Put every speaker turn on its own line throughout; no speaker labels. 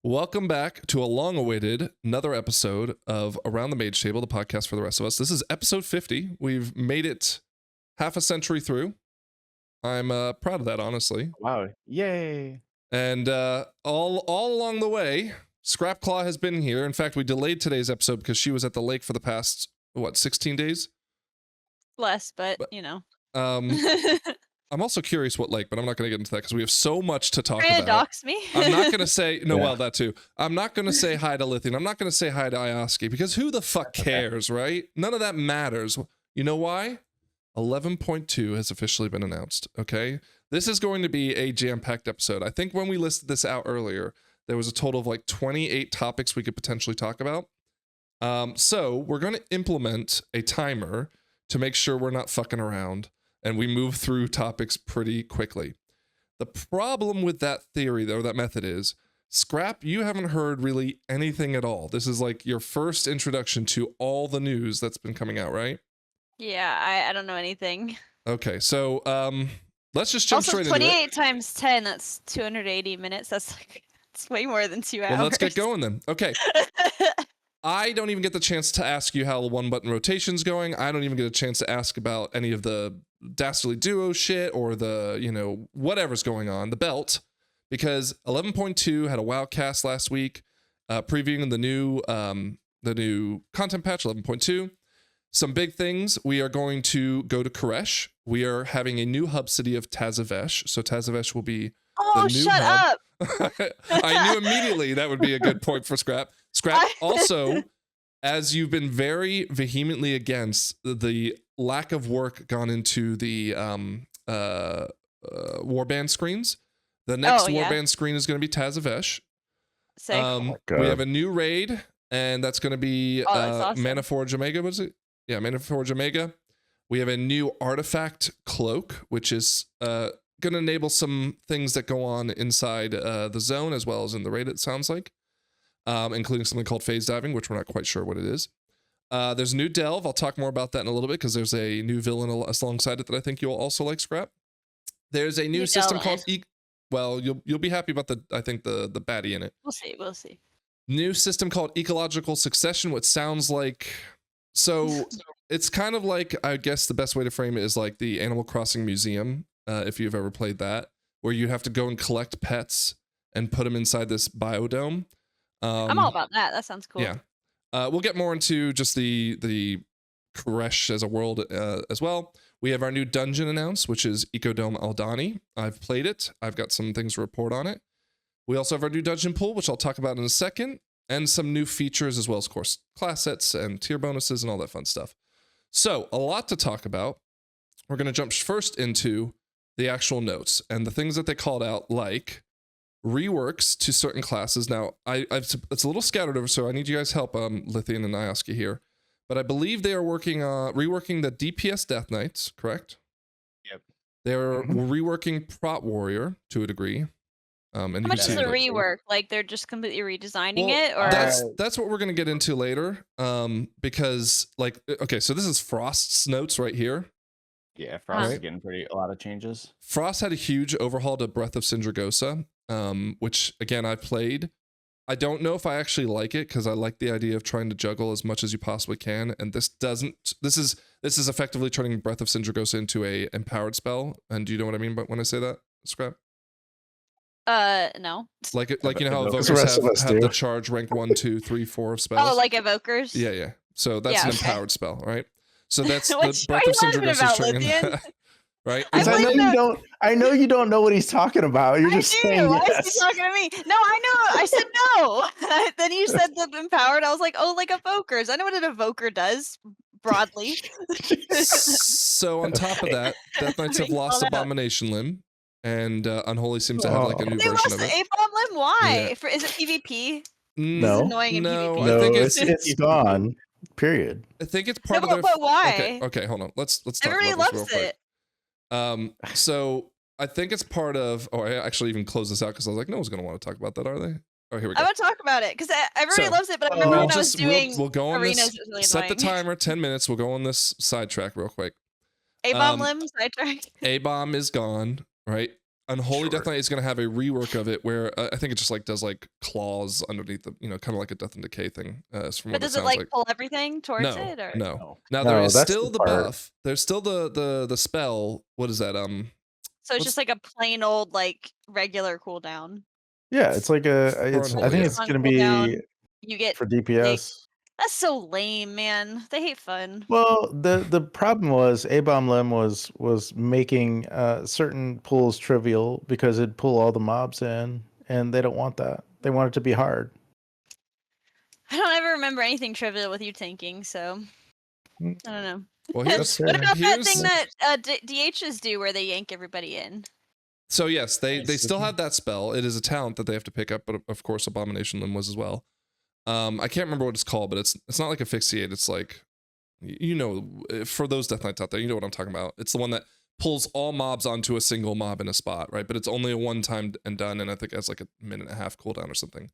Welcome back to a long-awaited another episode of Around the Mage Table, the podcast for the rest of us. This is episode 50. We've made it half a century through. I'm proud of that, honestly.
Wow! Yay!
And all along the way, Scrapclaw has been here. In fact, we delayed today's episode because she was at the lake for the past 16 days?
Less, but you know.
I'm also curious what lake, but I'm not going to get into that because we have so much to talk
Trying
about.
to dox me?
I'm not going to say, no,
Yeah.
well, that too. I'm not going to say hi to Lithian. I'm not going to say hi to Ioski because who the fuck cares, right? None of that matters. You know why? 11.2 has officially been announced, okay? This is going to be a jam-packed episode. I think when we listed this out earlier, there was a total of like 28 topics we could potentially talk about. So we're going to implement a timer to make sure we're not fucking around and we move through topics pretty quickly. The problem with that theory, though, that method is, Scrap, you haven't heard really anything at all. This is like your first introduction to all the news that's been coming out, right?
Yeah, I don't know anything.
Okay, so let's just jump
Also,
straight into it.
28 times 10, that's 280 minutes. That's like, it's way more than 2 hours.
Well, let's get going then. Okay. I don't even get the chance to ask you how the one-button rotation's going. I don't even get a chance to ask about any of the Dastardly Duo shit or the, you know, whatever's going on, the belt, because 11.2 had a WoWcast last week, previewing the new content patch 11.2. Some big things. We are going to go to Koresh. We are having a new hub city of Tazavesh. So Tazavesh will be
Oh,
the new
shut
hub.
up!
I knew immediately that would be a good point for Scrap. Scrap, also, as you've been very vehemently against the lack of work gone into the warband screens, the next warband screen is going to be Tazavesh.
Sick.
We have a new raid, and that's going to be
awesome.
Manaforge Omega, was it? Yeah, Manaforge Omega. We have a new artifact cloak, which is going to enable some things that go on inside the zone as well as in the raid, it sounds like, including something called phase diving, which we're not quite sure what it is. There's a new delve. I'll talk more about that in a little bit because there's a new villain alongside it that I think you'll also like, Scrap. There's a new system called well, you'll be happy about the baddie in it.
We'll see.
New system called ecological succession, which sounds like, so it's kind of like, I guess the best way to frame it is like the Animal Crossing Museum, if you've ever played that, where you have to go and collect pets and put them inside this biodome.
I'm all about that. That sounds cool.
Yeah. We'll get more into just the Koresh as a world as well. We have our new dungeon announced, which is Ecodome Aldani. I've played it. I've got some things to report on it. We also have our new dungeon pool, which I'll talk about in a second, and some new features as well as, of course, class sets and tier bonuses and all that fun stuff. So, a lot to talk about. We're going to jump first into the actual notes and the things that they called out, like reworks to certain classes. Now, it's a little scattered over, so I need you guys' help, Lithian and Ioski here. But I believe they are working on reworking the DPS Death Knights, correct?
Yep.
They're reworking Prot Warrior to a degree. And
How much is the rework? Like they're just completely redesigning it, or
that's what we're gonna get into later. Because like, okay, so this is Frost's notes right here.
Yeah, Frost is getting a lot of changes.
Frost had a huge overhaul to Breath of Sindragosa, which again I played. I don't know if I actually like it because I like the idea of trying to juggle as much as you possibly can, and this doesn't. This is effectively turning Breath of Sindragosa into a empowered spell. And do you know what I mean? But when I say that, Scrap.
No.
Like you know how evokers have the charge rank 1, 2, 3, 4 of spells.
Oh, like evokers.
Yeah. So that's an empowered spell, right? So that's the
What
Breath of Sindragosa
turning
turning. Right?
I know you don't know what he's talking about. You're just saying
Why
yes.
is he talking to me? No, I know. I said no. Then you said the empowered. I was like, oh, like evokers. I know what an evoker does broadly.
So on top of that, Death Knights have lost Abomination Limb, and Unholy seems to have like a new version of it.
They lost Abom Limb? Why?
Yeah.
Is it PvP?
No.
It's annoying in PvP.
I think
it's gone. Period.
I think it's part of their.
But why?
Okay, hold on. Let's talk
Everybody
about this
loves
real
it.
quick. So I think it's part of. Oh, I actually even closed this out because I was like, no one's gonna want to talk about that, are they? Oh, here we go.
I want to talk about it because everybody loves it. But I remember when I was doing
we'll go on
arenas,
this.
it was really
Set the
annoying.
timer, 10 minutes. We'll go on this sidetrack real quick.
Abom Limb sidetrack.
Abom is gone, right? Unholy
Sure.
Death Knight is going to have a rework of it where I think it just like does like claws underneath the, kind of like a Death and Decay thing. From
But
what it
does it
sounds
like
like.
pull everything towards
No,
it? Or?
no. Now
No,
there is
that's
still
the
the
part.
buff. There's still the spell. What is that?
So
what's-
it's just like a plain old like regular cooldown.
Yeah, it's like a. It's.
Unholy,
I think
yeah.
it's
On
gonna
cooldown,
be
you get
for DPS.
That's so lame, man. They hate fun.
Well, the problem was Abom Lim was making certain pulls trivial because it'd pull all the mobs in, and they don't want that. They want it to be hard.
I don't ever remember anything trivial with you tanking, so
Mm.
I don't know.
Well, here's
fair.
What about that
here's-
thing that DHs do where they yank everybody in?
So yes, they
Nice.
still have that spell. It is a talent that they have to pick up, but of course Abomination Limb was as well. I can't remember what it's called, but it's not like Asphyxiate. It's like, for those Death Knights out there, you know what I'm talking about. It's the one that pulls all mobs onto a single mob in a spot, right? But it's only a one time and done, and I think it has like a 1.5-minute cooldown or something.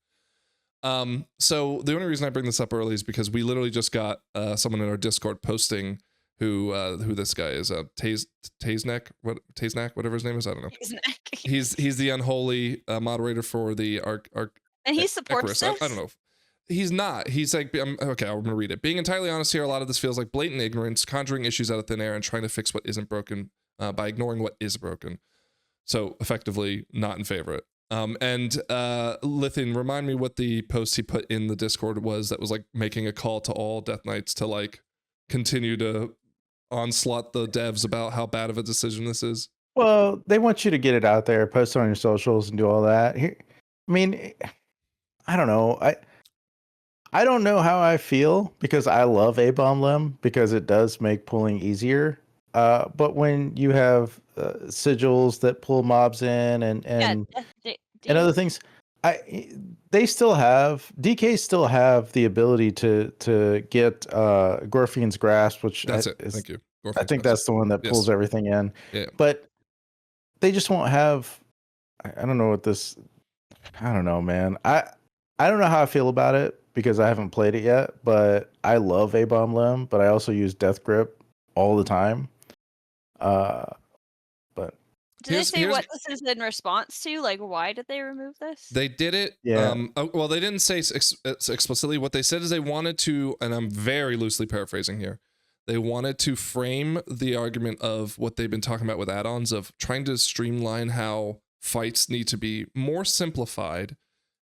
So the only reason I bring this up early is because we literally just got someone in our Discord posting who this guy is, Tazenek, whatever his name is, I don't know. He's the unholy moderator for the Arc
And he supports
Icarus.
this?
I don't know. He's not. He's like, okay, I'm gonna read it. Being entirely honest here, a lot of this feels like blatant ignorance, conjuring issues out of thin air, and trying to fix what isn't broken by ignoring what is broken. So effectively, not in favor of it. And Lithian, remind me what the post he put in the Discord was that was like making a call to all Death Knights to like continue to onslaught the devs about how bad of a decision this is.
Well, they want you to get it out there, post it on your socials, and do all that. Here, I mean, I don't know. I don't know how I feel because I love Abom Lim because it does make pulling easier. But when you have sigils that pull mobs in and other things, they still have DK still have the ability to get Gorfian's Grasp, which
That's it. Thank you.
I think that's the one that pulls everything in.
Yeah.
But they just won't have. I don't know what this. I don't know, man. I don't know how I feel about it because I haven't played it yet. But I love Abom Lim, but I also use Death Grip all the time. But
did they say what this is in response to? Like, why did they remove this?
They did it.
Yeah.
Well, they didn't say explicitly. What they said is they wanted to, and I'm very loosely paraphrasing here. They wanted to frame the argument of what they've been talking about with add-ons of trying to streamline how fights need to be more simplified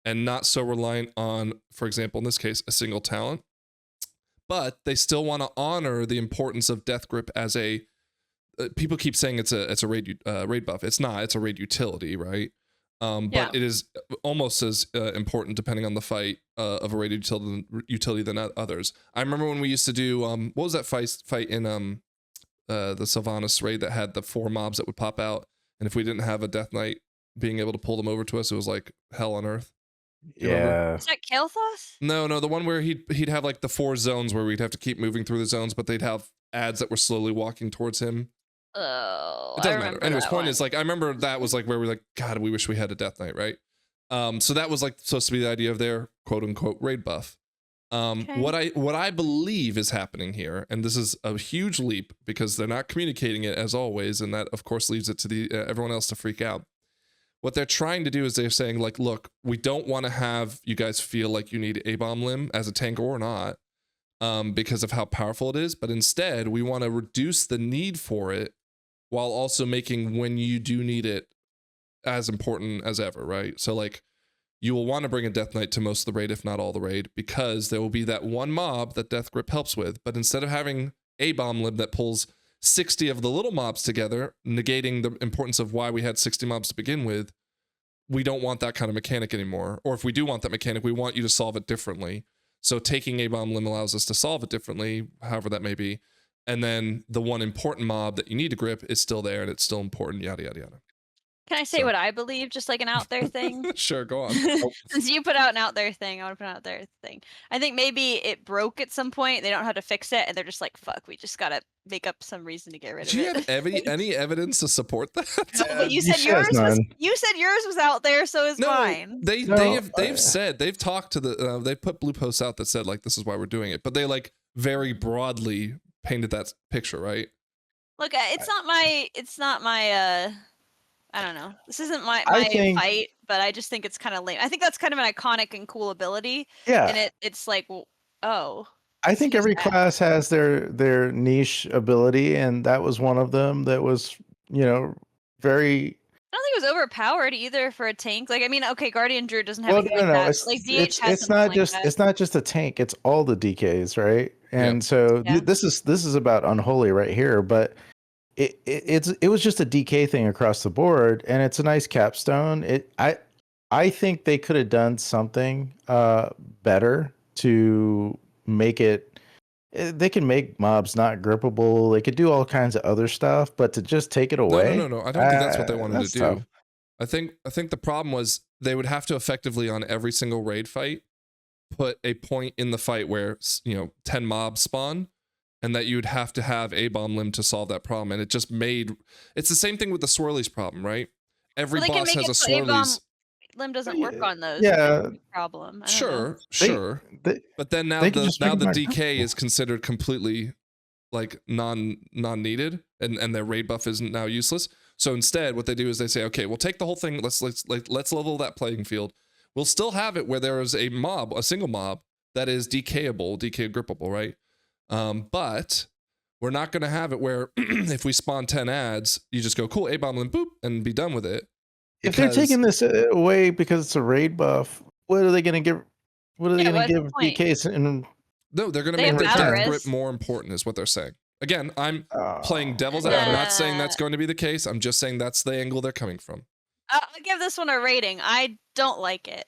and not so reliant on, for example, in this case, a single talent. But they still want to honor the importance of Death Grip as a. People keep saying it's a raid buff. It's not. It's a raid utility, right? But it is almost as important, depending on the fight, of a raid utility than others. I remember when we used to do what was that fight in the Sylvanas raid that had the 4 mobs that would pop out, and if we didn't have a Death Knight being able to pull them over to us, it was like hell on earth.
Yeah.
Is that Kael'thas?
No, the one where he'd have like the 4 zones where we'd have to keep moving through the zones, but they'd have ads that were slowly walking towards him.
Oh,
It doesn't matter. Anyways, point is, like, I remember that was like where we're like, God, we wish we had a Death Knight, right? So that was like supposed to be the idea of their quote unquote raid buff. What I believe is happening here, and this is a huge leap because they're not communicating it as always, and that of course leaves it to the everyone else to freak out. What they're trying to do is they're saying like, look, we don't want to have you guys feel like you need Abom Lim as a tank or not, because of how powerful it is, but instead we want to reduce the need for it while also making when you do need it as important as ever, right? So like you will want to bring a Death Knight to most of the raid, if not all the raid, because there will be that one mob that Death Grip helps with. But instead of having Abom Lim that pulls 60 of the little mobs together, negating the importance of why we had 60 mobs to begin with, we don't want that kind of mechanic anymore. Or if we do want that mechanic, we want you to solve it differently. So taking Abom Lim allows us to solve it differently, however that may be. And then the one important mob that you need to grip is still there and it's still important, yada, yada, yada.
Can I say what I believe, just like an out there thing?
Sure, go on.
Since you put out an out there thing, I want to put out there thing. I think maybe it broke at some point. They don't know how to fix it, and they're just like, "Fuck, we just gotta make up some reason to get rid of it."
Do you have any evidence to support that?
No, but you said yours was. You said yours was out there, so is mine.
They've said they've talked to the they've put blue posts out that said like this is why we're doing it, but they like very broadly painted that picture, right?
Look, it's not my I don't know. This isn't my
I think-
fight, but I just think it's kind of lame. I think that's kind of an iconic and cool ability.
Yeah.
And it's like, well, oh.
I think
use
every
that.
class has their niche ability, and that was one of them that was, very
I don't think it was overpowered either for a tank. Like, I mean, okay, Guardian Druid doesn't have
well.
anything
No,
like
no,
that.
it's
Like DH has
it's
something
not
like
just
that.
it's not just a tank. It's all the DKs, right? And so
Yeah.
this is about Unholy right here, but it was just a DK thing across the board, and it's a nice capstone. I think they could have done something better to make it. They can make mobs not grippable. They could do all kinds of other stuff, but to just take it away.
No. I don't think that's what they wanted to
that's
do.
tough.
I think the problem was they would have to effectively on every single raid fight put a point in the fight where 10 mobs spawn, and that you'd have to have Abom limb to solve that problem. And it just made it's the same thing with the swirlies problem, right? Every
Well, they can
boss
make
has a
it so
swirlies.
Limb doesn't work on those.
Yeah.
That's the problem. I don't know.
Sure. But then now
they can
the
just make them
DK
uncomfortable.
is considered completely like non-needed, and their raid buff is now useless. So instead, what they do is they say, okay, we'll take the whole thing. Let's level that playing field. We'll still have it where there is a single mob that is DKable, DK grippable, right? But we're not going to have it where if we spawn 10 ads, you just go cool Abom limb boop and be done with it.
If they're taking this away because it's a raid buff, what are they going to give? What are they going to give DKs? And
no, they're going to
They
make
have
their death
Valorous.
grip more important, is what they're saying. Again, I'm playing devil's advocate. I'm not saying that's going to be the case. I'm just saying that's the angle they're coming from.
I'll give this one a rating. I don't like it.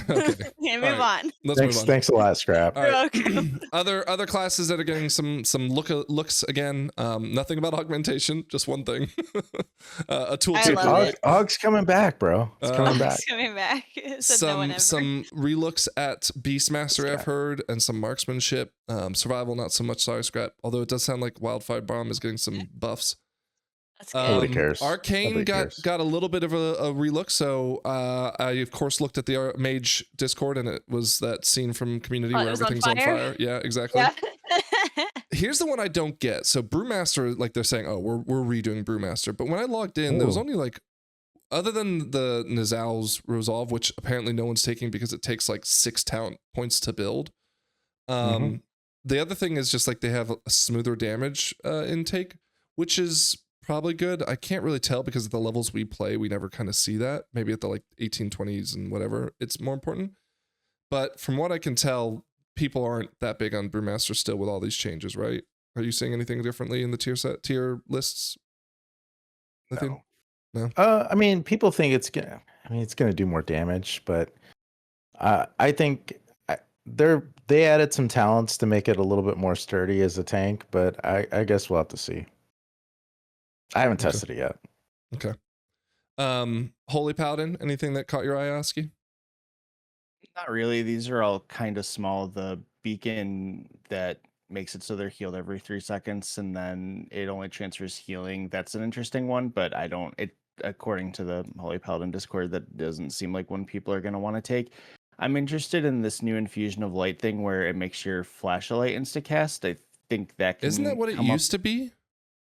Okay.
Okay, move on.
Let's move on.
thanks a lot, Scrap.
All right.
You're welcome.
other classes that are getting some looks again. Nothing about augmentation, just one thing. A tool
I
tip.
love it.
Og's coming back, bro. It's coming back.
It's coming back. Said no one ever.
Some relooks at Beastmaster I've heard, and some marksmanship. Survival not so much. Sorry, Scrap. Although it does sound like Wildfire Bomb is getting some buffs.
That's good.
Nobody cares.
Arcane
Nobody
got
cares.
a little bit of a relook. So I of course looked at the Mage Discord, and it was that scene from Community
Oh, it
where
was on
everything's on
fire?
fire. Yeah, exactly.
Yeah.
Here's the one I don't get. So Brewmaster, like they're saying, oh, we're redoing Brewmaster. But when I logged in, there was only like, other than the Nizal's Resolve, which apparently no one's taking because it takes like 6 talent points to build. The other thing is just like they have a smoother damage intake, which is probably good. I can't really tell because at the levels we play, we never kind of see that. Maybe at the like 1820s and whatever, it's more important. But from what I can tell, people aren't that big on Brewmaster still with all these changes, right? Are you seeing anything differently in the tier lists? Nothing? No.
I mean, people think it's gonna do more damage, but I think they added some talents to make it a little bit more sturdy as a tank. But I guess we'll have to see. I haven't tested it yet.
Okay. Holy Paladin, anything that caught your eye, Oski?
Not really. These are all kind of small. The beacon that makes it so they're healed every 3 seconds, and then it only transfers healing. That's an interesting one, but according to the Holy Paladin Discord, that doesn't seem like one people are going to want to take. I'm interested in this new infusion of light thing where it makes your flashlight insta-cast. I think that can
Isn't that what it used to be?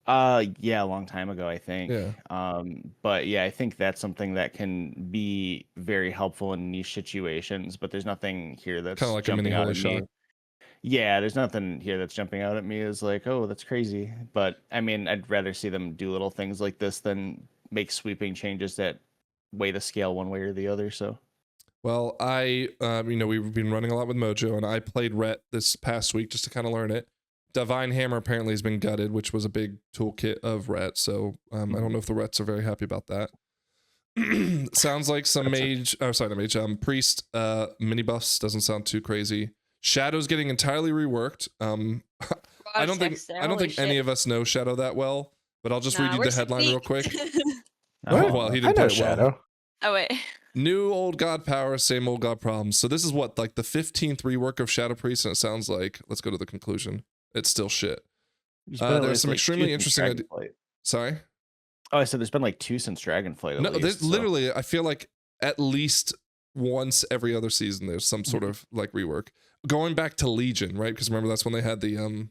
Yeah, a long time ago, I think.
Yeah.
But yeah, I think that's something that can be very helpful in niche situations, but there's nothing here that's
Kind of like a mini
jumping out
holy
at
shot.
me. Yeah, there's nothing here that's jumping out at me as like, oh, that's crazy. But I mean, I'd rather see them do little things like this than make sweeping changes that weigh the scale one way or the other. So
Well, we've been running a lot with Mojo, and I played Ret this past week just to kind of learn it. Divine Hammer apparently has been gutted, which was a big toolkit of Ret, so I don't know if the Rets are very happy about that. Sounds like some Priest mini buffs doesn't sound too crazy. Shadow's getting entirely reworked. I don't think any of us know Shadow that well, but I'll just read you the headline real quick. Well, he didn't play
Shadow.
Oh wait.
New old god power, same old god problems. So this is what, like the 15th rework of Shadow Priest, and it sounds like, let's go to the conclusion, it's still shit. There's some extremely interesting Sorry?
Oh, I said there's been like 2 since Dragonflight.
No, there's literally, I feel like at least once every other season there's some sort of like rework. Going back to Legion, right? Because remember that's when they had the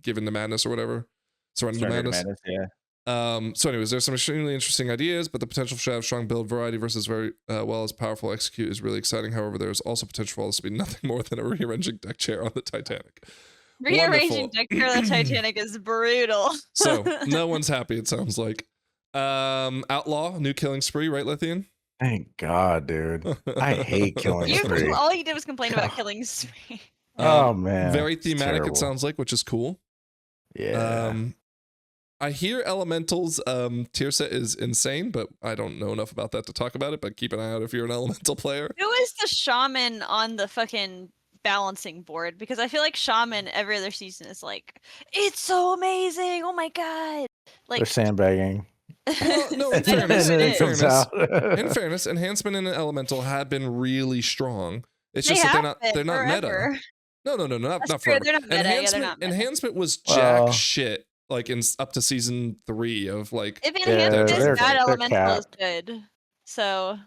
Given to Madness or whatever. Surrender to Madness.
Yeah.
So anyways, there's some extremely interesting ideas, but the potential for have strong build variety versus very well as powerful execute is really exciting. However, there's also potential for all this to be nothing more than a rearranging deck chair on the Titanic.
Rearranging
Wonderful.
deck chair on the Titanic is brutal.
So no one's happy, it sounds like. Outlaw, new killing spree, right, Lithian?
Thank God, dude. I hate killing spree.
All you did was complain about killing spree.
Oh man,
Very
it's
thematic,
terrible.
it sounds like, which is cool.
Yeah.
I hear Elemental's tier set is insane, but I don't know enough about that to talk about it, but keep an eye out if you're an Elemental player.
Who is the shaman on the fucking balancing board? Because I feel like shaman every other season is like, it's so amazing, oh my god. Like
They're sandbagging.
Well, no, in
I don't
fairness,
know what
in
it
comes
fairness,
out.
in fairness, enhancement and elemental have been really strong. It's
they
just that
have
they're
been
not meta.
forever.
No, not
That's
not
true,
forever.
they're not meta, yeah, they're
Enhancement,
not meta.
enhancement was
Well-
jack shit, like in up to season 3 of like.
If
Yeah,
enhancement
they're
is bad, elemental is
capped.
good. So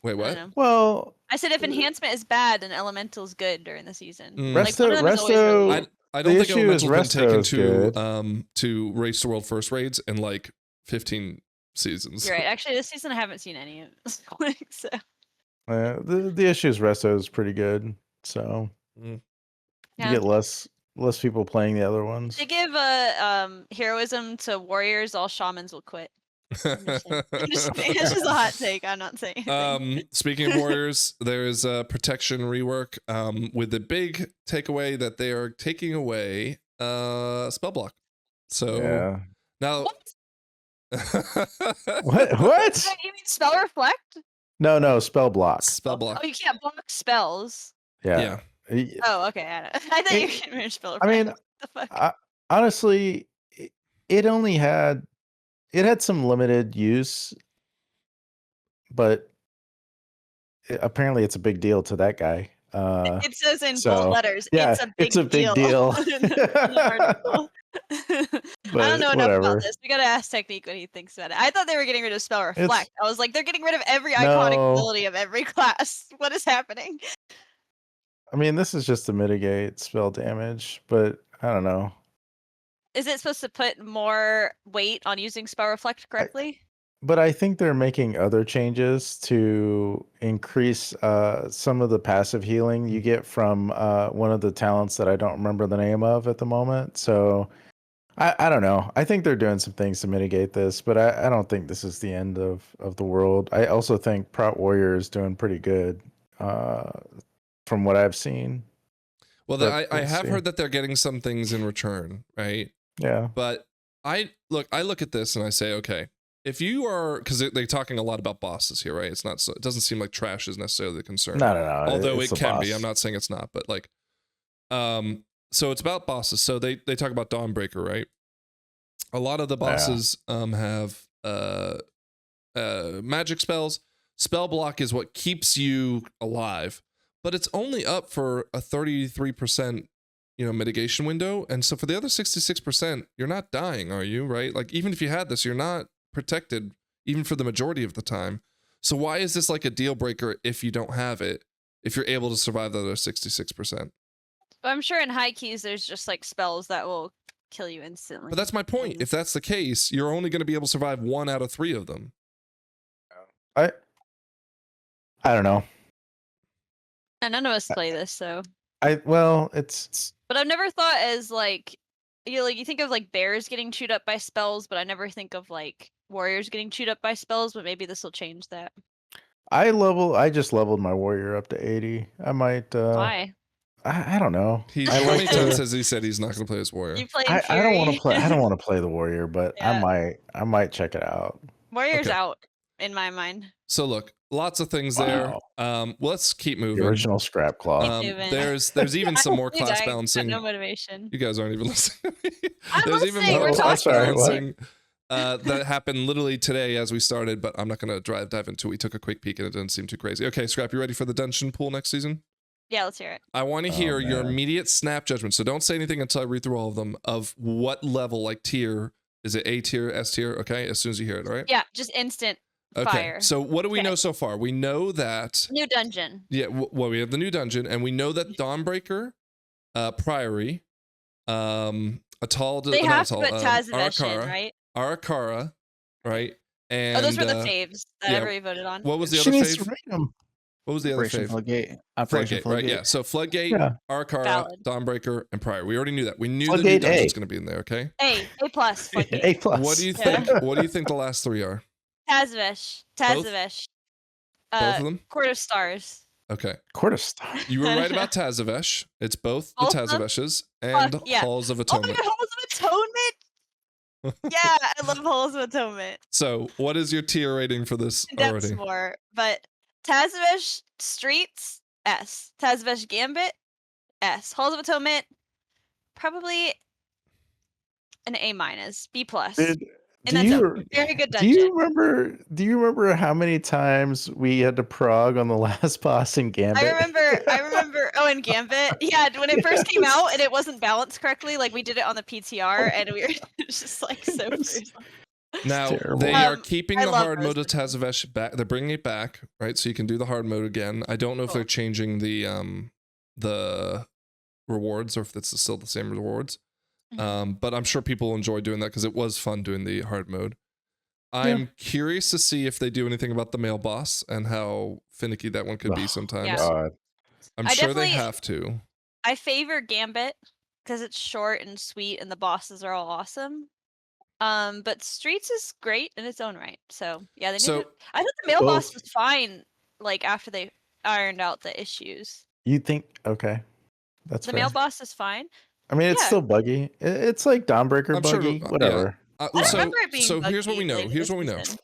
Wait,
I
what?
don't know.
Well,
I said if enhancement is bad, then elemental is good during the season.
Mm.
Like one of them is always
Resto-
really good.
I don't
The
think
issue is
elemental's been taken
Resto's
to Race to World First Raids in like 15 seasons.
You're right. Actually, this season I haven't seen any of this. So
the issue is Resto is pretty good, so
Mm.
yeah.
you get less people playing the other ones.
They give heroism to warriors, all shamans will quit. I'm just saying. It's just a hot take. I'm not saying anything.
Speaking of warriors, there is a protection rework with the big takeaway that they are taking away spell block. So
Yeah.
now
What?
You mean spell reflect?
No, spell block.
spell block.
Oh, you can't block spells.
Yeah.
Oh, okay. I thought you could manage spell reflect.
I mean,
What the fuck?
honestly, it only had some limited use, but apparently it's a big deal to that guy.
It says in
so,
bold letters,
yeah,
it's a big deal. in the article. I don't know enough
whatever.
about this. We gotta ask Technique what he thinks about it. I thought they were getting rid of spell reflect. I was like, they're getting rid of every iconic
No.
ability of every class. What is happening?
I mean, this is just to mitigate spell damage, but I don't know.
Is it supposed to put more weight on using spell reflect correctly?
But I think they're making other changes to increase some of the passive healing you get from one of the talents that I don't remember the name of at the moment. So I don't know. I think they're doing some things to mitigate this, but I don't think this is the end of the world. I also think Prout Warrior is doing pretty good from what I've seen.
Well,
But
I
we'll
have
see.
heard that they're getting some things in return, right?
Yeah.
But I look at this and I say, okay, if you are, because they're talking a lot about bosses here, right? It's not so, it doesn't seem like trash is necessarily the concern.
No.
Although
it's
it
a
can be.
boss.
I'm not saying it's not, but like, so it's about bosses. So they talk about Dawnbreaker, right? A lot of the bosses have magic spells. Spell block is what keeps you alive, but it's only up for a 33%, mitigation window. And so for the other 66%, you're not dying, are you? Right? Like even if you had this, you're not protected even for the majority of the time. So why is this like a deal breaker if you don't have it, if you're able to survive the other 66%?
But I'm sure in high keys there's just like spells that will kill you instantly.
But that's my point. If that's the case, you're only going to be able to survive 1 out of 3 of them.
I don't know.
And none of us play this, so.
It's
But I've never thought as like you think of like bears getting chewed up by spells, but I never think of like warriors getting chewed up by spells. But maybe this will change that.
I just leveled my warrior up to 80. I might
Why?
I don't know.
How many
like
times
to-
has he said he's not going to play as warrior?
You play
I don't want to play I don't want to play the warrior, but
Yeah.
I might check it out.
Warrior's
Okay.
out in my mind.
So look, lots of things
Wow.
there. Let's keep
The
moving.
original scrap claw.
moving.
There's even some more
Dude,
class
I got
balancing.
No motivation.
You guys aren't even listening.
I'm
There's even
listening,
more
we're
class
talking. What?
balancing that happened literally today as we started, but I'm not going to dive into it. We took a quick peek and it didn't seem too crazy. Okay, Scrap, you ready for the dungeon pool next season?
Yeah, let's hear it.
I want to
Oh,
hear your
man.
immediate snap judgment. So don't say anything until I read through all of them of what level, like tier. Is it A tier, S tier? Okay, as soon as you hear it, all right?
Yeah, just instant
Okay,
fire.
so what do we
Okay.
know so far? We know that,
New dungeon.
yeah, well, we have the new dungeon, and we know that Dawnbreaker, Priory, Atal,
They
not
have to
Atal,
put Tazavesh in,
Arakara,
right?
Arakara, right? And
Oh, those were the faves that
yeah,
everybody voted on.
what was the
She
other
needs to
fave?
rate them.
What was the other
Operation
fave?
Floodgate. Operation
Floodgate, right?
Floodgate.
Yeah. So Floodgate,
Yeah.
Arakara,
Valid.
Dawnbreaker, and Prior. We already knew that. We knew
Floodgate
the new dungeon's
A.
going to be in there. Okay.
A plus. Floodgate.
A plus.
What do you
Yeah.
think? What do you think the last three are?
Tazavesh.
Both of them?
Court of Stars.
Okay.
Quarter star.
You were right about Tazavesh. It's both the
Both of them?
Tazaveshes and
yeah.
Halls of
Oh my
Atonement.
god, Halls of Atonement! Yeah, I love Halls of Atonement.
So, what is your tier rating for this
Depths
already?
more. But Tazavesh Streets, S. Tazavesh Gambit, S. Halls of Atonement, probably an A minus, B plus.
Dude,
And that's a very good
do
dungeon.
you remember how many times we had to prog on the last boss in Gambit?
I remember. Oh, in Gambit, yeah, when it first came out and it wasn't balanced correctly, like we did it on the PTR, and we were just like so.
Now
terrible.
they are keeping
I
the
love
hard
those
mode of Tazavesh back. They're bringing it back, right? So you can do the hard mode again. I don't know if
Cool.
they're changing the rewards or if it's still the same rewards.
Mhm.
But I'm sure people will enjoy doing that because it was fun doing the hard mode. I'm curious to see if they do anything about the male boss and how finicky that one could be sometimes.
Yeah.
God.
I'm
I
sure they
definitely-
have to.
I favor Gambit because it's short and sweet, and the bosses are all awesome. But Streets is great in its own right. So yeah, they need
So-
to. I thought the male boss
Both.
was fine. Like after they ironed out the issues,
You think okay? That's
the
fair.
male boss is fine.
I mean, it's
yeah.
still buggy. It's like Dawnbreaker
I'm sure-
buggy.
yeah.
Whatever.
I don't
So,
remember it being
so here's what we
buggy
know.
late in
Here's
the
what we know.
season.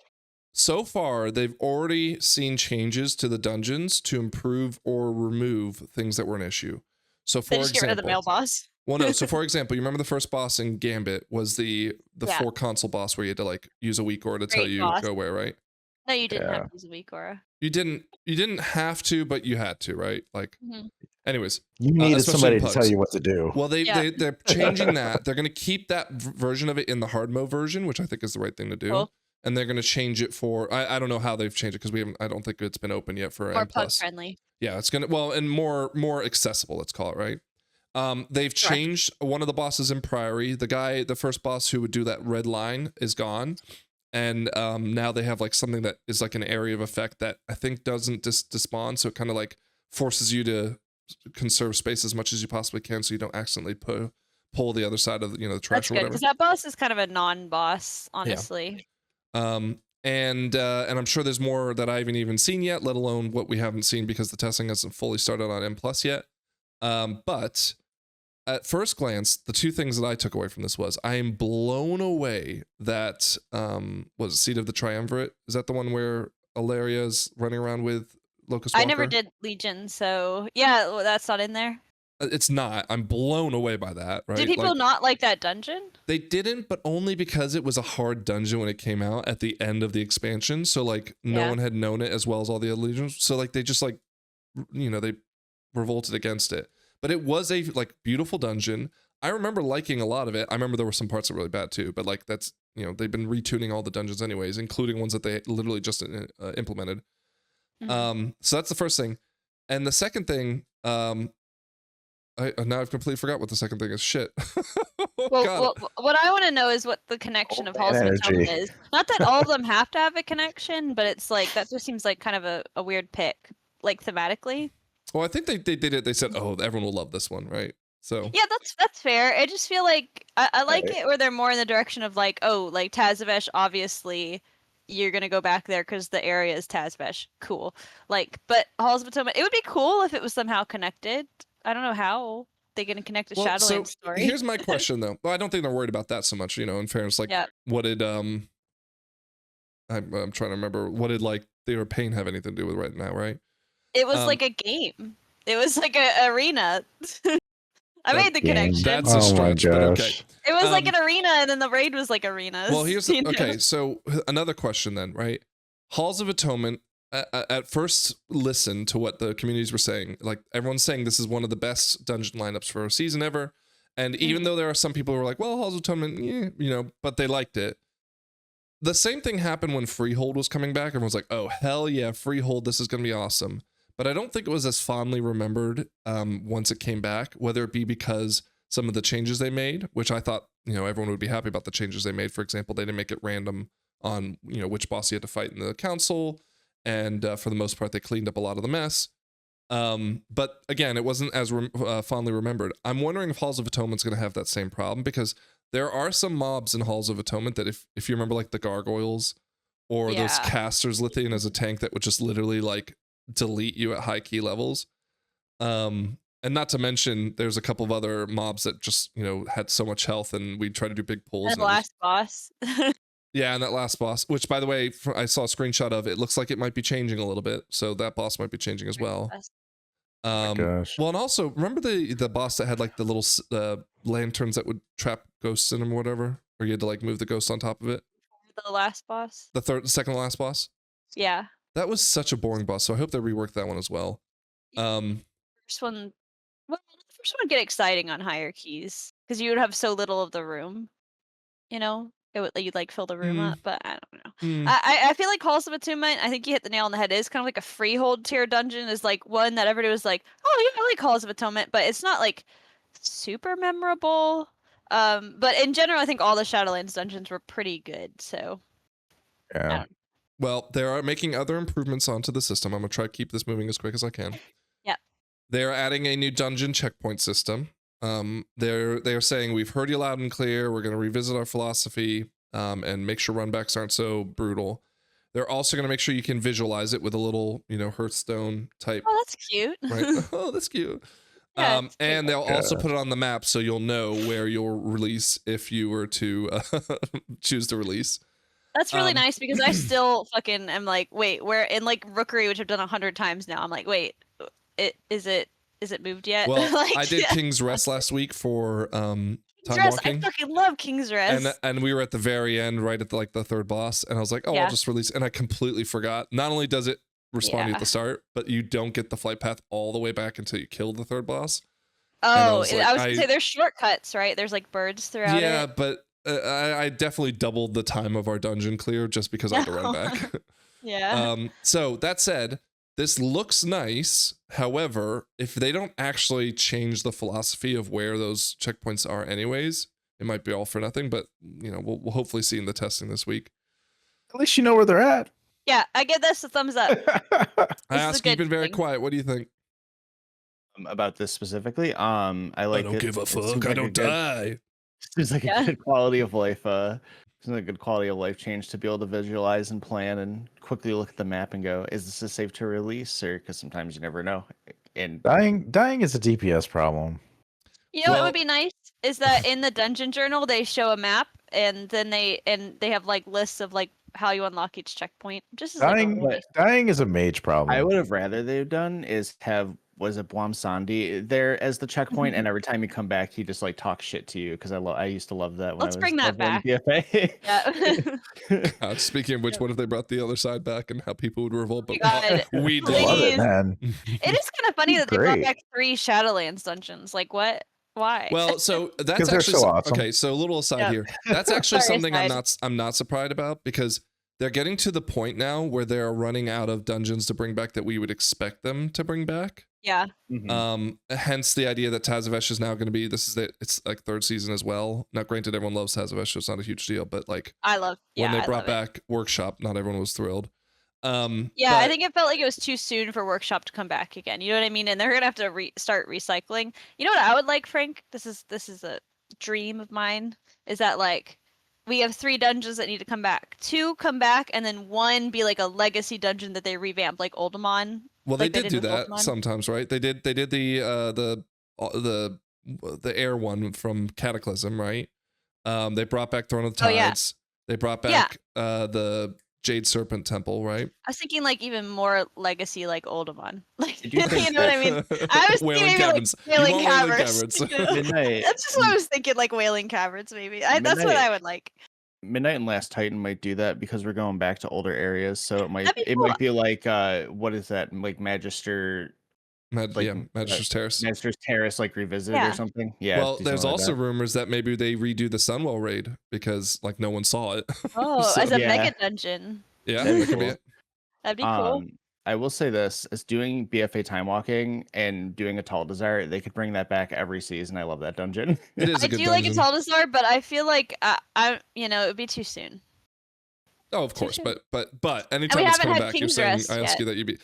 So far, they've already seen changes to the dungeons to improve or remove things that were an issue. So, for
They just get rid of the male
example,
boss.
well, no. So, for example, you remember the first boss in Gambit was the
Yeah.
4 console boss where you had to like use a weak aura to tell
Great
you
boss.
go away, right?
No, you didn't
Yeah.
have to use a weak aura.
You didn't have to, but you had to, right? Like,
Mhm.
anyways.
You needed
especially
somebody to
pugs.
tell you what to do.
Well,
Yeah.
they're changing that. They're going to keep that version of it in the hard mode version, which I think is the right thing to do.
Cool.
And they're going to change it for I don't know how they've changed it because I don't think it's been open yet for
More
M
pug
plus.
friendly.
Yeah, it's gonna and more accessible. Let's call it right. They've
Correct.
changed one of the bosses in Priory. The first boss who would do that red line is gone, and now they have like something that is like an area of effect that I think doesn't despawn, so it kind of like forces you to conserve space as much as you possibly can, so you don't accidentally pull the other side of the trash
That's
or
good
whatever.
because that boss is kind of a non-boss, honestly.
And I'm sure there's more that I haven't even seen yet, let alone what we haven't seen because the testing hasn't fully started on M plus yet. But at first glance, the two things that I took away from this was I am blown away that was it Seed of the Triumvirate? Is that the one where Alaria's running around with Locust Walker?
I never did Legion, so yeah, well, that's not in there.
It's not. I'm blown away by that, right?
Did people
Like,
not like that dungeon?
they didn't, but only because it was a hard dungeon when it came out at the end of the expansion. So like no
Yeah.
one had known it as well as all the other legions. So like they just like they revolted against it. But it was a like beautiful dungeon. I remember liking a lot of it. I remember there were some parts that were really bad too, but like that's they've been retuning all the dungeons anyways, including ones that they literally just implemented.
Mhm.
So that's the first thing. And the second thing, now I've completely forgot what the second thing is. Shit. Oh,
Well,
God.
what I want to know is what the connection of Halls of Atonement is. Not that all of them have to have a connection, but it's like that just seems like kind of a weird pick, like thematically.
Well, I think they did it. They said, "Oh, everyone will love this one," right? So
Yeah, that's fair. I just feel like I like
Right.
it where they're more in the direction of like, oh, like Tazavesh, obviously you're gonna go back there because the area is Tazavesh. Cool. Like, but Halls of Atonement, it would be cool if it was somehow connected. I don't know how they're gonna connect the Shadowland story.
here's my question though. Well, I don't think they're worried about that so much. In fairness, like
Yeah.
what did I'm trying to remember what did like Theater of Pain have anything to do with right now, right?
It was
Um,
like a game. It was like a arena. I made the
Game.
connection.
That's a
Oh my
stretch, but okay.
gosh.
It was like
um,
an arena, and then the raid was like arenas.
Well, here's
you know?
okay. So another question then, right? Halls of Atonement. At first, listen to what the communities were saying. Like everyone's saying, this is one of the best dungeon lineups for a season ever. And even though there are some people who are like, "Well, Halls of Atonement, but they liked it." The same thing happened when Freehold was coming back. Everyone's like, "Oh hell yeah, Freehold! This is gonna be awesome." But I don't think it was as fondly remembered once it came back. Whether it be because some of the changes they made, which I thought everyone would be happy about the changes they made. For example, they didn't make it random on which boss you had to fight in the council, and for the most part they cleaned up a lot of the mess. But again, it wasn't as fondly remembered. I'm wondering if Halls of Atonement's going to have that same problem, because there are some mobs in Halls of Atonement that if you remember, like the gargoyles or those casters Lithian as a tank that would just literally like delete you at high key levels. And not to mention, there's a couple of other mobs that just, had so much health, and we'd try to do big pulls.
And the last boss.
Yeah, and that last boss, which by the way, I saw a screenshot of, it looks like it might be changing a little bit. So that boss might be changing as well.
Gosh.
Well, and also, remember the boss that had like the little lanterns that would trap ghosts in them or whatever? Or you had to like move the ghost on top of it?
The last boss?
The second to last boss?
Yeah.
That was such a boring boss, so I hope they rework that one as well.
First one... Well, the first one would get exciting on higher keys, because you would have so little of the room. You'd like fill the room up, but I don't know. I feel like Halls of Attunement, I think you hit the nail on the head, is kind of like a freehold tier dungeon, is like one that everybody was like, oh yeah, I like Halls of Atonement, but it's not like super memorable. But in general, I think all the Shadowlands dungeons were pretty good, so.
Yeah.
Well, they are making other improvements onto the system. I'm gonna try to keep this moving as quick as I can.
Yep.
They're adding a new dungeon checkpoint system. They're saying, we've heard you loud and clear. We're going to revisit our philosophy and make sure runbacks aren't so brutal. They're also going to make sure you can visualize it with a little, Hearthstone type.
Oh, that's cute.
Right? Oh, that's cute.
Yeah,
and they'll also put it on the map so you'll know where you'll release if you were to choose to release.
That's really nice, because I still fucking am like, wait, where in like Rookery, which I've done 100 times now, I'm like, wait, is it moved yet?
Well,
like,
I did King's Rest last week for Time
I fucking love King's Rest.
And we were at the very end, right at the third boss, and I was like, oh, I'll just release, and I completely forgot. Not only does it respond to you at the start, but you don't get the flight path all the way back until you kill the third boss.
Oh, I was gonna say there's shortcuts, right? There's like birds throughout it.
Yeah, but I definitely doubled the time of our dungeon clear just because I had to run back.
Yeah.
So that said, this looks nice. However, if they don't actually change the philosophy of where those checkpoints are anyways, it might be all for nothing, but we'll hopefully see in the testing this week.
At least you know where they're at.
Yeah, I give this a thumbs up.
I ask, you've been very quiet. What do you think?
About this specifically? I like it.
I don't give a fuck. I don't die.
Seems like a good quality of life. Seems like a good quality of life change to be able to visualize and plan and quickly look at the map and go, is this a safe to release? Or because sometimes you never know. And
dying is a DPS problem.
What would be nice is that in the dungeon journal they show a map, and then they have like lists of like how you unlock each checkpoint. Just as
dying is a mage problem.
I would have rather they've done is have Buam Sandi there as the checkpoint, and every time you come back, he just like talks shit to you, because I used to love that. When
Let's bring that back.
BFA.
Yeah.
Speaking of which, what if they brought the other side back and how people would revolt? But we
Please.
Love it, man.
It is kind of funny that they brought back 3 Shadowlands dungeons. Like what? Why?
Well, so that's actually
so awesome.
Okay. So a little aside here. That's actually something I'm not surprised about, because they're getting to the point now where they're running out of dungeons to bring back that we would expect them to bring back.
Yeah.
Hence the idea that Tazavesh is now going to be, it's like 3rd season as well. Now, granted, everyone loves Tazavesh, so it's not a huge deal, but like when they brought back Workshop, not everyone was thrilled.
I think it felt like it was too soon for Workshop to come back again. You know what I mean? And they're gonna have to start recycling. You know what I would like, Frank? This is a dream of mine. Is that like we have 3 dungeons that need to come back. 2 come back, and then 1 be like a legacy dungeon that they revamp, like Oldemon.
Well, they did do that sometimes, right? They did the air one from Cataclysm, right? They brought back Throne of the Tides. They brought back the Jade Serpent Temple, right?
I was thinking like even more legacy, like Oldemon. Like you know what I mean? I was
Wailing
thinking
Caverns.
Like Wailing Caverns.
Midnight.
That's just what I was thinking, like Wailing Caverns, maybe. That's what I would like.
Midnight and Last Titan might do that, because we're going back to older areas, so it might
cool.
might be like what is that, like Magister
Magister's Terrace.
Magister's Terrace, like revisited or something. Yeah.
Well, there's also rumors that maybe they redo the Sunwell raid because like no one saw it.
Oh, as a mega dungeon.
Yeah,
that'd
that could be it.
That'd be cool.
I will say this: is doing BFA time walking and doing a Tall Desire. They could bring that back every season. I love that dungeon.
It is
I
a good
do
dungeon.
like a Taldazar, but I feel like it would be too soon.
Oh, of course,
soon.
but anytime it's
haven't
coming
had
back, you're
King's
saying
Rest
I ask
yet.
you that you be.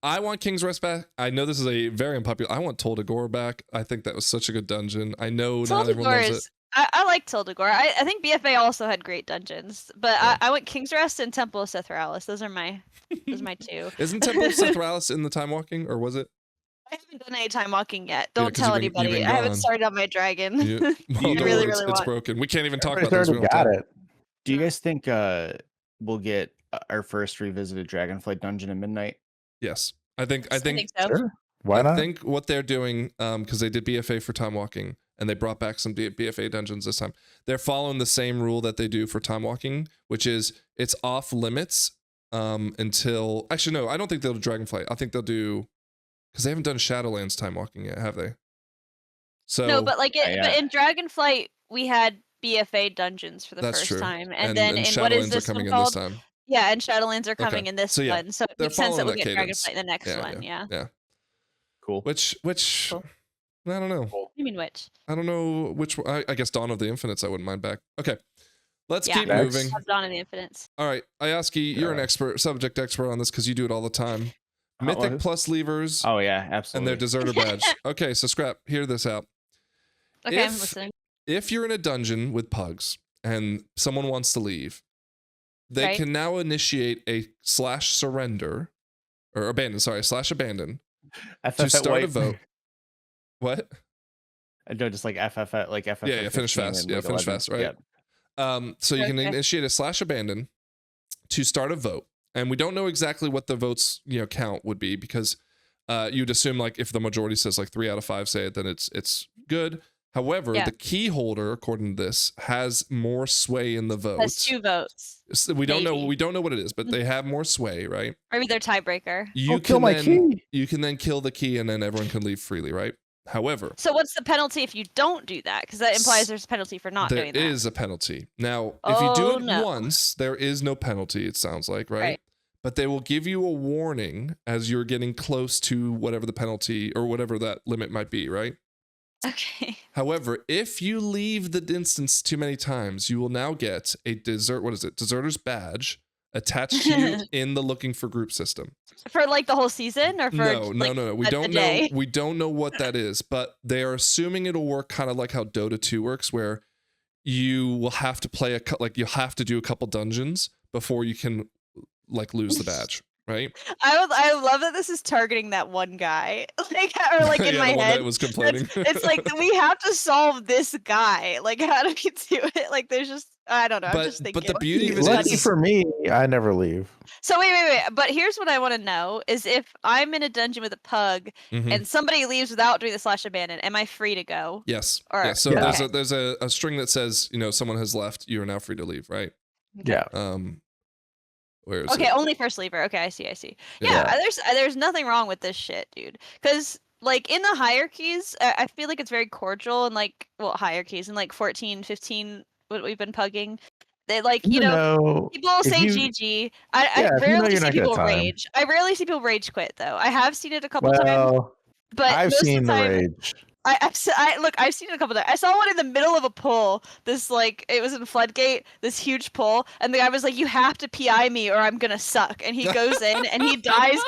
I want King's Rest back. I know this is a very unpopular. I want Toldagor back. I think that was such a good dungeon. I know not everyone
Taldagor
loves it.
is. I like Tildagor. I think BFA also had great dungeons, but
Yeah.
I went King's Rest and Temple of Sethralis. Those are my two.
Isn't Temple of Sethralis in the time walking, or was it?
I haven't done any time walking yet.
'cause
Don't tell
you've been
anybody. I haven't
gone.
started on my dragon.
Well, don't
really,
worry,
really
it's
want.
broken. We can't even talk about
Everybody's
this. We
already
don't
got
have time.
it.
Do you guys think we'll get our first revisited Dragonflight dungeon in Midnight?
Yes, I think
so.
Sure. Why
I
not?
think what they're doing, because they did BFA for time walking and they brought back some BFA dungeons this time. They're following the same rule that they do for time walking, which is it's off limits until. Actually, no, I don't think they'll do Dragonflight. I think they'll do because they haven't done Shadowlands time walking yet, have they? So
No, but like
yeah.
but in Dragonflight we had BFA dungeons for the
that's
first
true.
time, and then in what
Shadowlands
is this
are coming
one
in this
called?
time.
Yeah, and Shadowlands are coming
Okay.
in this
So, yeah,
one, so it
they're
makes sense that
following
we'll
that
get
cadence.
Dragonflight in the next one. Yeah.
Cool.
Which
Cool.
I don't know.
You mean which?
I don't know which one. I guess Dawn of the Infinites I wouldn't mind back. Okay. Let's
Yeah.
keep
Next.
moving.
Have Dawn of the Infinites.
All right. Ayaski, you're an
Yeah.
subject expert on this because you do it all the time. Mythic
was?
plus levers
Oh yeah,
and
absolutely.
their deserter badge. Okay, so Scrap, hear this out.
Okay, I'm
If-
listening.
If you're in a dungeon with pugs and someone wants to leave, they
Right.
can now initiate a /surrender or abandon, /abandon to start a vote. What?
No, just like FF, like FF.
Yeah, finish
15
fast.
and
Yeah,
like
finish
11.
fast, right?
Yeah.
So you can
Okay.
initiate a /abandon to start a vote. And we don't know exactly what the votes, count would be because you'd assume like if the majority says like 3 out of 5 say it, then it's good. However,
Yeah.
the key holder, according to this, has more sway in the vote.
Has 2 votes.
So we don't know.
maybe.
We don't know what it is, but they have more sway, right?
Maybe they're tiebreaker.
You
kill my key.
You can then kill the key, and then everyone can leave freely, right? However,
So what's the penalty if you don't do that? Because that implies there's a penalty for not
there
doing that.
is a penalty. Now, if you do
Oh,
it
no.
once, there is no penalty. It sounds like, right?
Right.
But they will give you a warning as you're getting close to whatever the penalty or whatever that limit might be, right?
Okay.
However, if you leave the instance too many times, you will now get a deserter's badge attached to you in the looking for group system.
For like the whole season, or for
No. We
a
don't know.
day?
We don't know what that is, but they are assuming it'll work kind of like how Dota 2 works, where you will have to play you'll have to do a couple dungeons before you can like lose the badge, right?
I love that this is targeting that one guy, like or like in
Yeah,
my
the one
head.
that was complaining.
It's like we have to solve this guy. Like how do we do it? Like there's just I don't know. I'm just thinking.
But the beauty of it
Lucky
is,
for me, I never leave.
So wait. But here's what I want to know: is if I'm in a dungeon with a pug
Mhm.
and somebody leaves without doing the /abandon, am I free to go?
yes,
Or-
yes. So
Yeah.
there's a string that says someone has left. You are now free to leave, right?
Yeah.
Where is
Okay,
it?
only first lever. Okay, I see. Yeah, there's nothing wrong with this shit, dude. Because like in the hierarchies, I feel like it's very cordial and like hierarchies and like 14, 15, what we've been pugging. They like people
if
say
you-
GG. I
Yeah, if you know
rarely
you're
see
not gonna
people
time.
rage. I rarely see people rage quit though. I have seen it a couple times,
Well,
but
I've
most
seen
of
the
the time,
rage.
I've seen it a couple times. I saw one in the middle of a pull. This it was in Floodgate, this huge pull, and the guy was like, "You have to PI me or I'm gonna suck." And he goes in and he dies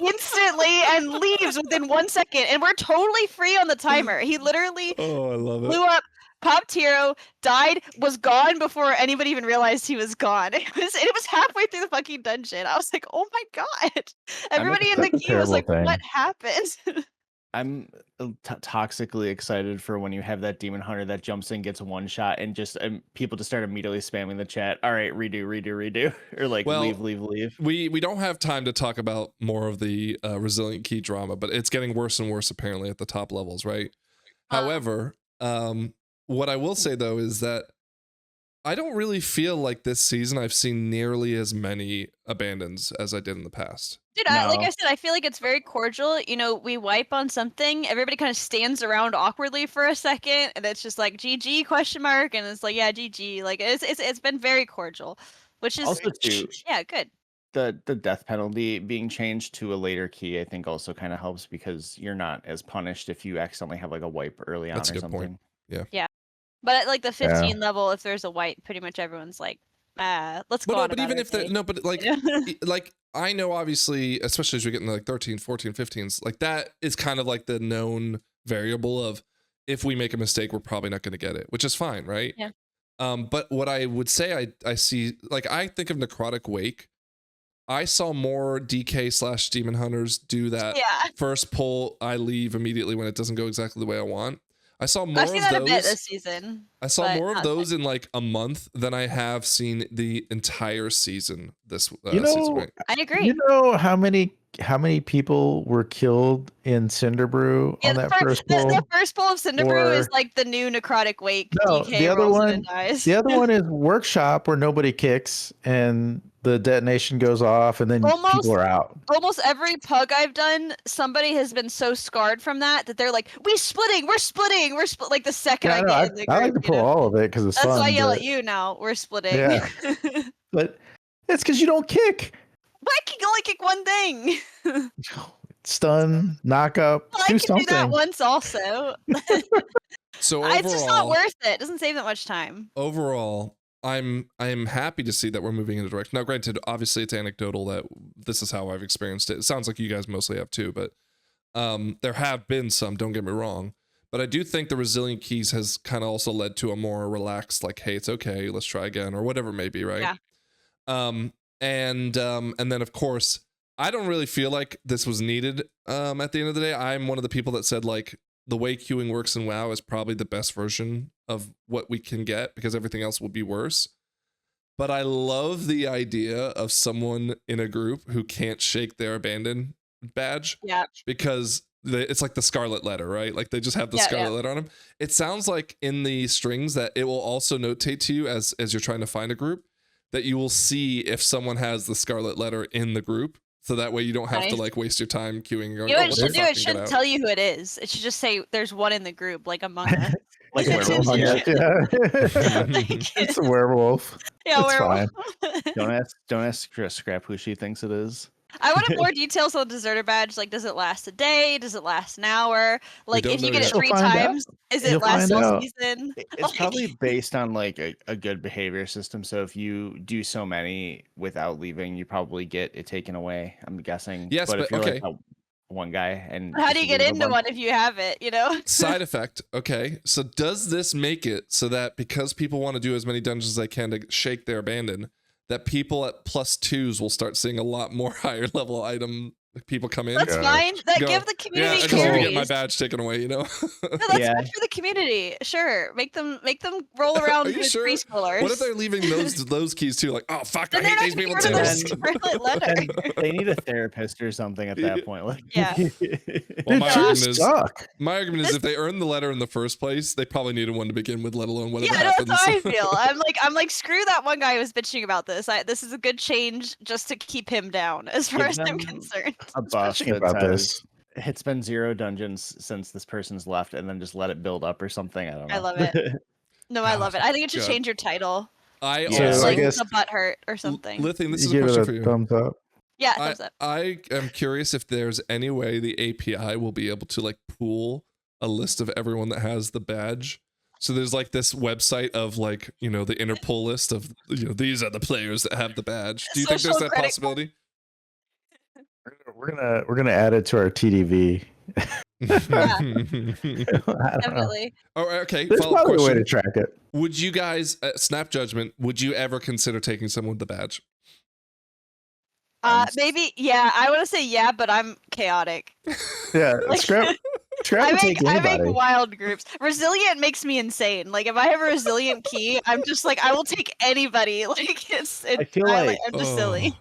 instantly and leaves within 1 second, and we're totally free on the timer. He literally
Oh, I love it.
blew up, popped hero, died, was gone before anybody even realized he was gone. It was halfway through the fucking dungeon. I was like, "Oh my god!" Everybody in the
That's a
queue was like,
terrible
"What
thing.
happened?"
I'm toxically excited for when you have that demon hunter that jumps in, gets one shot, and just people just start immediately spamming the chat. All right, redo, or like
Well,
leave.
We don't have time to talk about more of the resilient key drama, but it's getting worse and worse apparently at the top levels, right? However, what I will say though is that I don't really feel like this season I've seen nearly as many abandons as I did in the past.
Dude, like
No.
I said, I feel like it's very cordial. We wipe on something, everybody kind of stands around awkwardly for a second, and it's just like GG ? And it's like, yeah, GG. Like it's been very cordial, which is
Also, too,
yeah, good.
the death penalty being changed to a later key, I think also kind of helps because you're not as punished if you accidentally have like a wipe early on
That's a
or
good
something.
point.
But at like the 15 level, if there's a wipe, pretty much everyone's like, let's go
But no,
on
but
about
even
our
if the
day.
no, but like
You know?
like I know obviously, especially as we get into like 13, 14, 15s, like that is kind of like the known variable of if we make a mistake, we're probably not going to get it, which is fine, right?
Yeah.
But what I would say I see, like I think of Necrotic Wake. I saw more DK / Demon Hunters do that
Yeah.
first pull. I leave immediately when it doesn't go exactly the way I want. I saw more
I've seen
of
that a bit
those.
this season.
I saw
but
more of
not
those in like a month than I have seen the entire season this
You know,
season. Right?
I agree.
You know how many people were killed in Cinderbrew
Yeah,
on that first pull?
the first pull of Cinderbrew is
Or-
like the new Necrotic Wake.
No,
DK
the other
rolls in
one,
and dies.
the other one is Workshop, where nobody kicks and the detonation goes off, and then
Almost-
people are out.
Almost every pug I've done, somebody has been so scarred from that they're like, we're splitting, like the second
Yeah,
I
no,
get in the
I like
group,
to pull all of it because it's
That's
fun.
why I yell
but,
at you now. We're splitting.
Yeah. But it's because you don't kick.
But I can only kick one thing.
Stun, knock up,
Well, I
do
can
something.
do that once also.
So
It's just not
overall,
worth it. It doesn't save that much time.
overall, I'm happy to see that we're moving in a direction. Now, granted, obviously it's anecdotal that this is how I've experienced it. It sounds like you guys mostly have too, but there have been some. Don't get me wrong, but I do think the resilient keys has kind of also led to a more relaxed, like, hey, it's okay, let's try again, or whatever it may be, right?
Yeah.
And then of course, I don't really feel like this was needed. At the end of the day, I'm one of the people that said like the way queuing works in WoW is probably the best version of what we can get because everything else will be worse. But I love the idea of someone in a group who can't shake their abandon badge.
Yeah.
Because it's like the Scarlet Letter, right? Like they just have the Scarlet Letter on them. It sounds like in the strings that it will also notate to you as you're trying to find a group that you will see if someone has the Scarlet Letter in the group. So that way you don't have to like waste your time queuing and going,
You know
oh,
what
what
it should
the
do?
fuck,
It
and get
shouldn't
out.
tell you who it is. It should just say there's one in the group, like Among Us.
Like a
It's
werewolf.
just-
Yeah.
It's a werewolf.
Yeah,
It's
werewolf.
Don't ask Scrap who she thinks it is.
I wanted more details on the deserter badge. Like, does it last a day? Does it last an hour? Like,
don't
if you
know
get it
yet.
3
You'll find out.
times, is it
You'll
last
find
all
out.
season?
It's
Like-
probably based on like a good behavior system. So if you do so many without leaving, you probably get it taken away. I'm guessing.
Yes,
but if
but
you're
okay.
like that one guy and
How do you
just
get
leave a
into
bunch-
one if you have it? You know?
Side effect. Okay. So does this make it so that because people want to do as many dungeons as they can to shake their abandon, that people at +2s will start seeing a lot more higher level item people come in?
That's
God.
fine. That
Go,
give the
yeah,
community
I just want to
carries.
get my badge taken away, you know?
No, that's
Yeah.
good for the community. Sure, make them roll around
Are you
with
sure?
preschoolers.
What if they're leaving those keys too? Like, oh fuck,
Then
I
they're
hate these
not
people
gonna
too.
get rid of their Scarlet Letter.
They need a therapist or something at that point. Like,
Yeah.
Well,
Dude,
my
Yeah.
argument
cheers
is
suck.
my argument is if they earned the letter in the first place, they probably needed one to begin with, let alone whatever
Yeah, no,
happens.
that's how I feel. I'm like, screw that one guy who was bitching about this. This is a good change just to keep him down, as far
Give
as I'm
them
concerned.
a buff
Thinking
that
about
says
this.
it's been 0 dungeons since this person's left, and then just let it build up or something. I don't know.
I love it. No, I love it. I think it should
God.
change your title.
I
So,
also,
I
Like
guess-
the butt hurt or something.
Lithium, this
You
is a
give
question
it
for
a
you.
thumbs up.
Yeah, thumbs up.
I am curious if there's any way the API will be able to like pool a list of everyone that has the badge. So there's like this website of like, you know, the Interpol list of, you know, these are the players that have the badge. Do you think there's
Social
that
credit
possibility?
We're gonna add it to our TDV. I don't know.
Definitely.
Oh, okay.
There's
Follow-up
probably a way
question.
to track it.
Would you guys, snap judgment, would you ever consider taking someone with the badge?
Maybe. Yeah, I want to say yeah, but I'm chaotic.
Yeah,
Like-
scrap
I
will take
make
anybody.
wild groups. Resilient makes me insane. Like if I have a resilient key, I'm just like I will take anybody. Like it's
I feel
I'm
like-
I'm just silly.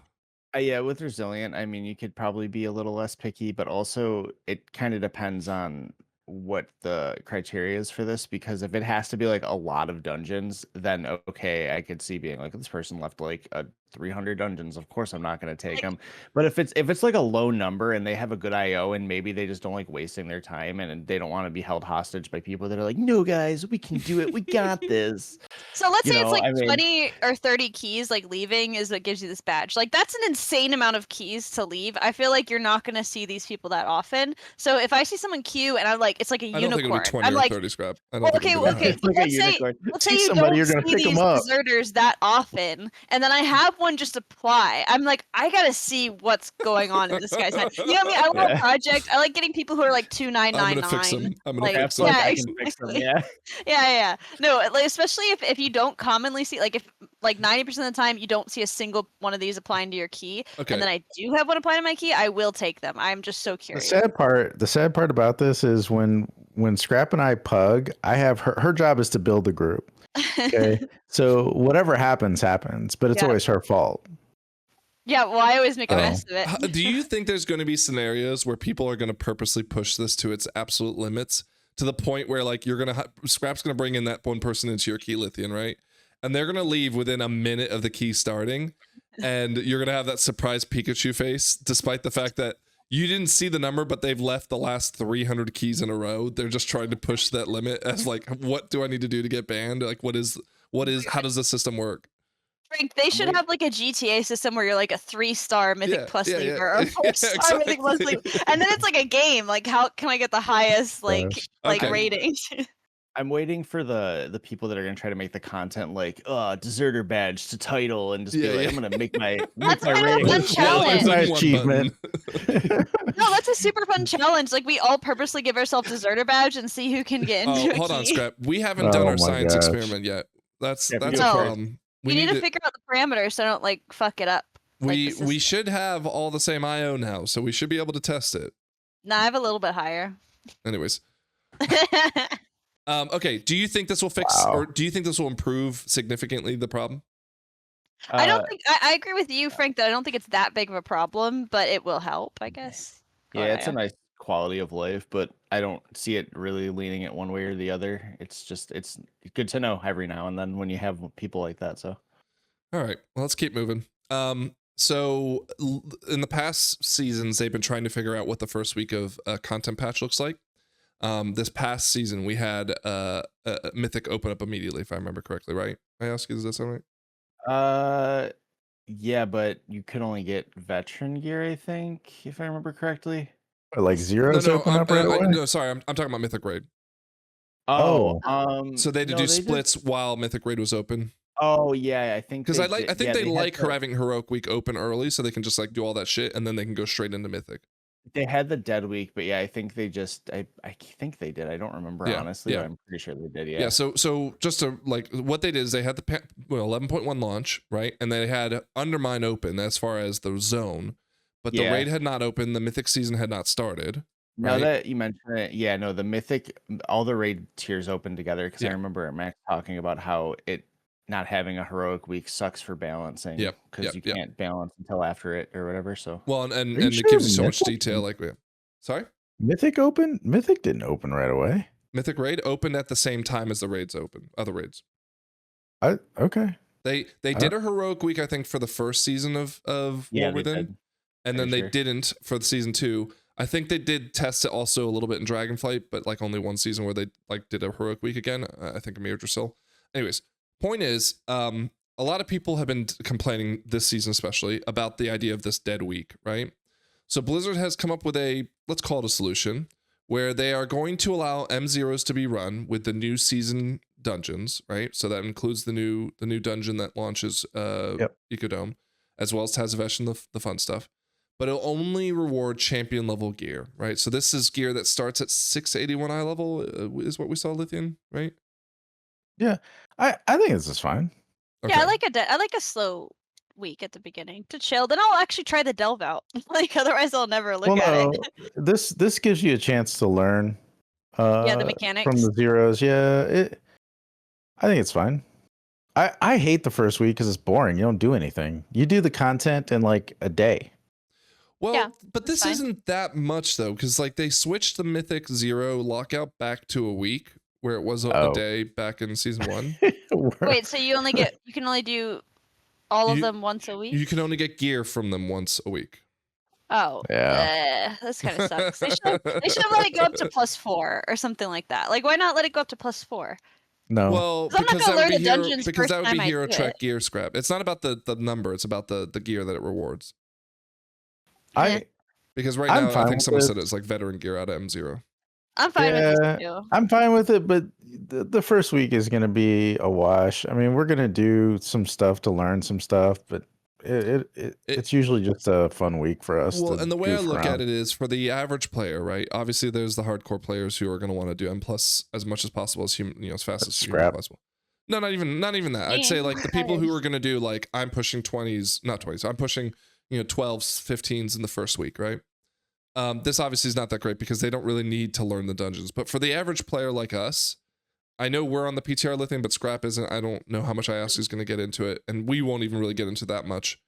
Yeah, with resilient, I mean, you could probably be a little less picky, but also it kind of depends on what the criteria is for this. Because if it has to be like a lot of dungeons, then okay, I could see being like this person left like a 300 dungeons. Of course, I'm not going to take them. But if it's like a low number and they have a good IO and maybe they just don't like wasting their time and they don't want to be held hostage by people that are like, no, guys, we can do it. We got this.
So let's say it's like
I mean,
20 or 30 keys, like leaving is what gives you this badge. Like that's an insane amount of keys to leave. I feel like you're not going to see these people that often. So if I see someone queue and I'm like, it's like a
I don't think it'll
unicorn.
be 20
I'm
or
like,
30 scrap. I don't
well,
think
okay,
it'll be that high.
okay.
It's like a
Let's say
unicorn.
let's
See
say you
somebody,
don't
you're gonna
see
pick 'em
these
up.
deserters that often, and then I have one just apply. I'm like, I gotta see what's going on in this guy's head. You know what I mean? I want a
Yeah.
project. I like getting people who are like 2999.
I'm gonna fix them. I'm gonna
Like,
fix
I
them.
feel like
yeah,
I can fix them.
exactly. Yeah. No, like, especially if you don't commonly see, like if like 90% of the time you don't see a single one of these applying to your key,
Okay.
and then I do have one applying to my key, I will take them. I'm just so
The
curious.
sad part about this is when Scrap and I pug, I have her job is to build the group. Okay. So whatever happens, but it's
Yeah.
always her fault.
Yeah, well, I always make a
Oh.
mess of it.
Do you think there's going to be scenarios where people are going to purposely push this to its absolute limits to the point where like you're going to Scrap's going to bring in that one person into your key Lithian, right? And they're going to leave within a minute of the key starting, and you're going to have that surprise Pikachu face despite the fact that you didn't see the number, but they've left the last 300 keys in a row. They're just trying to push that limit as like, what do I need to do to get banned? Like, what is, how does the system work?
Frank, they should have like a GTA system where you're like a 3-star Mythic Plus leaver or a 4-star Mythic Plus leaver, and then it's like a game. Like, how can I get the highest like
Okay.
rating?
I'm waiting for the people that are gonna try to make the content like deserter badge to title and just be like, I'm gonna make my
That's
my
kind of a
rating.
fun challenge.
my
One
achievement.
No, that's a super fun challenge. Like we all purposely give ourselves deserter badge and see who can get into a
Hold on,
key.
Scrap. We haven't done
Oh
our
my
science
gosh.
experiment yet. That's
Yeah,
a
we
do.
problem.
We need to figure out the parameters so I don't like fuck it up. like the
we
system.
should have all the same IO now, so we should be able to test it.
Nah, I have a little bit higher.
Anyways, okay. Do you think this will fix,
Wow.
or do you think this will improve significantly the problem?
I don't think I agree with you, Frank, that I don't think it's that big of a problem, but it will help, I guess.
Yeah, it's a nice quality of life, but I don't see it really leaning it one way or the other. It's good to know every now and then when you have people like that. So,
All right, well, let's keep moving. So in the past seasons, they've been trying to figure out what the first week of a content patch looks like. This past season, we had a Mythic open up immediately, if I remember correctly, right? I ask you, does that sound right?
Yeah, but you could only get veteran gear, I think, if I remember correctly.
Like zeros
No,
open up right away.
no, sorry, I'm talking about Mythic Raid.
Oh.
So they had to do splits while Mythic Raid was open.
Oh yeah, I think
Because I think they like
had
having Heroic Week open early, so they can just like do all that shit, and then they can go straight into Mythic.
They had the dead week, but yeah, I think they just I think they did. I don't remember honestly, but I'm pretty sure they did.
Yeah. So just to like what they did is they had the 11.1 launch, right, and they had Undermine open as far as the zone, but the raid had not opened. The Mythic season had not started.
Now
right?
that you mention it, yeah, no, the Mythic, all the raid tiers open together because I remember Max talking about how it not having a heroic week sucks for balancing.
Yep,
because you can't balance until after it or whatever. So
well, and
you
it
sure
gives you so much
Mythic?
detail. Like, sorry,
Mythic open? Mythic didn't open right away.
Mythic raid opened at the same time as the raids open. Other raids.
Okay.
They did a heroic week, I think, for the first season of War Within,
did.
and then
Pretty
they
sure.
didn't for the season 2. I think they did test it also a little bit in Dragonflight, but like only one season where they like did a heroic week again. I think Amir Drasil. Anyways, point is, a lot of people have been complaining this season, especially about the idea of this dead week, right? So Blizzard has come up with let's call it a solution, where they are going to allow M0s to be run with the new season dungeons, right? So that includes the new dungeon that launches Ecodome, as well as Tazavesh and the fun stuff. But it'll only reward champion level gear, right? So this is gear that starts at 681 eye level, is what we saw, Lithian, right?
Yeah. I think this is fine.
Yeah, I like a slow week at the beginning to chill. Then I'll actually try the delve out. Like otherwise I'll never look at it.
This gives you a chance to learn
the mechanics
from the zeros. Yeah, I think it's fine. I hate the first week because it's boring. You don't do anything. You do the content in like a day.
Well,
Yeah,
but this isn't that much though, because like they switched the Mythic 0 lockout back to a week where it was a day back in season 1.
Wait, so you can only do all of
You-
them once a week?
You can only get gear from them once a week.
Oh,
Yeah.
this kind of sucks. They should have let it go up to +4 or something like that. Like, why not let it go up to +4?
No.
Well,
'Cause I'm not
because
gonna
that would
learn
be
the
hero,
dungeons
because that
first
would be
time I
hero
do
track
it.
gear scrap. It's not about the number. It's about the gear that it rewards.
I
Because right
I'm
now, I
fine
think
with
someone
it.
said it's like veteran gear out of M0.
I'm fine with
Yeah,
this too.
I'm fine with it, but the first week is gonna be a wash. I mean, we're gonna do some stuff to learn some stuff, but it's usually just a fun week for us.
Well,
to
and the way I
goof
look
around.
at it is for the average player, right? Obviously, there's the hardcore players who are going to want to do M plus as much as possible, as as fast as humanly
Scrap.
possible. No, not even that. I'd say like the people who are going to do like I'm pushing 20s, not 20s. I'm pushing 12s, 15s in the first week, right? This obviously is not that great because they don't really need to learn the dungeons. But for the average player like us, I know we're on the PTR Lithium, but Scrap isn't. I don't know how much IASC is going to get into it, and we won't even really get into that much.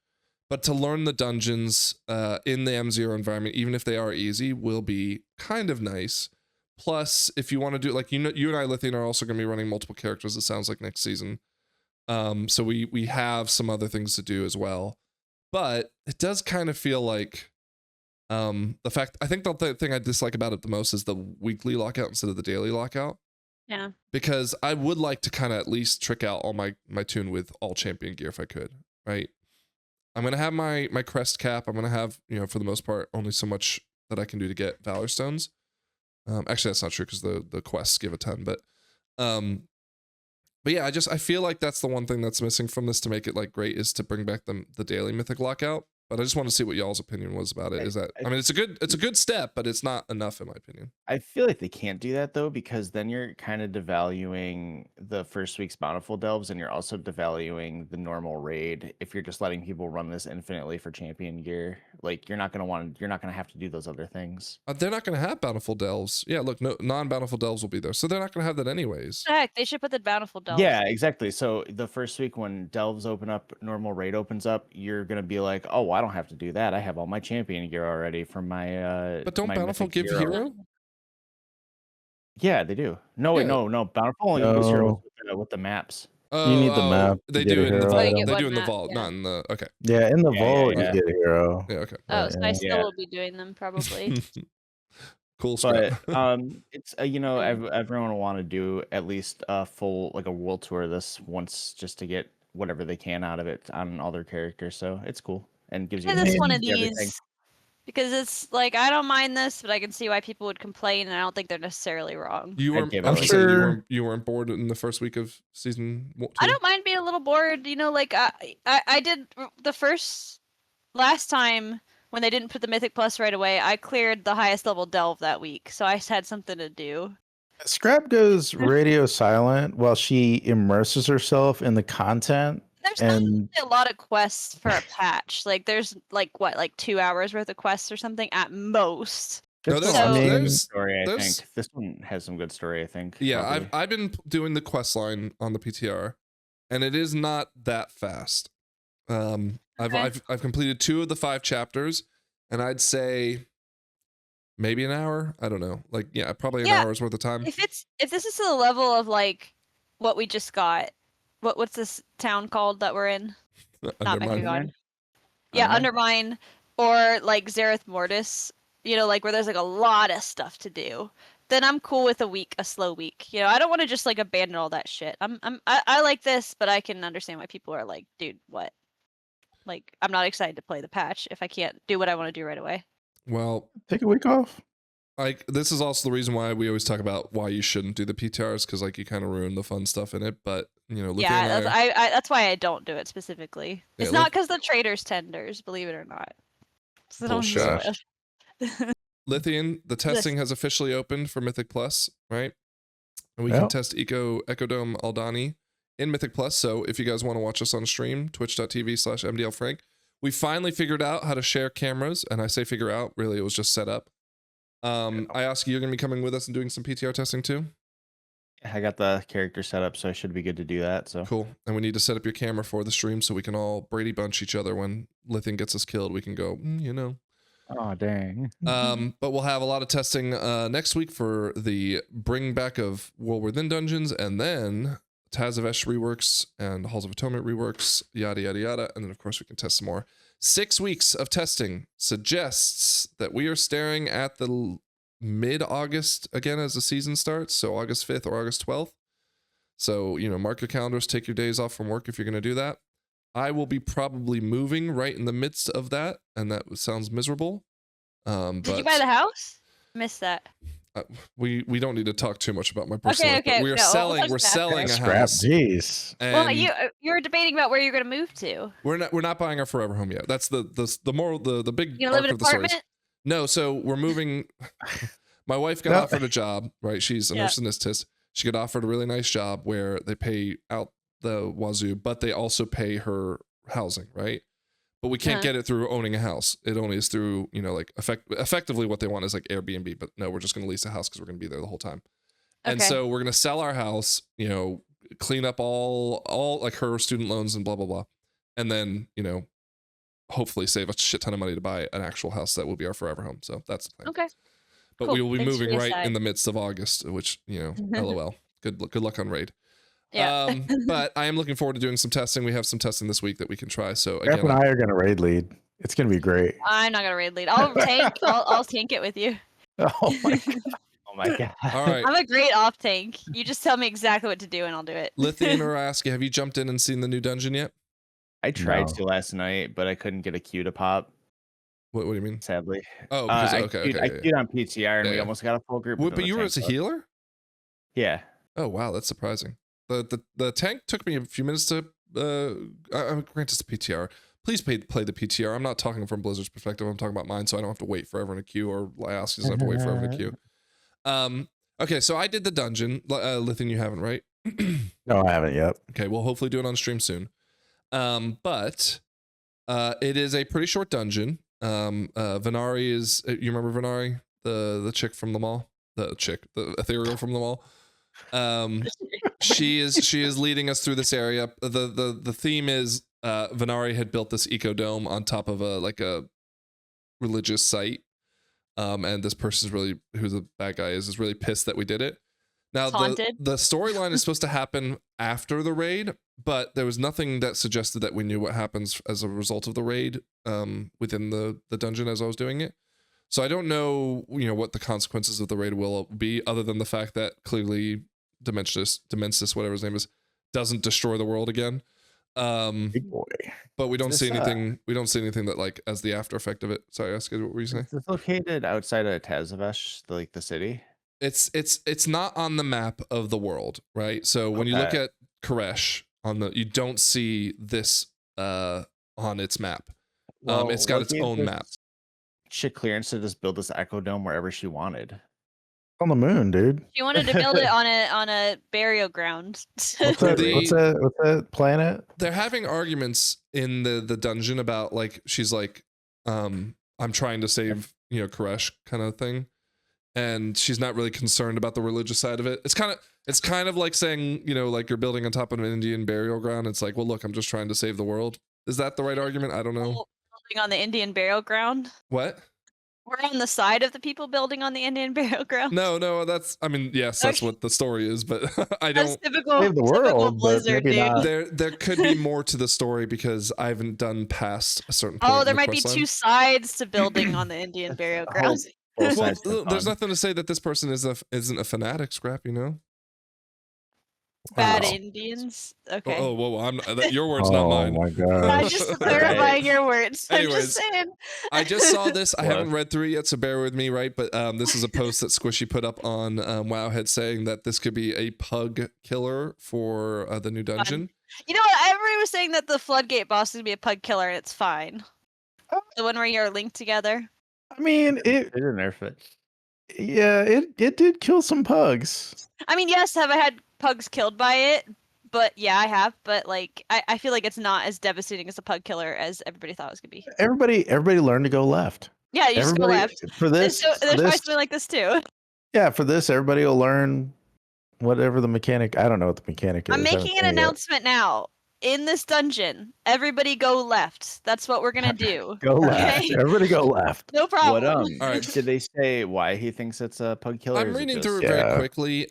But to learn the dungeons in the M0 environment, even if they are easy, will be kind of nice. Plus, if you want to do like you and I, Lithium, are also going to be running multiple characters. It sounds like next season. So we have some other things to do as well. But it does kind of feel like the fact. I think the thing I dislike about it the most is the weekly lockout instead of the daily lockout.
Yeah.
Because I would like to kind of at least trick out all my tune with all champion gear if I could, right? I'm gonna have my crest cap. I'm gonna have, for the most part, only so much that I can do to get Valor Stones. Actually, that's not true because the quests give a ton. But yeah, I feel like that's the one thing that's missing from this to make it like great is to bring back the daily mythic lockout. But I just want to see what y'all's opinion was about it. Is that I mean, it's a good step, but it's not enough in my opinion.
I feel like they can't do that though, because then you're kind of devaluing the first week's bountiful delves, and you're also devaluing the normal raid if you're just letting people run this infinitely for champion gear. Like you're not gonna have to do those other things.
They're not gonna have bountiful delves. Yeah, look, no non-bountiful delves will be there, so they're not gonna have that anyways.
Heck, they should put the bountiful delves.
Yeah, exactly. So the first week when delves open up, normal raid opens up, you're gonna be like, oh, I don't have to do that. I have all my champion gear already from my
But don't
my
bountiful
mythic
give hero?
Yeah, they do. No, wait,
Yeah.
no. Bountiful only gives heroes
No.
with the maps.
Oh,
need the map to
They
get
do
a
it in the
hero
vault.
item.
They do it in the
Map,
vault,
yeah.
not in the. Okay.
Yeah, in the
Yeah,
vault
yeah.
you get a hero.
Yeah. Okay.
Oh, so I still
Yeah.
will be doing them probably.
Cool
But
Scrap.
it's everyone will want to do at least a full like a world tour this once just to get whatever they can out of it on all their characters. So it's cool and gives you
Yeah, this one of
everything.
these because it's like I don't mind this, but I can see why people would complain, and I don't think they're necessarily wrong.
You
I'd
weren't.
give it
I'm
like-
sure you weren't bored in the first week of season 2.
I don't mind being a little bored. Like I did the first last time when they didn't put the Mythic Plus right away. I cleared the highest level delve that week, so I had something to do.
Scrap goes radio silent while she immerses herself in the content.
There's
And
not a lot of quests for a patch. Like there's like 2 hours worth of quests or something at most.
No,
It's a
there's-
lot of
So-
good story. I
there's-
think this one has some good story. I think.
Yeah,
probably.
I've been doing the quest line on the PTR, and it is not that fast. I've completed 2 of the 5 chapters, and I'd say maybe an hour. I don't know. Like probably an hour's worth of time.
If this is to the level of like what we just got, what's this town called that we're in? Not
Undermine.
Mechagon. Yeah, Undermine or like Zareth Mortis, like where there's like a lot of stuff to do. Then I'm cool with a slow week. I don't want to just like abandon all that shit. I like this, but I can understand why people are like, dude, what? Like, I'm not excited to play the patch if I can't do what I want to do right away.
Well,
take a week off.
like this is also the reason why we always talk about why you shouldn't do the PTRs, because like you kind of ruin the fun stuff in it. But Lithium
Yeah,
and I,
that's why I don't do it specifically.
Yeah,
It's not because the traders tenders, believe it or not. So don't
Bullshit.
spoil.
Lithium, the testing has officially opened for Mythic Plus, right? And we
Yeah.
can test Ecodome Aldani in Mythic Plus. So if you guys want to watch us on stream, twitch.tv/MDLFrank, we finally figured out how to share cameras. And I say figure out, really, it was just set up. I ask you, you're going to be coming with us and doing some PTR testing too?
I got the character set up, so I should be good to do that. So
Cool. And we need to set up your camera for the stream so we can all Brady Bunch each other when Lithium gets us killed. We can go,
Oh dang.
But we'll have a lot of testing next week for the bring back of World Within Dungeons, and then Tazavesh reworks and Halls of Atonement reworks, yada, yada, yada. And then, of course, we can test some more. 6 weeks of testing suggests that we are staring at the mid-August again as the season starts. So August 5th or August 12th. So, mark your calendars, take your days off from work if you're going to do that. I will be probably moving right in the midst of that. And that sounds miserable.
Did you buy the house? Missed that.
We don't need to talk too much about my personal life, but we're
no,
selling
we'll
a
Scrap,
house.
jeez.
Well,
And
you were debating about where you're going to move to.
we're not buying our forever home yet. That's the moral, the big
You gonna live
arc
in an
of the story.
apartment?
No, so we're moving. My wife got offered a job, right? She's a nurse anesthetist. She got offered a really nice job where they pay out the wazoo, but they also pay her housing, right? But we can't get it through owning a house. It only is through, effectively what they want is like Airbnb. But no, we're just going to lease a house because we're going to be there the whole time. And so we're going to sell our house, clean up all like her student loans and blah, blah, blah. And then, hopefully save a shit ton of money to buy an actual house that will be our forever home. So that's the plan.
Okay.
But
Cool.
we will be
Thanks for
moving
your
right
side.
in the midst of August, which, LOL. Good luck on raid.
Yeah.
But I am looking forward to doing some testing. We have some testing this week that we can try. So
Jeff
again,
and I are going to raid lead. It's going to be great.
I'm not going to raid lead. I'll tank. I'll tank it with you.
Oh my God.
Oh my god.
all right.
I'm a great off tank. You just tell me exactly what to do and I'll do it.
Lithian or Ask, have you jumped in and seen the new dungeon yet?
I tried
No.
to last night, but I couldn't get a queue to pop,
What do you mean?
sadly.
Oh, because
I
okay.
queued on PTR and
Yeah,
we
yeah.
almost got a full group.
But
then
you
the
were
tank
as a
sucked.
healer?
Yeah.
Oh wow, that's surprising. The tank took me a few minutes to grant us the PTR. Please play the PTR. I'm not talking from Blizzard's perspective. I'm talking about mine, so I don't have to wait forever in a queue, or Ask doesn't have to wait forever in a queue. Okay, so I did the dungeon. Lithian, you haven't, right?
No, I haven't yet.
Okay, we'll hopefully do it on stream soon. But it is a pretty short dungeon. Venari is, you remember Venari, the chick from the mall, the ethereal from the mall. She is leading us through this area. The theme is Venari had built this eco dome on top of a religious site. And this person's really, who the bad guy is really pissed that we did it. Now the storyline is supposed to happen after the raid, but there was nothing that suggested that we knew what happens as a result of the raid within the dungeon as I was doing it. So I don't know, what the consequences of the raid will be, other than the fact that clearly Demensis, whatever his name is, doesn't destroy the world again.
Big boy.
But we don't
Is
see
this,
anything. We don't see anything that like as the after effect of it. Sorry, Ask, what were you saying?
Is this located outside of Tazavesh, the city?
It's not on the map of the world, right? So when you look
Okay.
at Koresh you don't see this on its map. It's got
what
its
gave
own
this
map.
Chick clearance to just build this echo dome wherever she wanted.
On the moon, dude.
She wanted to build it on a burial ground.
What's that planet?
They're having arguments in the dungeon about like she's like I'm trying to save Koresh kind of thing, and she's not really concerned about the religious side of it. It's kind of like saying like you're building on top of an Indian burial ground. It's like, well, look, I'm just trying to save the world. Is that the right argument? I don't know.
Building on the Indian burial ground.
What?
We're on the side of the people building on the Indian burial ground.
No, yes, that's
Okay.
what the story is, but I don't.
That's typical.
Save the
typical
world, but
Blizzard,
maybe
dude.
not.
There could be more to the story because I haven't done past a certain point.
Oh,
in
there
the
might be
quest
two
line.
sides to building on the Indian burial ground.
Both
Well,
sides have
there's
fun.
nothing to say that this person isn't a fanatic, Scrap.
Bad
Wow.
Indians. Okay.
Oh, whoa, your words, not mine.
Oh my
I'm
god.
just clarifying your words. I'm
Anyways,
just saying.
I just saw this. I
What?
haven't read through it yet, so bear with me, right? But this is a post that Squishy put up on Wowhead saying that this could be a pug killer for the new dungeon.
You know what? Everybody was saying that the Floodgate boss is gonna be a pug killer, and it's fine. The one where you're linked together.
I mean,
They didn't nerf it.
it did kill some pugs.
I mean, yes, have I had pugs killed by it? But yeah, I have. But like, I feel like it's not as devastating as a pug killer as everybody thought it was gonna be.
Everybody learned to go left.
Yeah, you just go left.
For this,
There's
for
probably
this,
something like this too.
yeah, for this, everybody will learn whatever the mechanic. I don't know what the mechanic is.
I'm
I haven't
making
seen
an
it yet.
announcement now. In this dungeon, everybody go left. That's what we're gonna do.
Go left.
Okay?
Everybody go left.
No problem.
What
All right.
did they say why he thinks it's a pug killer? or
I'm
is it
reading
just-
through it
Yeah.
very quickly.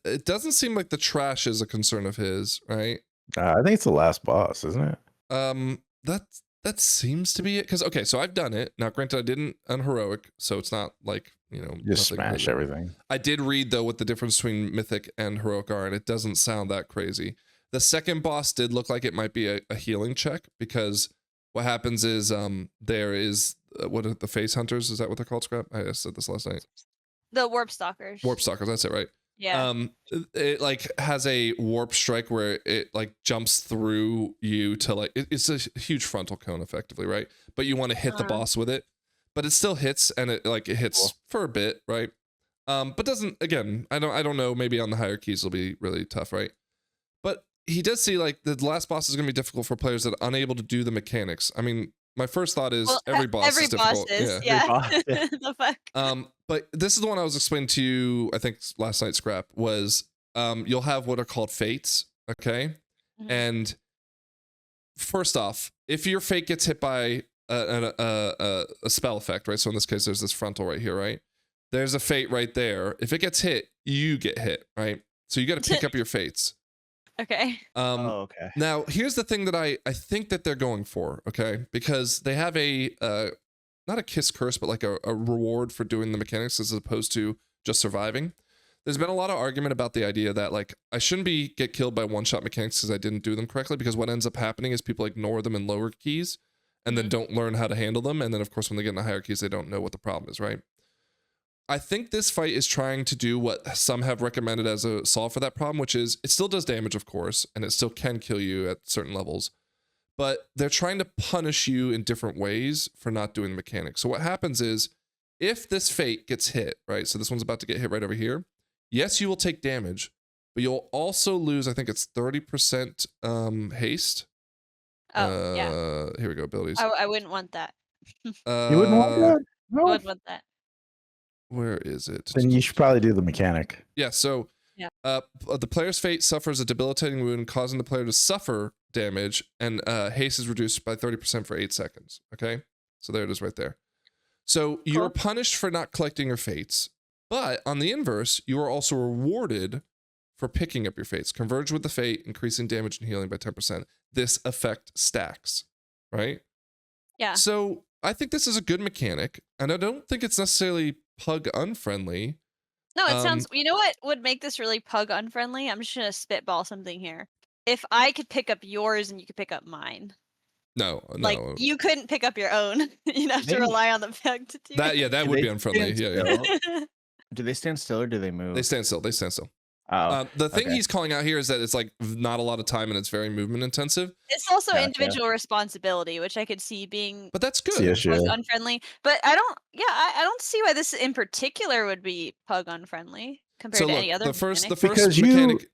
it doesn't seem like the trash is a concern of his, right?
I think it's the last boss, isn't it?
That seems to be it. Because okay, so I've done it. Now, granted, I didn't on heroic, so it's not like, you know,
Just
nothing
smash
really.
everything.
I did read though what the difference between mythic and heroic are, and it doesn't sound that crazy. The second boss did look like it might be a healing check, because what happens is there is what are the face hunters? Is that what they're called, Scrap? I said this last night.
The warp stalkers.
Warp stalkers. That's it, right?
Yeah.
It like has a warp strike where it like jumps through you to like it's a huge frontal cone effectively, right? But you want to hit the boss with it, but it still hits, and it hits for a bit, right? But doesn't, again, I don't know, maybe on the higher keys it'll be really tough, right? But he does see like the last boss is going to be difficult for players that are unable to do the mechanics. I mean, my first thought is every boss is difficult.
Yeah. The fuck.
But this is the one I was explaining to you, I think last night, Scrap, was you'll have what are called fates, okay?
Mhm.
And first off, if your fate gets hit by a spell effect, right? So in this case, there's this frontal right here, right? There's a fate right there. If it gets hit, you get hit, right? So you got to pick up your fates.
Okay.
Okay.
Now, here's the thing that I think that they're going for, okay? Because they have a, not a kiss curse, but like a reward for doing the mechanics as opposed to just surviving. There's been a lot of argument about the idea that like I shouldn't get killed by one-shot mechanics because I didn't do them correctly, because what ends up happening is people ignore them in lower keys and then don't learn how to handle them. And then, of course, when they get in the higher keys, they don't know what the problem is, right? I think this fight is trying to do what some have recommended as a solve for that problem, which is it still does damage, of course, and it still can kill you at certain levels, but they're trying to punish you in different ways for not doing the mechanics. So what happens is if this fate gets hit, right? So this one's about to get hit right over here. Yes, you will take damage, but you'll also lose, I think it's 30% haste.
Oh, yeah.
Here we go, abilities.
I wouldn't want that.
You wouldn't want that?
I
No.
would want that.
Where is it?
Then you should probably do the mechanic.
Yeah, so the player's fate suffers a debilitating wound, causing the player to suffer damage, and haste is reduced by 30% for 8 seconds. Okay, so there it is right there. So you're punished for not collecting your fates, but on the inverse, you are also rewarded for picking up your fates. Converge with the fate, increasing damage and healing by 10%. This effect stacks, right?
Yeah.
So I think this is a good mechanic, and I don't think it's necessarily pug unfriendly.
No, it sounds. You know what would make this really pug unfriendly? I'm just gonna spitball something here. If I could pick up yours and you could pick up mine.
No.
Like you couldn't pick up your own. You'd have to rely on the pug to do
that. Yeah, that would be unfriendly. Yeah.
Do they stand still or do they move?
They stand still. They stand still.
Oh,
the thing he's calling out here is that it's like not a lot of time and it's very movement intensive.
It's also individual responsibility, which I could see being.
But that's good.
Unfriendly, but I don't. Yeah, I don't see why this in particular would be pug unfriendly compared to any other.
The first
because
mechanic.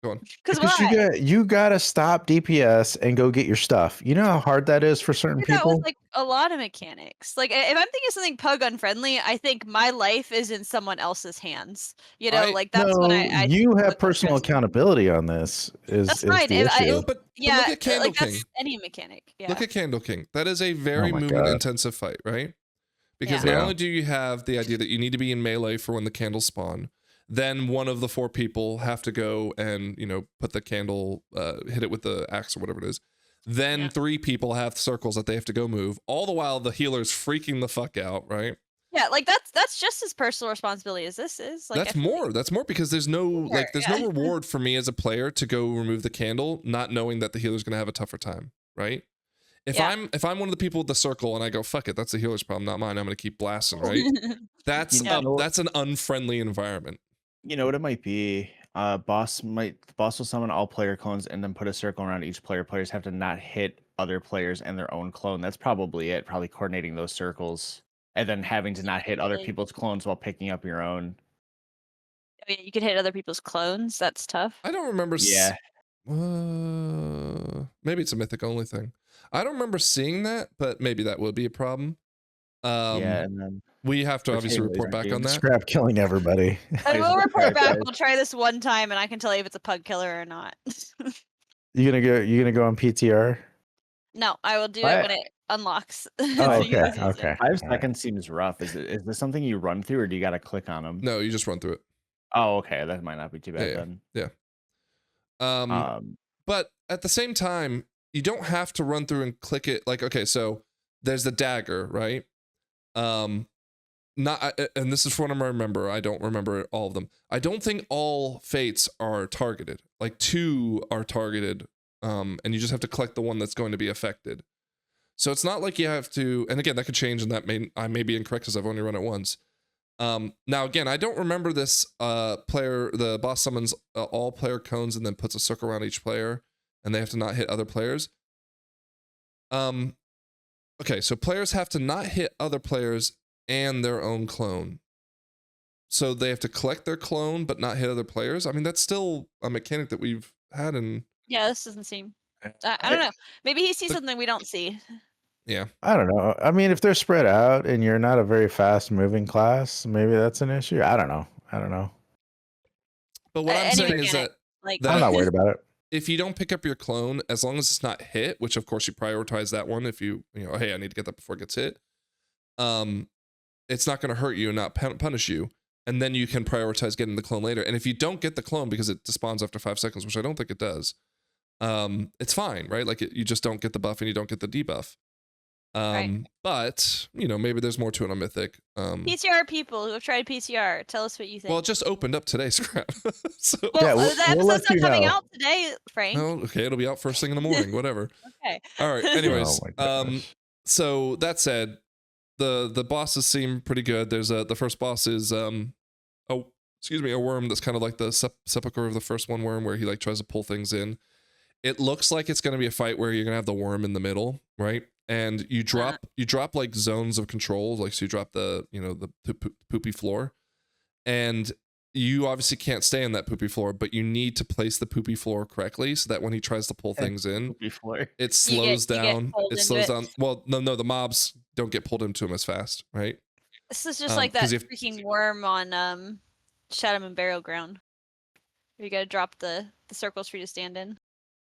Go on.
Because
you gotta stop DPS and go get your stuff. You know how hard that is for certain people.
That was like a lot of mechanics. Like if I'm thinking of something pug unfriendly, I think my life is in someone else's hands. You know, like that's when I
you have personal accountability on this. That's
right.
The issue.
But look at Candle King.
That's any mechanic. Yeah.
Look at Candle King. That is a very movement intensive fight, right? Because not only do you have the idea that you need to be in melee for when the candles spawn, then one of the 4 people have to go and, you know, put the candle, hit it with the axe or whatever it is. Then 3 people have circles that they have to go move. All the while the healer's freaking the fuck out, right?
Yeah, like that's just as personal responsibility as this is. Like
that's more because there's no no reward for me as a player to go remove the candle, not knowing that the healer's gonna have a tougher time, right? If I'm one of the people with the circle and I go, fuck it, that's the healer's problem, not mine, I'm gonna keep blasting, right? That's that's an unfriendly environment.
You know what it might be? The boss will summon all player clones and then put a circle around each player. Players have to not hit other players and their own clone. That's probably it. Probably coordinating those circles and then having to not hit other people's clones while picking up your own.
I mean, you can hit other people's clones. That's tough.
I don't remember.
Yeah.
Maybe it's a mythic only thing. I don't remember seeing that, but maybe that would be a problem.
Yeah, and then
we have to obviously report back on that.
Scrap killing everybody.
I will report back. We'll try this one time, and I can tell you if it's a pug killer or not.
You gonna go on PTR?
No, I will do it when it unlocks.
Oh, okay.
5 seconds seems rough. Is this something you run through, or do you got to click on them?
No, you just run through it.
Oh, okay. That might not be too bad
Yeah.
then.
But at the same time, you don't have to run through and click it. Like, okay, so there's the dagger, right? Not, and this is from what I remember. I don't remember all of them. I don't think all fates are targeted. Like 2 are targeted, and you just have to collect the one that's going to be affected. So it's not like you have to. And again, that could change, and I may be incorrect because I've only run it once. Now again, I don't remember this. The boss summons all player cones and then puts a circle around each player, and they have to not hit other players. Okay, so players have to not hit other players and their own clone. So they have to collect their clone but not hit other players. I mean, that's still a mechanic that we've had in.
Yeah, this doesn't seem. I don't know. Maybe he sees something we don't see.
Yeah.
I don't know. I mean, if they're spread out and you're not a very fast moving class, maybe that's an issue. I don't know.
But what I'm
Any
saying is
mechanic,
that
I'm not worried about it.
if you don't pick up your clone, as long as it's not hit, which of course you prioritize that one. If you know, hey, I need to get that before it gets hit. It's not going to hurt you and not punish you. And then you can prioritize getting the clone later. And if you don't get the clone because it despawns after 5 seconds, which I don't think it does, it's fine, right? Like you just don't get the buff and you don't get the debuff.
Right.
But you know, maybe there's more to it on Mythic.
PCR people who have tried PCR, tell us what you think.
Well, it just opened up today, Scrap. So
well,
Yeah,
the
we'll
episode's
let
not
you
coming
know.
out today, Frank.
oh, okay, it'll be out first thing in the morning, whatever.
Okay.
All right. Anyways,
Oh my gosh.
so that said, the bosses seem pretty good. There's the first boss is a worm that's kind of like the sepulcher of the first one worm, where he like tries to pull things in. It looks like it's going to be a fight where you're going to have the worm in the middle, right? And you drop like zones of control, like so you drop the poopy floor, and you obviously can't stay on that poopy floor, but you need to place the poopy floor correctly so that when he tries to pull things in, it slows down. It slows down. Well, no, the mobs don't get pulled into him as fast, right?
This is just like that
'cause if-
freaking worm on Shadowmeld Burial Ground. You gotta drop the circles for you to stand in.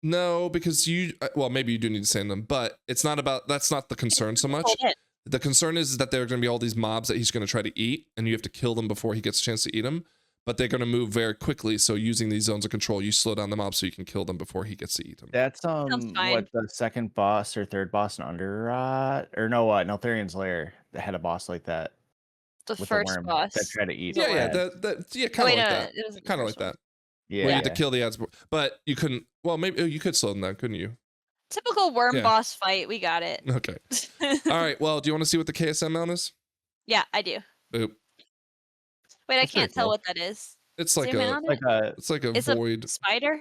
No, because maybe you do need to stand them, but it's not about, that's not the concern so much. The concern is that there are going to be all these mobs that he's going to try to eat, and you have to kill them before he gets a chance to eat them. But they're going to move very quickly, so using these zones of control, you slow down the mob so you can kill them before he gets to eat them.
That's
fine.
what the second boss or third boss in Neltharian's Lair that had a boss like that.
The
with
first
the worm
boss.
that tried to eat.
Yeah,
it.
kind of like
no,
that.
it wasn't the
Kind of
first
like
one.
that.
Yeah,
Where you had to kill the ads, but you couldn't. Well, maybe you could slow them down, couldn't you?
Typical worm
Yeah.
boss fight. We got it.
Okay. All right. Well, do you want to see what the KSM mount is?
Yeah, I do.
Oop.
Wait, I
That's pretty
can't tell
cool.
what that is.
It's like
Zoom in
a.
on
Like
it?
a
It's like a
It's
void.
a spider.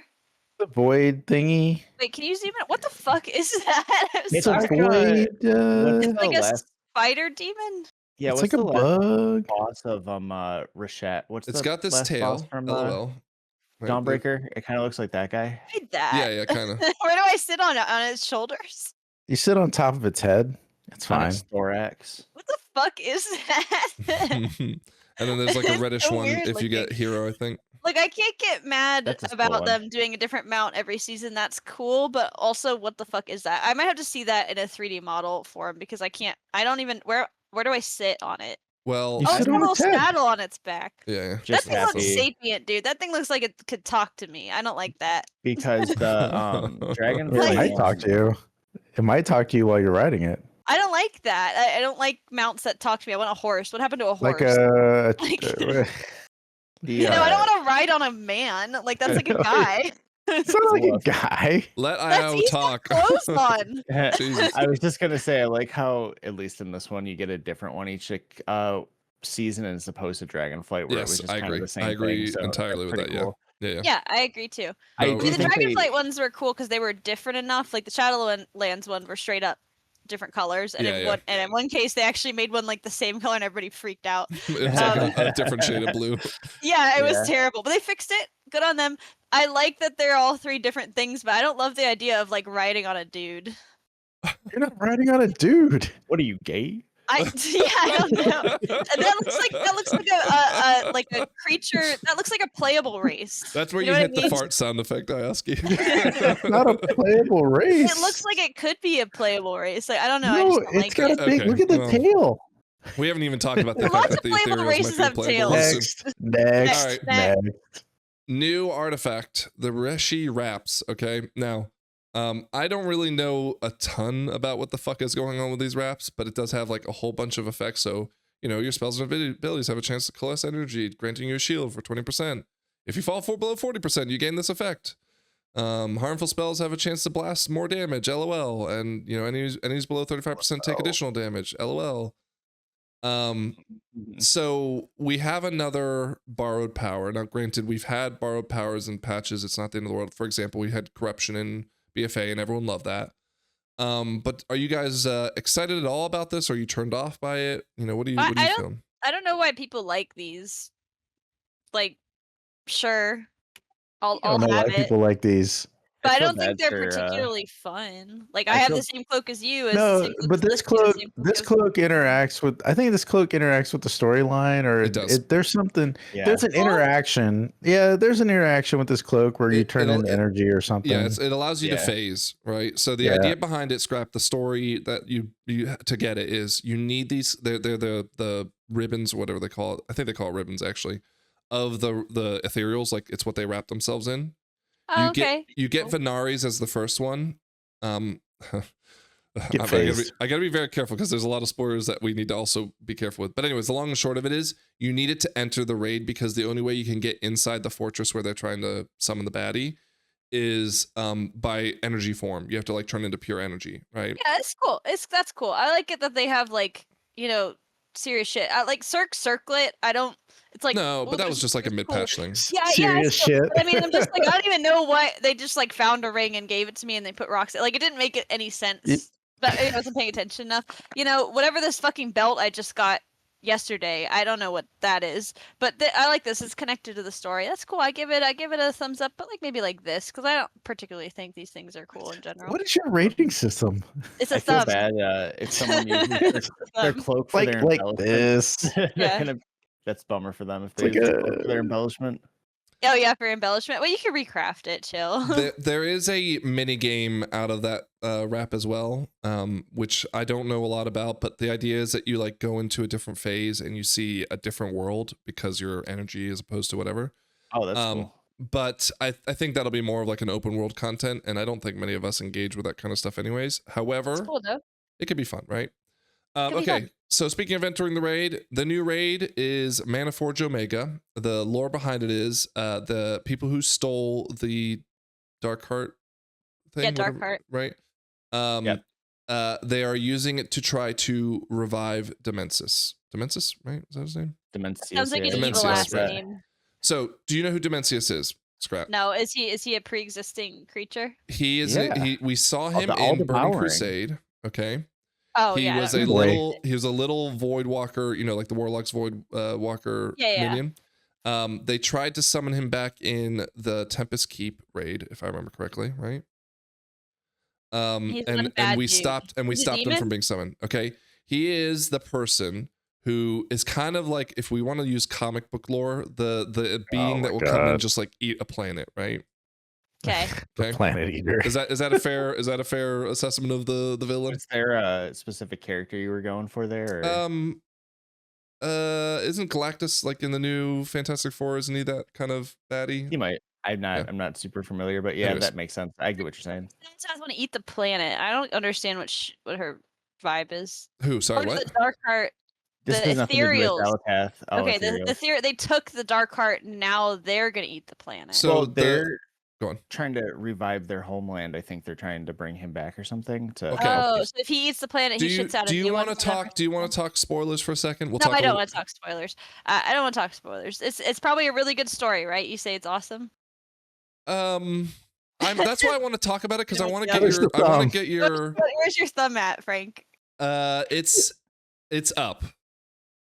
The void thingy.
Wait, can you zoom in? What the fuck is that? I'm
It's
sorry.
a void.
what's
It's like
the
a
last-
spider demon.
Yeah,
It's
what's
like a
the last
bug.
boss of Reshii? What's
It's
the
got this
last
tail.
boss from
LOL. Right,
Dawnbreaker? It kind of looks like that guy.
I hate that.
Yeah, kind of.
Where do I sit on it? On its shoulders?
You sit on top of its head. It's
On
fine.
its thorax.
What the fuck is that?
And then there's like a
It's
reddish
so
one
weird
if you get
looking.
hero, I think.
Like, I can't get mad
That's a cool
about
one.
them doing a different mount every season. That's cool, but also, what the fuck is that? I might have to see that in a 3D model form because I don't even. Where do I sit on it?
Well,
You
Oh, it's
sit
got a
on
little
its head.
saddle on its back.
yeah.
That
Just
thing looks
happy
sapient, dude. That thing looks like it could talk to me. I don't like that.
because the dragon.
It
Like-
might talk to you. It might talk to you while you're riding it.
I don't like that. I don't like mounts that talk to me. I want a horse. What happened to a horse?
Like a.
Like- I don't want to ride on a man. Like, that's like a guy.
It's not like a guy.
Let
That's
IO
he's got
talk.
clothes on.
Jesus.
I was just gonna say, I like how at least in this one you get a different one each season as opposed to Dragonflight, where it was
Yes,
just
I
kind
agree.
of the same
I agree
thing. So
entirely
that's
with
pretty
that,
cool.
Yeah.
Yeah, I agree too.
I
Oh,
do
See, the
think they-
Dragonflight ones were cool because they were different enough. Like the Shadowlands one were straight up different colors, and
Yeah.
in one case they actually made one like the same color, and everybody freaked out.
It was like a different shade of blue.
Yeah, it was
Yeah.
terrible, but they fixed it. Good on them. I like that they're all three different things, but I don't love the idea of like riding on a dude.
You're not riding on a dude.
What are you, gay?
I don't know. That looks like a creature. That looks like a playable race.
That's where
You
you,
know what I
hit the
mean?
fart sound effect, Ioski.
It's not a playable race.
It looks like it could be a playable race. Like I don't know. I
No,
just don't
it's
like
got
it.
a big.
Okay,
Look at the
well.
tail.
We haven't even talked about the fact
Lots
that
of
the
playable
ethereals
races
might
have
be playable
tails.
soon.
Next,
All right.
next.
New artifact, the Reshii Wraps. Okay, now, I don't really know a ton about what the fuck is going on with these wraps, but it does have like a whole bunch of effects. So, you know, your spells and abilities have a chance to coalesce energy, granting you a shield for 20%. If you fall below 40%, you gain this effect. Harmful spells have a chance to blast more damage, LOL, and you know, enemies below 35% take additional damage, LOL. So we have another borrowed power. Now, granted, we've had borrowed powers in patches. It's not the end of the world. For example, we had corruption in BFA, and everyone loved that. But are you guys excited at all about this? Or are you turned off by it? You know, what do you feel?
I don't know why people like these. Like, sure, I'll
I don't know why
have it.
people like these.
But I
feel
don't think
bad
they're
for,
particularly fun. Like
I
I have
feel-
the same cloak as you. As the
No,
same cloak
but
as
this
Liz, you, the
cloak,
same cloak
this
as-
cloak interacts with. I think this cloak interacts with the storyline, or
It does.
there's something.
Yeah.
There's an interaction. Yeah, there's an interaction with this cloak where you
It-
turn
it'll-
into energy or something.
Yeah, it allows you to
Yeah.
phase, right? So the
Yeah.
idea behind it, Scrap, the story that you to get it is you need these. They're the ribbons, whatever they call it. I think they call it ribbons actually, of the ethereals. Like it's what they wrap themselves in.
Oh, okay.
You get
Cool.
Venaris as the first one.
Get
I gotta be very careful because there's a lot of spoilers that we need to also be careful with. But anyways, the long and short of it is you needed to enter the raid because the only way you can get inside the fortress where they're trying to summon the baddie is by energy form. You have to like turn into pure energy, right?
Yeah, it's cool. That's cool. I like it that they have like, you know, serious shit. I like Circlet. I don't. It's like
No, but that was
there's-
just like a
there's
mid-patch
cool-
thing.
Yeah,
Serious
still-
shit.
but I mean, I'm just like I don't even know why they just like found a ring and gave it to me and they put rocks. Like it didn't make it any sense. But I wasn't paying attention enough. You know, whatever this fucking belt I just got yesterday, I don't know what that is. But I like this. It's connected to the story. That's cool. I give it a thumbs up. But like maybe like this because I don't particularly think these things are cool in general.
What is your rating system?
It's a
I feel
thumb.
bad if someone uses their cloak for their
Like
embellishment.
this.
They're
Yeah.
gonna- that's a bummer for them if
It's
they
like
use their cloak for their embellishment.
Oh yeah, for embellishment. Well, you can recraft it. Chill.
There is a mini game out of that wrap as well, which I don't know a lot about, but the idea is that you like go into a different phase and you see a different world because your energy as opposed to whatever.
Oh, that's cool.
But I think that'll be more of like an open world content, and I don't think many of us engage with that kind of stuff anyways. However,
It's cool though.
it could be fun, right?
Could be
Okay,
fun.
so speaking of entering the raid, the new raid is Manaforge Omega. The lore behind it is the people who stole the Dark Heart thing.
Yeah, Dark
whatever,
Heart.
Right?
Yep.
They are using it to try to revive Demensis. Demensis, right? Is that his name?
Dementia.
Sounds like an
Dementia,
evil ass
right.
name.
So, do you know who Demensius is? Scrap.
No, is he a pre-existing creature?
He is.
Yeah.
We saw him
the all
in Burning
devouring.
Crusade. Okay.
Oh
He
yeah. I
was
don't
a
know.
little. He was a little Void Walker. You know, like the Warlock's Void Walker
Yeah.
minion. They tried to summon him back in the Tempest Keep raid, if I remember correctly, right?
He's not a
And
bad
we
dude.
stopped
He's a
him
demon?
from being summoned. Okay, he is the person who is kind of like, if we want to use comic book lore, the being
my
that will come and
God.
just like eat a planet, right?
Okay.
Okay.
Planet Eater.
Is that a fair assessment of the villain?
Was there a specific character you were going for there? Or?
Isn't Galactus like in the new Fantastic Four? Isn't he that kind of baddie?
You might. I'm
Yeah.
not super familiar, but yeah,
Anyways.
that makes sense. I get what you're saying.
I want to eat the planet. I don't understand what her vibe is.
Who? Sorry,
Or
what?
the Dark Heart.
This
The
has nothing to do with
ethereals.
Allopath. Oh,
Okay, the
ethereals.
theory they took the Dark Heart. Now they're gonna eat the planet.
So
Well,
the-
they're
go on.
trying to revive their homeland. I think they're trying to bring him back or something. To
Okay.
Oh, so if he eats the planet,
Do
he
you
shits out.
do
a
you
new
want to
one for them or
talk? Do you want to
something?
talk spoilers for a second? We'll
No,
talk.
I
a
don't
little-
want to talk spoilers. I don't want to talk spoilers. It's probably a really good story, right? You say it's awesome.
That's why I want to talk about it because I want to
Yeah.
get
Where's
your.
the
I want
thumb?
to get your.
Where's your thumb at, Frank?
It's up.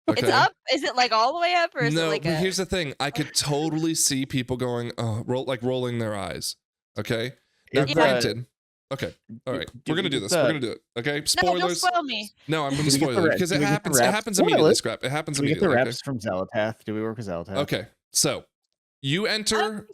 Okay.
It's up. Is it like all the way up, or is
No,
it like
but
a?
here's the thing. I could totally see people going, rolling their eyes. Okay. Now,
It's,
granted. Okay. All right.
do
We're gonna
we
do
get
this.
the-
We're gonna do it. Okay.
No, don't
Spoilers.
spoil me.
No, I'm gonna
Do we get
spoil
the
it
ra-
because
do
it
we get the
happens. It
wraps?
happens
Spoil
immediately.
it.
Scrap. It happens
Do we get
immediately.
the
okay?
reps from Zelatath? Do we work with Zelatath?
Okay, so you enter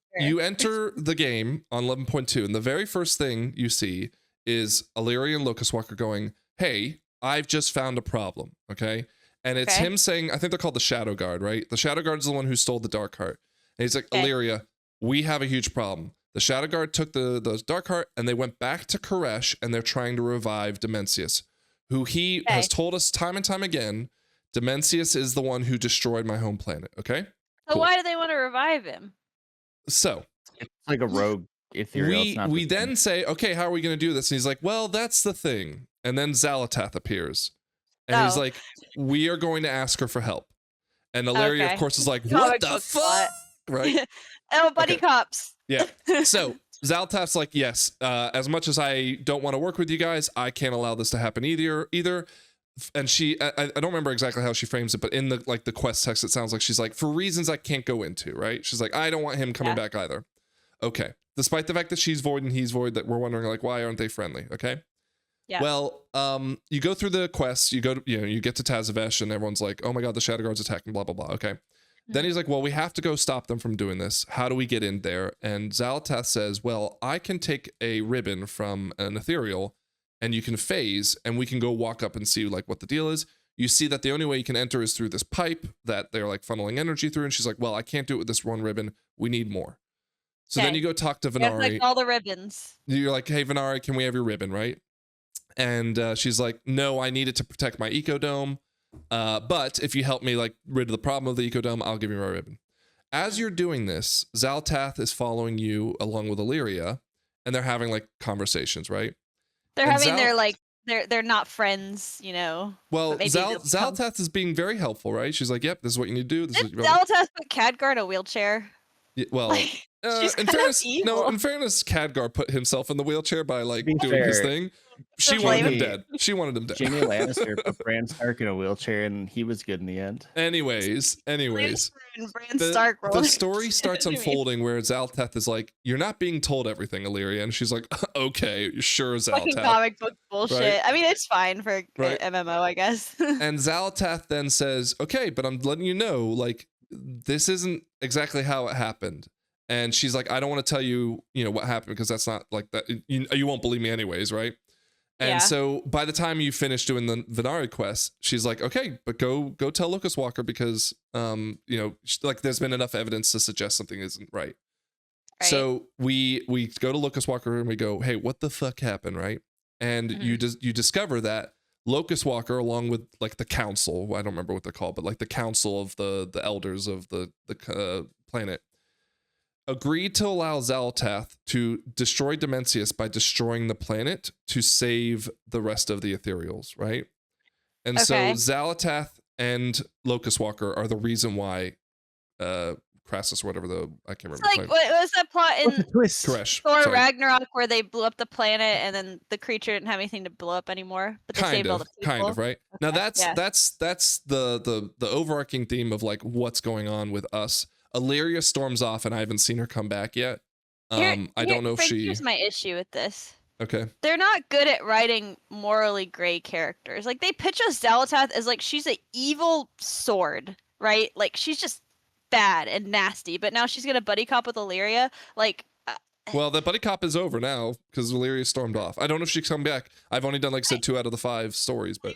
the game on 11.2, and the very first thing you see is Illyrian Locust Walker going, "Hey, I've just found a problem." Okay, And it's
Okay.
him saying, I think they're called the Shadow Guard, right? The Shadow Guard is the one who stole the Dark Heart. And he's like,
Okay.
Illyria, we have a huge problem. The Shadow Guard took the Dark Heart and they went back to Koresh and they're trying to revive Dimensius, who he
Okay.
has told us time and time again, Dimensius is the one who destroyed my home planet, okay?
So
Cool.
why do they want to revive him?
So
It's like a rogue ethereal. It's not
we
the same.
then say, okay, how are we going to do this? And he's like, well, that's the thing. And then Xalatath appears. And he's
Oh.
like, we are going to ask her for help. And Illyria,
Okay.
of course, is like,
Comic
what the
book
fuck?
plot.
Right?
Oh, buddy
Okay.
cops.
Yeah. So Xalatath's like, yes, as much as I don't want to work with you guys, I can't allow this to happen either. And she, I don't remember exactly how she frames it, but in the quest text, it sounds like she's like, for reasons I can't go into, right? She's like, I don't want him coming back either. Okay. Despite the fact that she's void and he's void, that we're wondering like, why aren't they friendly? Okay.
Yeah.
Well, you go through the quests, you get to Tazavesh and everyone's like, oh my God, the Shadow Guard's attacking, blah, blah, blah. Okay. Then he's like, well, we have to go stop them from doing this. How do we get in there? And Xalatath says, well, I can take a ribbon from an ethereal and you can phase and we can go walk up and see like what the deal is. You see that the only way you can enter is through this pipe that they're like funneling energy through. And she's like, well, I can't do it with this one ribbon. We need more. So then
Okay.
you go talk to
You have to
Venari.
collect all the ribbons.
You're like, hey, Venari, can we have your ribbon, right? And she's like, no, I need it to protect my ecodome. But if you help me like rid of the problem of the ecodome, I'll give you my ribbon. As you're doing this, Xalatath is following you along with Illyria, and they're having like conversations, right?
They're
And
having their like they're not friends, you know.
Well,
but maybe they'll become-
Xalatath is being very helpful, right? She's like, yep, this is what you need to do. This is
Did
what you
Xalatath put Khadgar in a wheelchair?
well,
Like, she's
in
kind of
fairness,
evil.
in fairness, Khadgar put himself in the wheelchair by like
be
doing his
fair,
thing. She
So
wanted him
maybe-
dead. She wanted him dead.
Jaime Lannister put Bran Stark in a wheelchair, and he was good in the end.
Anyways,
Lannister and Bran
the,
Stark
the
rolled
story starts
enemies.
unfolding where Xalatath is like, you're not being told everything, Illyria. And she's like, okay, sure,
Fucking
Xalatath.
comic book bullshit.
Right?
I mean, it's fine for
Right.
MMO, I guess.
And Xalatath then says, okay, but I'm letting you know, like, this isn't exactly how it happened. And she's like, I don't want to tell you, what happened because that's not like that. You won't believe me anyways, right? And
Yeah.
so by the time you finish doing the Venari quest, she's like, okay, but go tell Lucas Walker because, like there's been enough evidence to suggest something isn't right.
Right.
So we go to Lucas Walker and we go, hey, what the fuck happened, right? And you discover that Locust Walker, along with like the council, I don't remember what they're called, but like the council of the elders of the planet, agreed to allow Xalatath to destroy Dimensius by destroying the planet to save the rest of the ethereals, right? And
Okay.
so Xalatath and Locust Walker are the reason why Crassus, or whatever I can't remember.
It's like, what was that plot
What's the
in
twist?
Koresh.
Thor
sorry.
Ragnarok where they blew up the planet and then the creature didn't have anything to blow up anymore, but they saved all the people?
Kind of, right? Now
Okay,
that's
yeah.
that's the overarching theme of like what's going on with us. Illyria storms off, and I haven't seen her come back yet. I don't know if
Frank,
she.
Here's my issue with this.
Okay.
They're not good at writing morally gray characters. Like they pitch us Xalatath as like she's an evil sword, right? Like she's just bad and nasty. But now she's gonna buddy cop with Illyria. Like
Well, the buddy cop is over now because Illyria stormed off. I don't know if she's come back. I've only done like I said 2 out of the 5 stories, but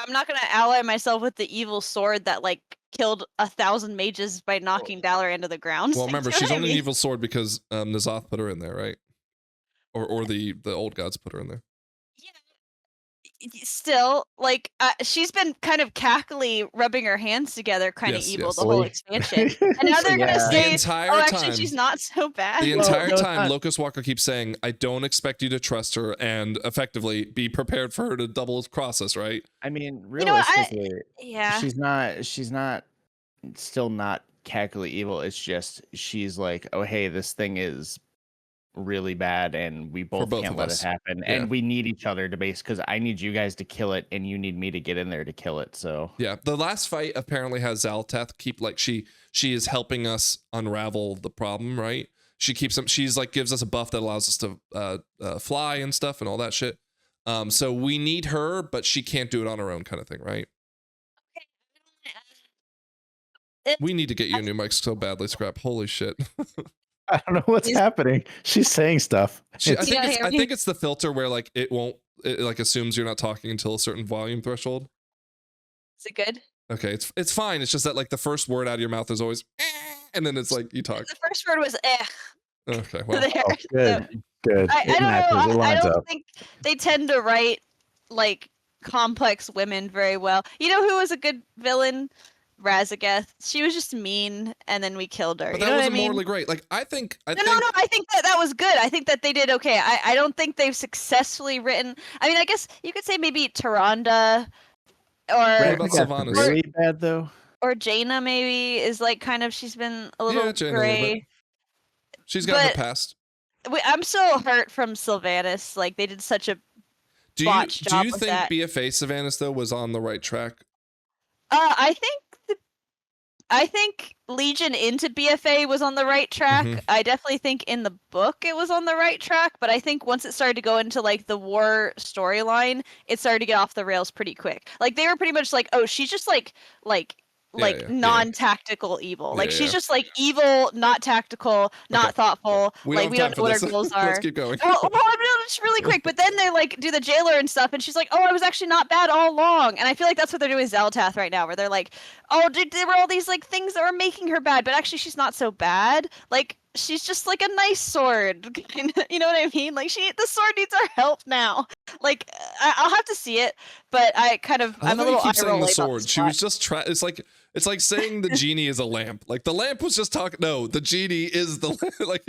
I'm not gonna ally myself with the evil sword that like killed 1,000 mages by knocking Dalinar into the ground.
well,
Like,
remember
you know
she's
what I
only an
mean?
evil sword because Nazoth put her in there, right? Or the old gods put her in there.
Still, like she's been kind of cackly rubbing her hands together, kind of
Yes,
evil
yes.
the whole expansion. And now they're
Yeah.
gonna
The
say,
entire
"Oh, actually,
time.
she's not so bad."
The
Well,
entire
no, it's
time,
not.
Locust Walker keeps saying, I don't expect you to trust her and effectively be prepared for her to double cross us, right?
I mean,
know what,
realistically,
Yeah.
she's not still not cackly evil. It's just she's like, oh hey, this thing is really bad and we both
both
can't
of
let
us.
it happen.
Yeah.
And we need each other to base because I need you guys to kill it and you need me to get in there to kill it. So
Yeah. The last fight apparently has Xalatath keep like she is helping us unravel the problem, right? She's like gives us a buff that allows us to fly and stuff and all that shit. So we need her, but she can't do it on her own kind of thing, right? We need to get you a new mic so badly, Scrap. Holy shit.
I don't know what's
Is-
happening. She's saying stuff.
I
It's-
think
Yeah,
it's
hear
I
me?
think it's the filter where like it like assumes you're not talking until a certain volume threshold.
Is it good?
Okay, it's fine. It's just that like the first word out of your mouth is always, and then it's like you talk.
The first word was eh.
Okay, well,
There.
Oh, good,
So,
good.
I
It
don't
matches.
know.
It
I
lines
don't
up.
think they tend to write like complex women very well. You know who was a good villain? Razageth. She was just mean, and then we killed her.
but
You
that
know what I
wasn't
mean?
morally great. Like I think
No. I think that was good. I think that they did okay. I don't think they've successfully written. I mean, I guess you could say maybe Tyrande
What
or
about
Razageth's
Sylvanas?
really bad though.
Jaina maybe is like kind of she's been a little
Yeah, Jaina a little bit.
gray.
She's got her
But
past.
I'm so hurt from Sylvanas. Like they did such a
Do you
botched job with
think
that.
BFA Sylvanas though was on the right track?
I think Legion into BFA was on the right track.
Mhm.
I definitely think in the book it was on the right track, but I think once it started to go into like the war storyline, it started to get off the rails pretty quick. Like they were pretty much like, oh, she's just like
Yeah.
non-tactical evil. Like
Yeah,
she's
yeah.
just like evil, not tactical, not
Okay.
thoughtful.
We
like
don't
we
have
don't
time
know what
for
her
this.
goals are.
Let's keep going.
Well, I mean, just really quick, but then they like do the jailer and stuff, and she's like, "Oh, I was actually not bad all along." And I feel like that's what they're doing with Xal'atath right now, where they're like, "Oh, there were all these like things that were making her bad, but actually she's not so bad. Like she's just like a nice sword, you know what I mean? Like the sword needs our help now. Like I'll have to see it, but I'm
I
a
love how
little
you keep saying
eye-rolling
the
about
sword.
this
She
plot.
was just it's like saying the genie is a lamp. Like the lamp was just talking. No, the genie is the like.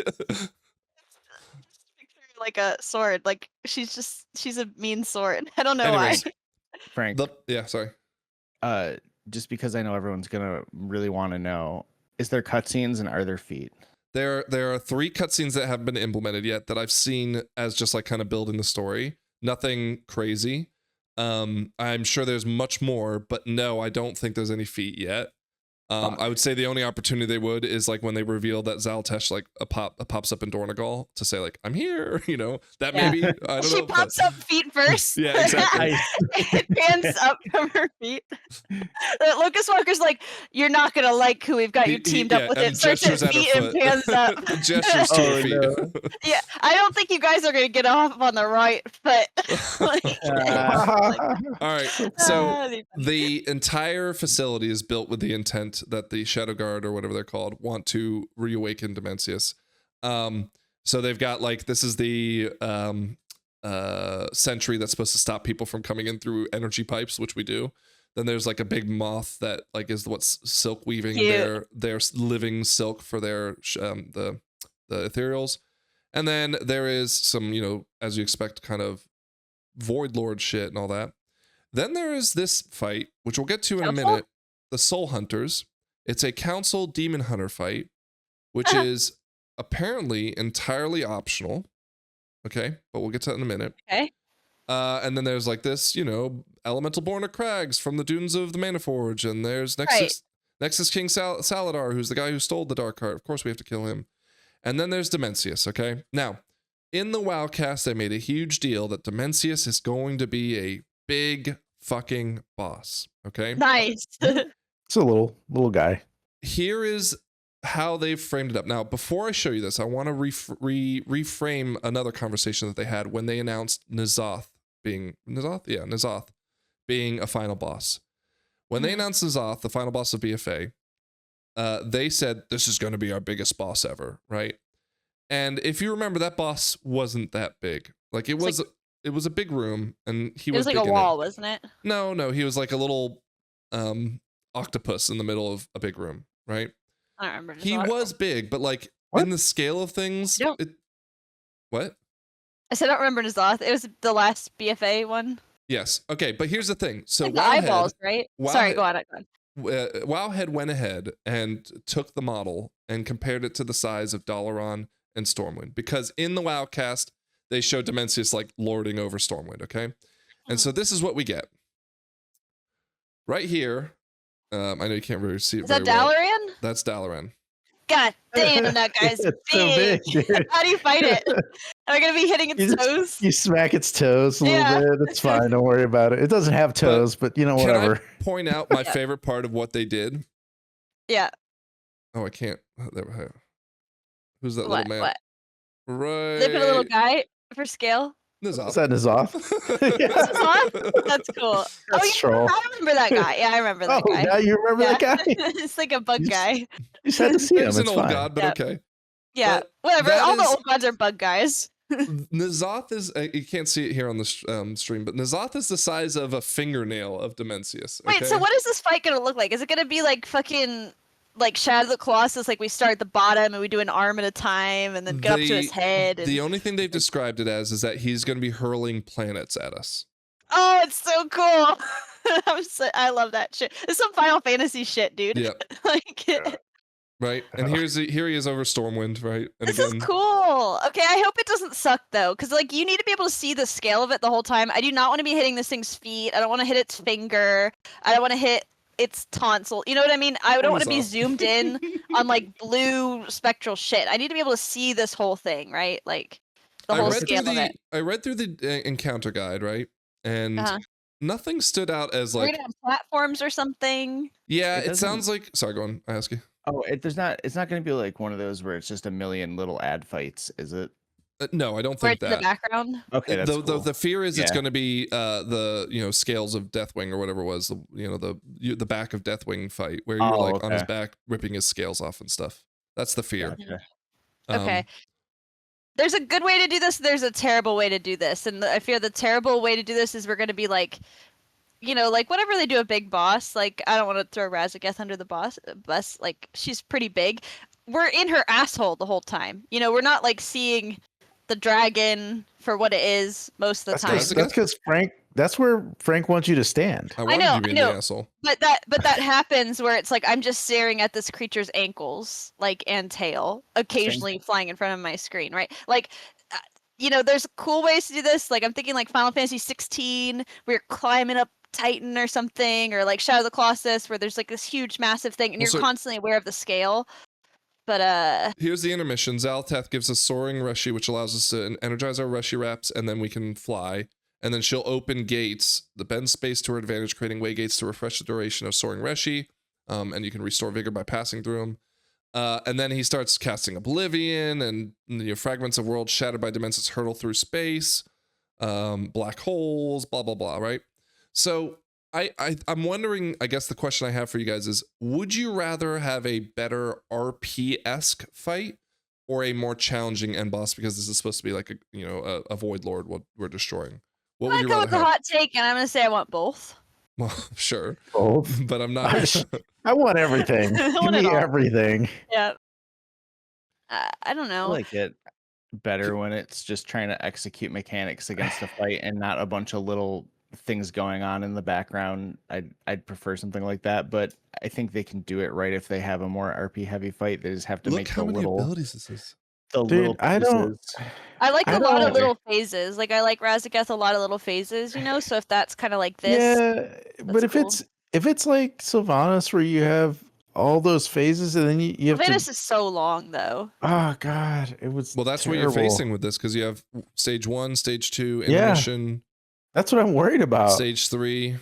Picture like a sword. Like she's a mean sword. I don't know
Anyways,
why.
Frank,
sorry.
just because I know everyone's gonna really want to know, is there cutscenes and are there feet?
There are 3 cutscenes that haven't been implemented yet that I've seen as just like kind of building the story. Nothing crazy. I'm sure there's much more, but no, I don't think there's any feat yet. I would say the only opportunity they would is like when they reveal that Xal'atath like pops up in Dornagal to say like I'm here, you know, that
Yeah.
maybe I don't
She
know.
pops up feet first.
Yeah, exactly.
It pans up from her feet. Lucas Walker's like, you're not gonna like who we've got you teamed up with.
and
It starts
gestures
at
at her
feet and
foot.
pans up.
The gestures to her
Oh,
feet.
no.
Yeah, I don't think you guys are gonna get off on the right foot. Like,
All right, so
that'd be funny.
the entire facility is built with the intent that the Shadow Guard or whatever they're called want to reawaken Dimensius. So they've got like this is the sentry that's supposed to stop people from coming in through energy pipes, which we do. Then there's like a big moth that like is what's silk weaving
Cute.
their living silk for their the ethereals. And then there is some, you know, as you expect, kind of Void Lord shit and all that. Then there is this fight, which we'll get to in a
Council?
minute. The Soul Hunters. It's a council demon hunter fight, which is apparently entirely optional. Okay, but we'll get to that in a minute.
Okay.
And then there's like this, you know, elemental born of Crags from the dunes of the Maniforge, and there's Nexus King Saladar, who's the guy who stole the Dark Heart. Of course, we have to kill him. And then there's Dimensius. Okay, now in the WoWcast, they made a huge deal that Dimensius is going to be a big fucking boss. Okay,
Nice.
It's a little guy.
here is how they've framed it up. Now, before I show you this, I want to reframe another conversation that they had when they announced N'Zoth being a final boss. When they announced N'Zoth, the final boss of BFA, they said this is going to be our biggest boss ever, right? And if you remember, that boss wasn't that big. Like it was a big room, and he
It was like
big
a
in
wall, wasn't it?
No, he was like a little octopus in the middle of a big room, right?
I don't remember.
He was big, but like
What?
in the scale of things,
Nope.
What?
I said I don't remember N'Zoth. It was the last BFA one.
Yes. Okay, but here's the thing. So
Like the eyeballs, right? Sorry,
Wowhead-
go on.
Wowhead went ahead and took the model and compared it to the size of Dalaran and Stormwind, because in the WoWcast they showed Dimensius like lording over Stormwind. Okay, and so this is what we get right here. I know you can't really see it.
Is that
very well.
Dalaran?
That's Dalaran.
God damn, that guy's
It's
big.
so big, dude.
How do you fight it? Am I gonna be hitting its
You just-
toes?
You smack its toes a
Yeah.
little bit. It's fine. Don't worry about it. It doesn't have toes, but you know,
Can
whatever.
I point out my
Yeah.
favorite part of what they did?
Yeah.
Oh, I can't. Who's that
What?
little man?
What?
Right.
They put a little guy for scale.
N'Zoth.
Is that N'Zoth?
That's cool.
That's troll.
I remember that guy. Yeah, I remember that guy.
Now you remember that guy?
It's like a bug guy.
You just had to see him.
He's an
It's
old
fine.
god, but
Yeah.
okay.
Yeah,
But
whatever.
that
All the
is-
old gods are bug guys.
N'Zoth is, you can't see it here on the stream, but N'Zoth is the size of a fingernail of Dimensius. Okay?
Wait, so what is this fight gonna look like? Is it gonna be like fucking like Shadow of the Colossus? Like we start at the bottom and we do an arm at a time and then get up to his head. And...
The only thing they've described it as is that he's going to be hurling planets at us.
Oh, it's so cool. I love that shit. It's some Final Fantasy shit, dude.
Yeah.
Like
Right, and here he is over Stormwind, right? And
this is cool. Okay, I hope it doesn't suck though, because like you need to be able to see the scale of it the whole time. I do not want to be hitting this thing's feet. I don't want to hit its finger. I don't want to hit its tonsil. You know what I mean? I don't want to be zoomed in on like blue spectral shit. I need to be able to see this whole thing, right? Like the whole scale of it.
I read through the encounter guide, right? And nothing stood out as
We're
like
gonna have platforms or something.
Yeah,
It
it sounds like. Sorry, go on. I ask you.
Oh, it's not going to be like one of those where it's just a million little ad fights, is it?
No, I don't
Where
think
it's in the
that.
background.
Okay, that's cool.
The fear is it's
Yeah.
going to be the scales of Deathwing or whatever it was, the back of Deathwing fight where you're like on his back ripping his scales off and stuff. That's the fear.
Gotcha.
Okay. There's a good way to do this. There's a terrible way to do this, and I fear the terrible way to do this is we're going to be like, like whenever they do a big boss, like I don't want to throw Razageth under the bus. Like she's pretty big. We're in her asshole the whole time. We're not like seeing the dragon for what it is most of the time.
Razageth?
That's because Frank. That's where Frank wants you to stand.
I wanted you to be the asshole.
But that happens where it's like I'm just staring at this creature's ankles, like and tail, occasionally flying in front of my screen, right? Like, there's cool ways to do this. Like I'm thinking like Final Fantasy 16, where you're climbing up Titan or something, or like Shadow of the Colossus, where there's like this huge, massive thing, and you're constantly aware of the scale. But
here's the intermission. Zalteth gives us soaring Reshii, which allows us to energize our Reshii Wraps, and then we can fly. And then she'll open gates, the bend space to her advantage, creating way gates to refresh the duration of soaring Reshii. And you can restore vigor by passing through them. And then he starts casting Oblivion, and fragments of worlds shattered by Dimensions hurtle through space, black holes, blah blah blah. Right. So I'm wondering. I guess the question I have for you guys is: would you rather have a better RP-esque fight or a more challenging end boss? Because this is supposed to be like a Void Lord what we're destroying. What would
I'm
you
gonna
rather
go with
have?
a hot take, and I'm gonna say I want both.
Well, sure,
Both.
but I'm not.
I want everything.
I
Give
want it
me
all.
everything.
Yeah. I don't
I
know.
like it better when it's just trying to execute mechanics against a fight and not a bunch of little things going on in the background. I'd prefer something like that, but I think they can do it right if they have a more RP heavy fight. They just have to
Look
make
how
the
many
little
abilities this is.
Dude, I don't.
I like
I
a lot of
don't-
little phases. Like I like Razageth a lot of little phases, So if that's kind of like this,
Yeah, but if
cool.
it's like Sylvanas where you have all those phases and then you have
Venus
to.
is so long though.
Oh God, it was.
Well, that's what
terrible.
you're facing with this because you have stage 1, stage 2,
Yeah.
intermission,
That's what I'm worried about.
stage 3.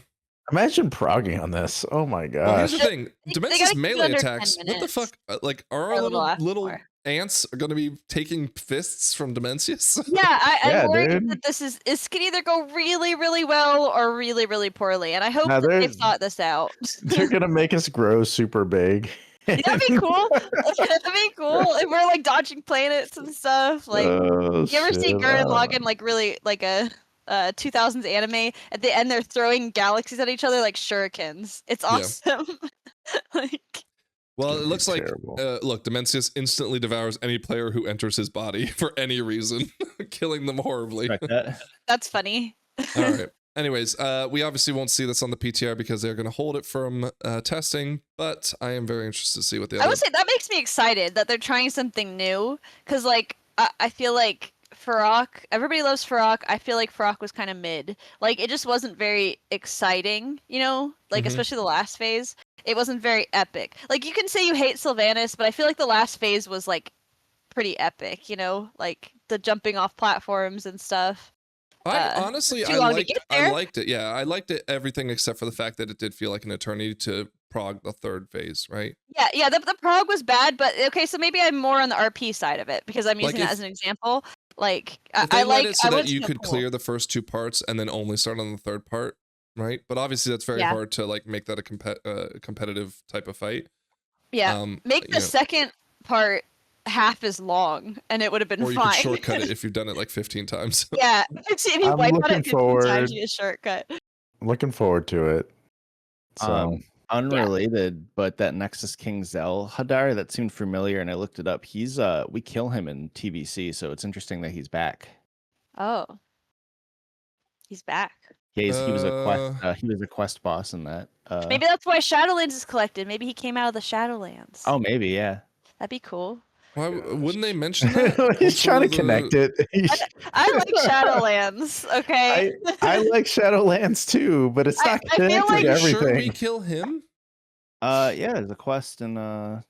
Imagine progging on this. Oh my
Well, here's
gosh.
the thing:
They
Dimensions
gotta keep it
melee
under 10
attacks. What the
minutes.
fuck? Like, are
Or
our
a little
little
more.
ants are going to be taking fists from Dimensius?
Yeah,
Yeah,
I'm worried
dude.
that this can either go really, really well or really, really poorly. And I hope
Now,
that they've
there's-
thought this out.
They're gonna make us grow super big.
That'd be cool. That'd be cool if we're like dodging planets and stuff. Like,
Oh,
you ever see
shit,
Gurren Lagann like really like a 2000s anime? At the end, they're throwing galaxies at each other like shurikens. It's awesome. Like,
Well, it looks like
Terrible.
look, Dimensius instantly devours any player who enters his body for any reason, killing them horribly.
Respect that.
that's funny.
All right. Anyways, we obviously won't see this on the PTR because they're going to hold it from testing, but I am very interested to see what the
I
other.
would say that makes me excited that they're trying something new. Cause like I feel like Farok, everybody loves Farok. I feel like Farok was kind of mid. Like it just wasn't very exciting, Like
Mhm.
especially the last phase, it wasn't very epic. Like you can say you hate Sylvanas, but I feel like the last phase was like pretty epic. Like the jumping off platforms and stuff.
Honestly,
too
I
long to
liked,
get
I
there.
liked it. Yeah, I liked it. Everything except for the fact that it did feel like an eternity to prog the third phase, right?
Yeah. The prog was bad, but okay, so maybe I'm more on the RP side of it because I'm
Like
using that as an example. Like
If they
I
let
like
it so
I
that
want
you
to
could clear the first 2 parts and then only start on the 3rd part, right? But obviously that's very
Yeah.
hard to like make that a competitive type of fight.
Yeah. Make
you
the
know,
second part half as long, and it would have been
or you
fine.
could shortcut it if you've done it like 15 times.
Yeah, if you
I'm
wipe on
looking
it 15
forward.
times, you get a shortcut.
Looking forward to it. So
Unrelated, but that Nexus King Zell Hadar that seemed familiar, and I looked it up. He's we kill him in TBC, so it's interesting that he's back.
Oh, he's back.
Yeah, he was a quest. He was a quest boss in that.
Maybe that's why Shadowlands is collected. Maybe he came out of the Shadowlands.
Oh, maybe, yeah.
That'd be cool.
Why wouldn't they mention that?
he's trying to connect it.
I like Shadowlands. Okay.
I like Shadowlands too, but it's not
I feel
connected
like-
to
Are you sure
everything.
we kill him?
Yeah, there's a quest in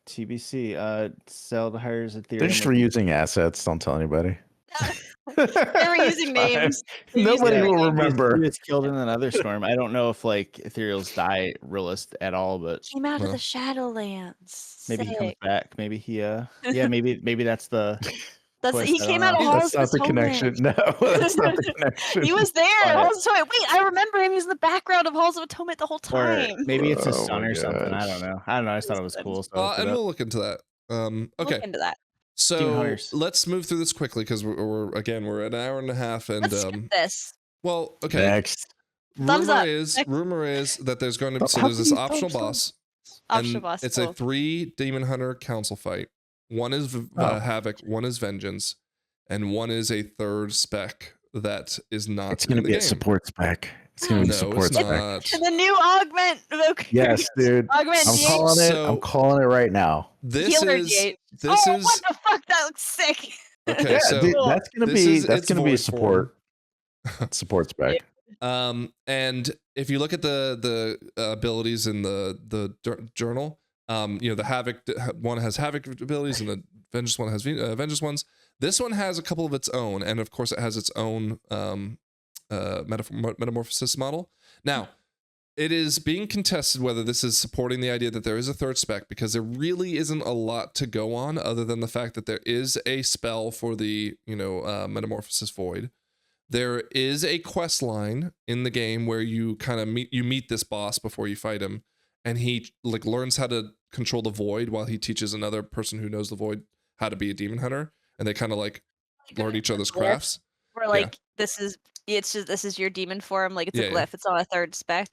TBC. Zell hires Ethereum.
They're just reusing assets. Don't tell anybody.
They were using names. They used
Nobody
their
will
names.
remember.
He was killed in another storm. I don't know if like Ethereal's die realist at all, but
Came out of
Well,
the Shadowlands.
maybe he comes
Sick.
back. Maybe he yeah, maybe that's the
That's
twist,
he
I
came
don't
out of
know.
Halls
That's not the connection. No, that's not the connection.
He was there.
But-
Halls of Atonement. Wait, I remember him. He was in the background of Halls of Atonement the whole
or
time.
maybe it's his
Oh
son
my
or something. I
gosh.
don't know. I just thought it was cool. So I looked it
and
up.
we'll look into that. Okay.
Look into that.
So
Hunters.
let's move through this quickly because we're at an hour and a half, and
Let's skip this.
well, okay.
Next.
Thumbs up.
Rumor is that there's going to be
How
there's this
many
optional
thumbs up?
boss.
Optional
and
boss.
It's
cool.
a 3 Demon Hunter council fight. One is
Oh.
Havoc, one is Vengeance, and one is a 3rd spec that is not.
It's going to
in the
be a
game.
support spec. It's going to be
No,
support
it's
spec.
not.
And the new augment. Okay.
Yes, dude.
Augment
I'm
DH.
calling it.
So-
I'm calling it right now.
This
Healer
is
DH.
this
oh,
is
what the fuck? That looks sick.
okay.
Yeah,
so
dude, that's gonna
this
be
is
that's
its
gonna be a
void
support support spec.
And if you look at the abilities in the journal, the Havoc one has Havoc abilities and the Vengeance one has Vengeance ones. This one has a couple of its own, and of course it has its own metamorphosis model. Now, it is being contested whether this is supporting the idea that there is a 3rd spec, because there really isn't a lot to go on other than the fact that there is a spell for the metamorphosis void. There is a quest line in the game where you kind of meet this boss before you fight him, and he like learns how to control the void while he teaches another person who knows the void how to be a demon hunter, and they kind of like learn each other's crafts.
We're like, this is your demon form. Like it's
Yeah,
a
yeah.
glyph. It's not a 3rd spec.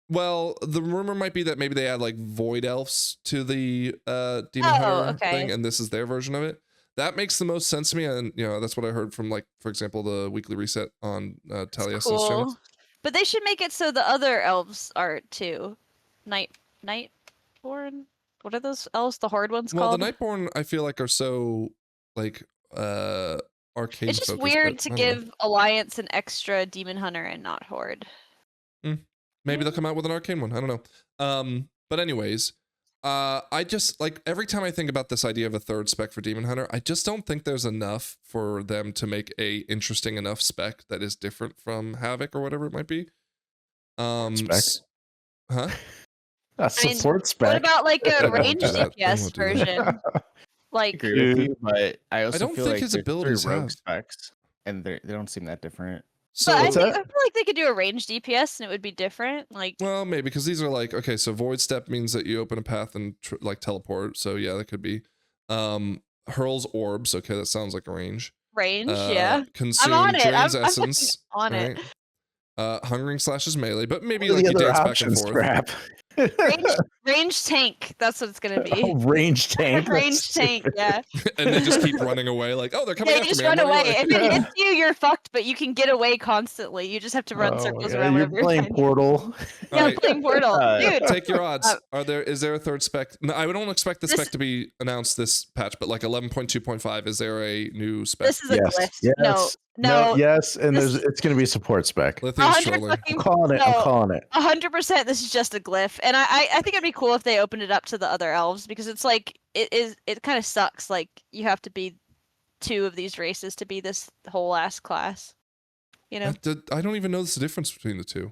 Well, the rumor might be that maybe they add like void elves to the demon
Oh,
hunter
okay.
thing, and this is their version of it. That makes the most sense to me, and that's what I heard from, like, for example, the weekly reset on Taliesin's channel.
Cool. But they should make it so the other elves are too. Nightborn. What are those elves? The horde ones
Well,
called?
the Nightborn I feel like are so like arcane.
It's just
focused,
weird
but
to
I don't know.
give Alliance an extra demon hunter and not horde.
Maybe they'll come out with an arcane one. I don't know. But anyways, I just like every time I think about this idea of a 3rd spec for Demon Hunter, I just don't think there's enough for them to make a interesting enough spec that is different from Havoc or whatever it might be.
Spec?
Huh?
A
mean,
support spec.
What about like
I
a
won't
range
do that. I
DPS
won't do that.
version?
I
Like
agree with you, but I also
don't
feel
think
like
his
there's
abilities
3 rogue
have-
specs, and they don't seem that different.
So
but I
What's
feel
that?
like they could do a range DPS and it would be different. Like
well, maybe because these are like, okay, so void step means that you open a path and like teleport. So yeah, that could be. Hurls orbs. Okay, that sounds like a range.
range, yeah.
Consume
I'm on it.
drains
I'm fucking
essence.
on it.
Hungering slashes melee, but maybe
What are
like
the
you
other
dance back and
options,
forth.
Scrap?
Range tank. That's what it's gonna be.
Oh, range tank.
Range tank, yeah.
And then just keep running away, like, oh, they're coming
Yeah, you
after
just
me. I'm
run away.
running
If it hits you, you're fucked, but you can get away constantly. You just have to run
Oh,
circles
yeah,
around
you're
wherever you're
playing
finding.
Portal.
Yeah,
Alright,
playing Portal. Dude,
take your odds.
Uh,
Is there a 3rd spec? No, I don't expect the
This-
spec to be announced this patch, but like 11.2.5, is there a new spec?
this is a
Yes.
glyph.
Yes.
No,
Yes, and
this-
it's going to be support spec.
Lithium's
100
trolling.
I'm
fucking
calling it. I'm
no.
calling it.
100%. This is just a glyph, and I think it'd be cool if they opened it up to the other elves because it's like it kind of sucks. Like you have to be 2 of these races to be this whole ass class. You know
I don't even notice the difference between the two.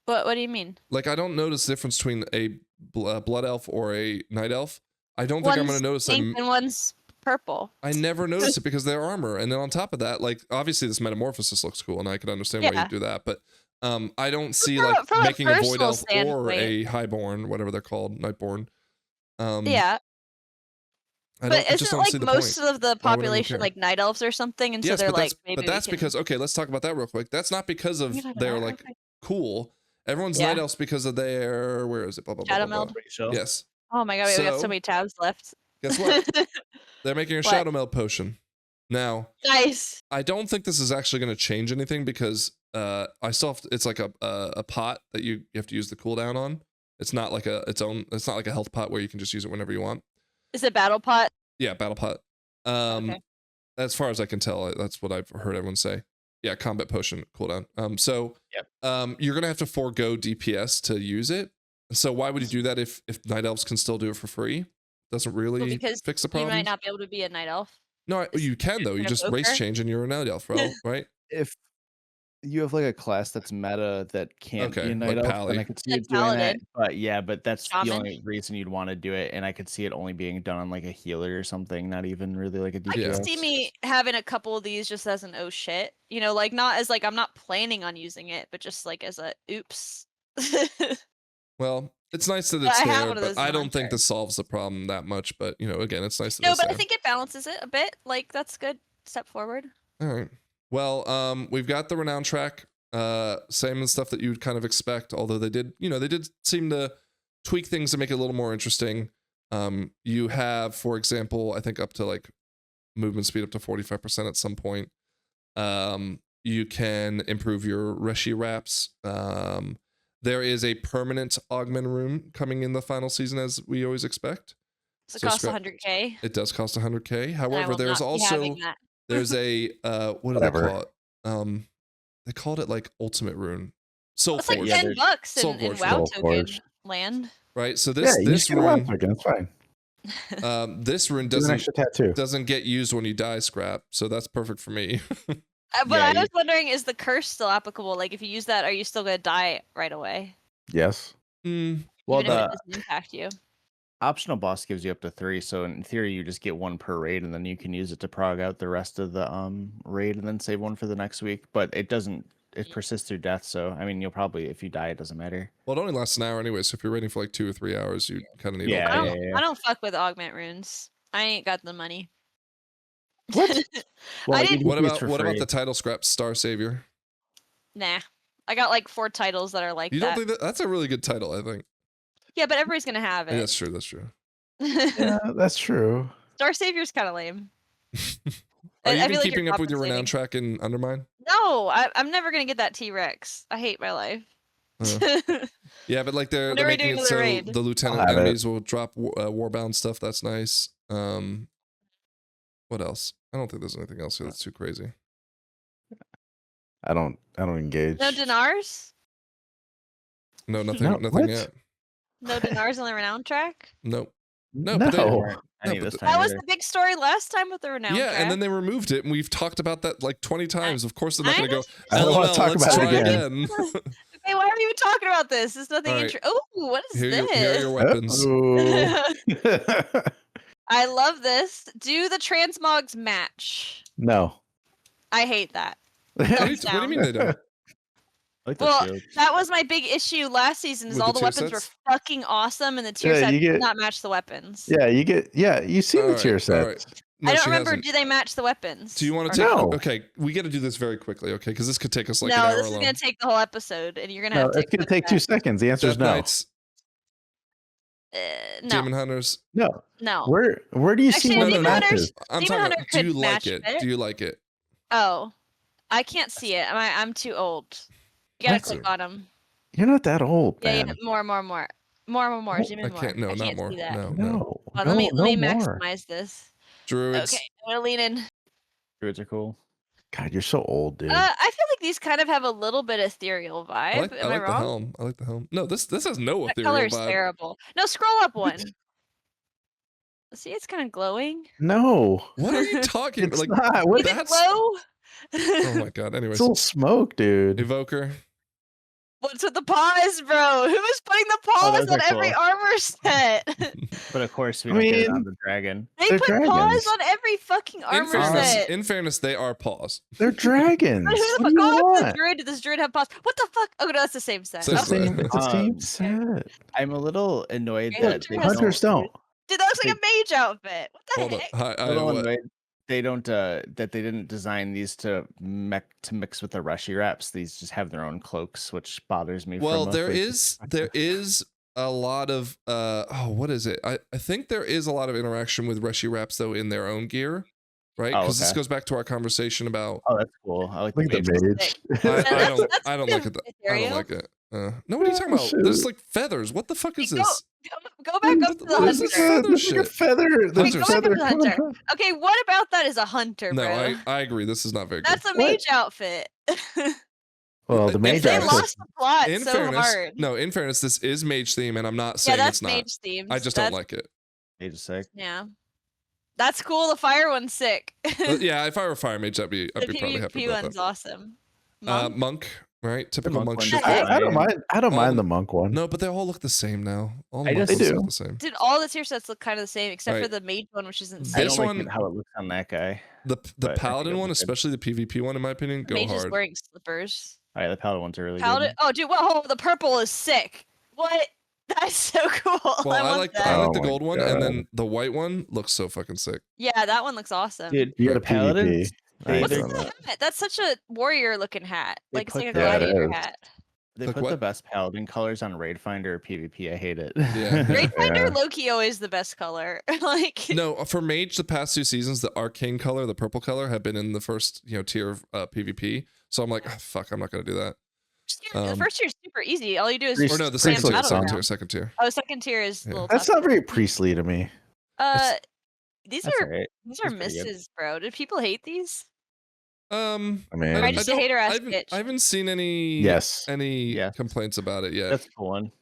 what do you mean?
Like, I don't notice the difference between a blood elf or a night elf. I don't think I'm going to notice
pink
them.
and one's purple.
I never noticed it because of their armor. And then on top of that, like obviously this metamorphosis looks cool, and I can understand why you
Yeah.
do that. But I don't see
From
like
a
making a void
personal
elf or a
standpoint.
highborn, whatever they're called, nightborn.
Yeah,
I
but
just
isn't
don't
like
see the
most
point.
of the
Why would anyone
population
care?
like night elves or something, and so
Yes,
they're
but
like maybe
that's
we can...
because okay, let's talk about that real quick. That's not because of
You know
they're
that,
like
okay.
cool. Everyone's
Yeah.
night elves because of their where is it? Blah, blah, blah, blah, blah.
Shadowmeld.
Rachel.
Yes.
Oh my god, we got so
So-
many tabs left.
Guess what? They're making a
What?
Shadowmeld potion. Now,
Nice.
I don't think this is actually going to change anything because I still have it's like a pot that you have to use the cooldown on. It's not like it's not like a health pot where you can just use it whenever you want.
Is it battle pot?
Yeah, battle pot.
Okay.
As far as I can tell, that's what I've heard everyone say. Yeah, combat potion cooldown. So
Yep.
you're gonna have to forego DPS to use it. So why would you do that if night elves can still do it for free? Doesn't really
because
fix the
You
problem.
might not be able to be a night elf.
No, you can though. You
an
just race
evoker?
change and you're a night elf, right?
If you have like a class that's meta that can't
Okay,
be a
like
night elf,
Pally.
then I could see
Like
it doing that.
Paladin.
But yeah, but that's the
Shaman.
only reason you'd want to do it, and I could see it only being done on like a healer or something, not even really like a
I
DPS.
can see me having a couple of these just as an oh shit. You know, like not as like I'm not planning on using it, but just like as a oops.
Well, it's nice that
But
it's
I have
there,
one of
but
those
I
in
don't
my
think
chart.
this solves the problem that much. But you know, again, it's nice that
No,
it's
but
there.
I think it balances it a bit. Like that's good step forward.
All right. Well, we've got the renown track. Same stuff that you'd kind of expect, although they did seem to tweak things to make it a little more interesting. You have, for example, I think up to like movement speed up to 45% at some point. You can improve your Reshii Wraps. There is a permanent augment rune coming in the final season, as we always expect.
So it
So
costs
scrap-
100K.
It does cost 100K.
and I
However,
will
there's
not be
also
having that.
there's a what do
Whatever.
they call it? They called it like ultimate rune, Soul
It's like
Forge,
Yeah,
$10
Soul
in
Forge.
WoW
Soul
token
Forge.
land.
right? So
Yeah,
this
you
this
just get a wild
rune
token. It's fine.
this rune
Do an extra tattoo.
doesn't get used when you die, scrap. So that's perfect for me.
But
Yeah,
I
you-
was wondering, is the curse still applicable? Like if you use that, are you still gonna die right away?
Yes.
Well,
Even if it
the
doesn't impact you.
optional boss gives you up to 3, so in theory you just get 1 per raid, and then you can use it to prog out the rest of the raid, and then save 1 for the next week. But it doesn't. It persists through death, so I mean, you'll probably, if you die, it doesn't matter.
Well, it only lasts an hour anyway, so if you're waiting for like 2 or 3 hours, you kind of need
Yeah,
all
I
that.
don't, I don't fuck with augment runes. I ain't got the money.
What?
Well,
I
you
didn't.
can
What
use
about
for
what about
free.
the title scrap Star Savior?
Nah. I got like 4 titles that are like
You
that.
don't think that's a really good title? I think.
Yeah, but everybody's gonna have
Yeah,
it.
that's true. That's true.
Yeah, that's true.
Star Savior's kind of lame.
Are you
I
even
feel like you're
keeping up with your renown
compensating.
track in Undermine?
No, I'm never gonna get that T-Rex. I hate my life.
Yeah, but like they're
Whenever we do
making it
another
so
raid.
the lieutenant
I'll have it.
enemies will drop warbound stuff. That's nice. What else? I don't think there's anything else here that's too crazy.
I don't engage.
No dinars?
No, nothing.
No,
nothing
what?
yet.
No dinars on the renown track?
Nope.
No.
but they-
There
No,
weren't any
but
this
the-
time
That was
either.
the big story last time with the renown
Yeah,
track.
and then they removed it, and we've talked about that like 20 times. Of course, they're not
I
going to go.
I don't wanna
LOL,
talk
let's
about it
try
again."
Okay, why are we even talking about this? There's nothing
All right.
Oh, what is
Here,
this?
here are your weapons.
Oh.
I love this. Do the transmogs match?
No.
I hate that.
What do you
Thumbs
mean they don't?
I like the
Well,
shield.
that was my big issue last season. Is
With
all
the
the
tier
weapons
sets?
were fucking awesome, and the tier
Yeah,
sets
you
did
get-
not match the weapons.
Yeah, you see the
Alright,
tier sets.
alright. No,
I don't
she
remember.
hasn't.
Do they match the weapons?
Do you want
or
to take?
not?
No.
Okay, we got to do this very quickly, okay? Because this could take us like an
No,
hour
this is
long.
gonna take the whole episode, and you're gonna
No,
have to.
it's gonna
clip
take 2
that.
seconds. The answer is
Death
no.
Knights,
No,
Demon Hunters.
No.
no.
Where do you
Actually,
see one that
Demon Hunters-
matches?
I'm
Demon
talking.
Hunter
Do
could
you like
match
it?
it.
Do you like it?
Oh, I can't see it. I'm too old. You gotta
What?
click on them.
You're not that old,
Yeah,
man.
yeah. More.
Oh,
Zoom in
I
more.
can't. No,
I
not
can't
more.
see that.
No, no.
No.
Hold on,
no,
let me
no more.
maximize this.
Druids.
Okay, I'm gonna lean in.
Druids are cool.
God, you're so old, dude.
I feel like these kind of have a little bit ethereal vibe.
I like
Am I
the
wrong?
helm. I like the helm. No, this has no
That
ethereal
color is
vibe.
terrible. No, scroll up
What?
one. See, it's kind of glowing.
No.
What are you talking?
It's
Like
not. What?
Is it
that's-
glow?
oh my god.
It's
Anyways,
a little smoke, dude.
Evoker.
What's with the paws, bro? Who is putting the paws
those
on
are
every
cool.
armor set?
But of course, we
I
don't get it
mean,
on the dragon.
They
They're
put paws
dragons.
on every fucking armor set.
In fairness, they are paws.
They're dragons.
But who the
What
fuck?
do you
Go up to the
want?
druid. Does this druid have paws? What the fuck? Oh no, that's the same set.
Same
It's the
set.
same. It's the same
Um,
set.
I'm a little annoyed
Yeah,
that
Hunter
they
has-
Hunters don't.
Dude, that looks like a mage outfit. What the
Hold
heck?
up.
A little
What?
annoyed they don't that they didn't design these to mix with the Reshii Wraps. These just have their own cloaks, which bothers me.
Well,
from a
there
places
is a lot of what is it? I think there is a lot of interaction with Reshii Wraps though in their own gear, right?
Oh,
Because this
okay.
goes back to our conversation about
Oh, that's cool. I like
Look at the
mage.
mage.
I don't like it. I don't like it. No, what are you talking about?
Shoot.
There's like feathers. What the fuck is this?
Go back up to the
What is this
hunter.
feather
There's like a
shit?
feather. There's
Hunter.
a feather.
Go back up to the hunter. Okay, what about that is a hunter,
No,
bro?
I agree. This is not very
That's
good.
a mage outfit.
Well, the
In
mage
They
fairness-
lost the plot
in
so
fairness,
hard.
no, in fairness, this is mage theme, and I'm not
Yeah,
saying
that's
it's not.
mage themes.
I just don't like it.
Mage is sick.
Yeah, that's cool. The fire one's sick.
But yeah, if I were fire mage, I'd be
The
probably happy
PvP
about
one's
that.
awesome.
Monk, right? Typical
monk
monk
one
shit.
is
Yeah.
I don't mind. I don't
All
mind
the-
the monk one.
No, but they all look the same now. All the
I
monk
just-
ones
They
look
do.
the same.
Dude, all the tier sets look kind of the same except for
Right.
the mage one, which is
I
insane.
This
don't like
one-
it how it looks on that guy.
The
But I think
paladin
it'll
one,
be good.
especially the PvP one, in my opinion, go
Mage is
hard.
wearing slippers.
All right, the paladin ones are really
Paladin.
good.
Oh, dude, whoa, the purple is sick. What? That's so cool.
Well, I
want
like
that.
I like
Oh
the
my
gold one,
God.
and then the white one looks so fucking sick.
Yeah, that one looks awesome.
Dude,
You got a
the paladins,
PvP.
they,
What's
they're-
don't know.
the hat? That's such a warrior looking hat.
They
Like it's
put
like a
the- Yeah, it
gladiator
is.
hat.
they
Like
put the
what?
best paladin colors on Raid Finder or PvP. I hate it.
Yeah.
Raidfinder
Yeah.
Loki always the best color. Like
No, for mage, the past 2 seasons, the arcane color, the purple color, have been in the first tier of PvP. So I'm like, oh, fuck, I'm not gonna do that.
the first tier is super easy. All you do is
Priest-
Or no, the
spam
second tier,
Battleground.
second tier.
Oh, second tier is a
Yeah.
little
That's
tough.
not very priestly to me.
These
That's
are
alright.
these are
That's pretty good.
misses, bro. Did people hate these?
I mean,
Or I just a
don't-
hater ass
I haven't,
bitch.
I haven't seen any
yes.
Yes.
complaints about it yet.
That's a cool one.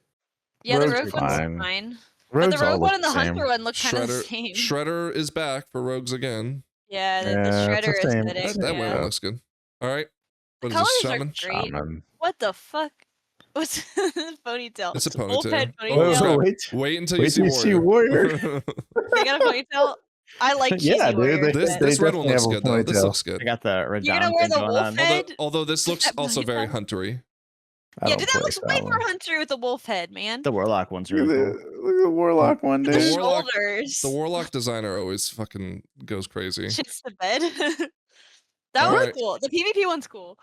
Yeah, the
Rogues
rogue
are
one's
fine.
fine.
Rogues
but the
all
rogue
look
one and the
same.
hunter one look kind of the
Shredder,
same.
Shredder is back for rogues again.
Yeah, the
Yeah, it's the
shredder
same.
aesthetic.
That
yeah.
one looks good. All right.
The
What is this,
colors are
shaman?
great.
Shaman.
What the fuck? What's ponytail?
It's a
wolf
ponytail.
head
Oh,
ponytail.
crap.
wait.
Wait until
Wait
you
till
see
you see
Warrior.
They got a ponytail. I like cheesy
Yeah, dude,
warrior.
this
head.
they
this red one
definitely
looks
have a
good though. This
ponytail.
looks
I
good.
got the
You're gonna
Radon
wear
thing
the
going
wolf
on.
head?
Although this looks
that
also very
ponytail?
huntery.
I
Yeah,
don't
dude, that
play
looks way
that
more
one.
hunter with the wolf head, man.
The warlock one's
Look at
really
the,
cool.
look at the warlock one,
The
The
dude.
warlock-
shoulders.
The warlock designer always fucking goes crazy.
Shits the bed. That
All
one's
right.
cool. The PvP one's cool.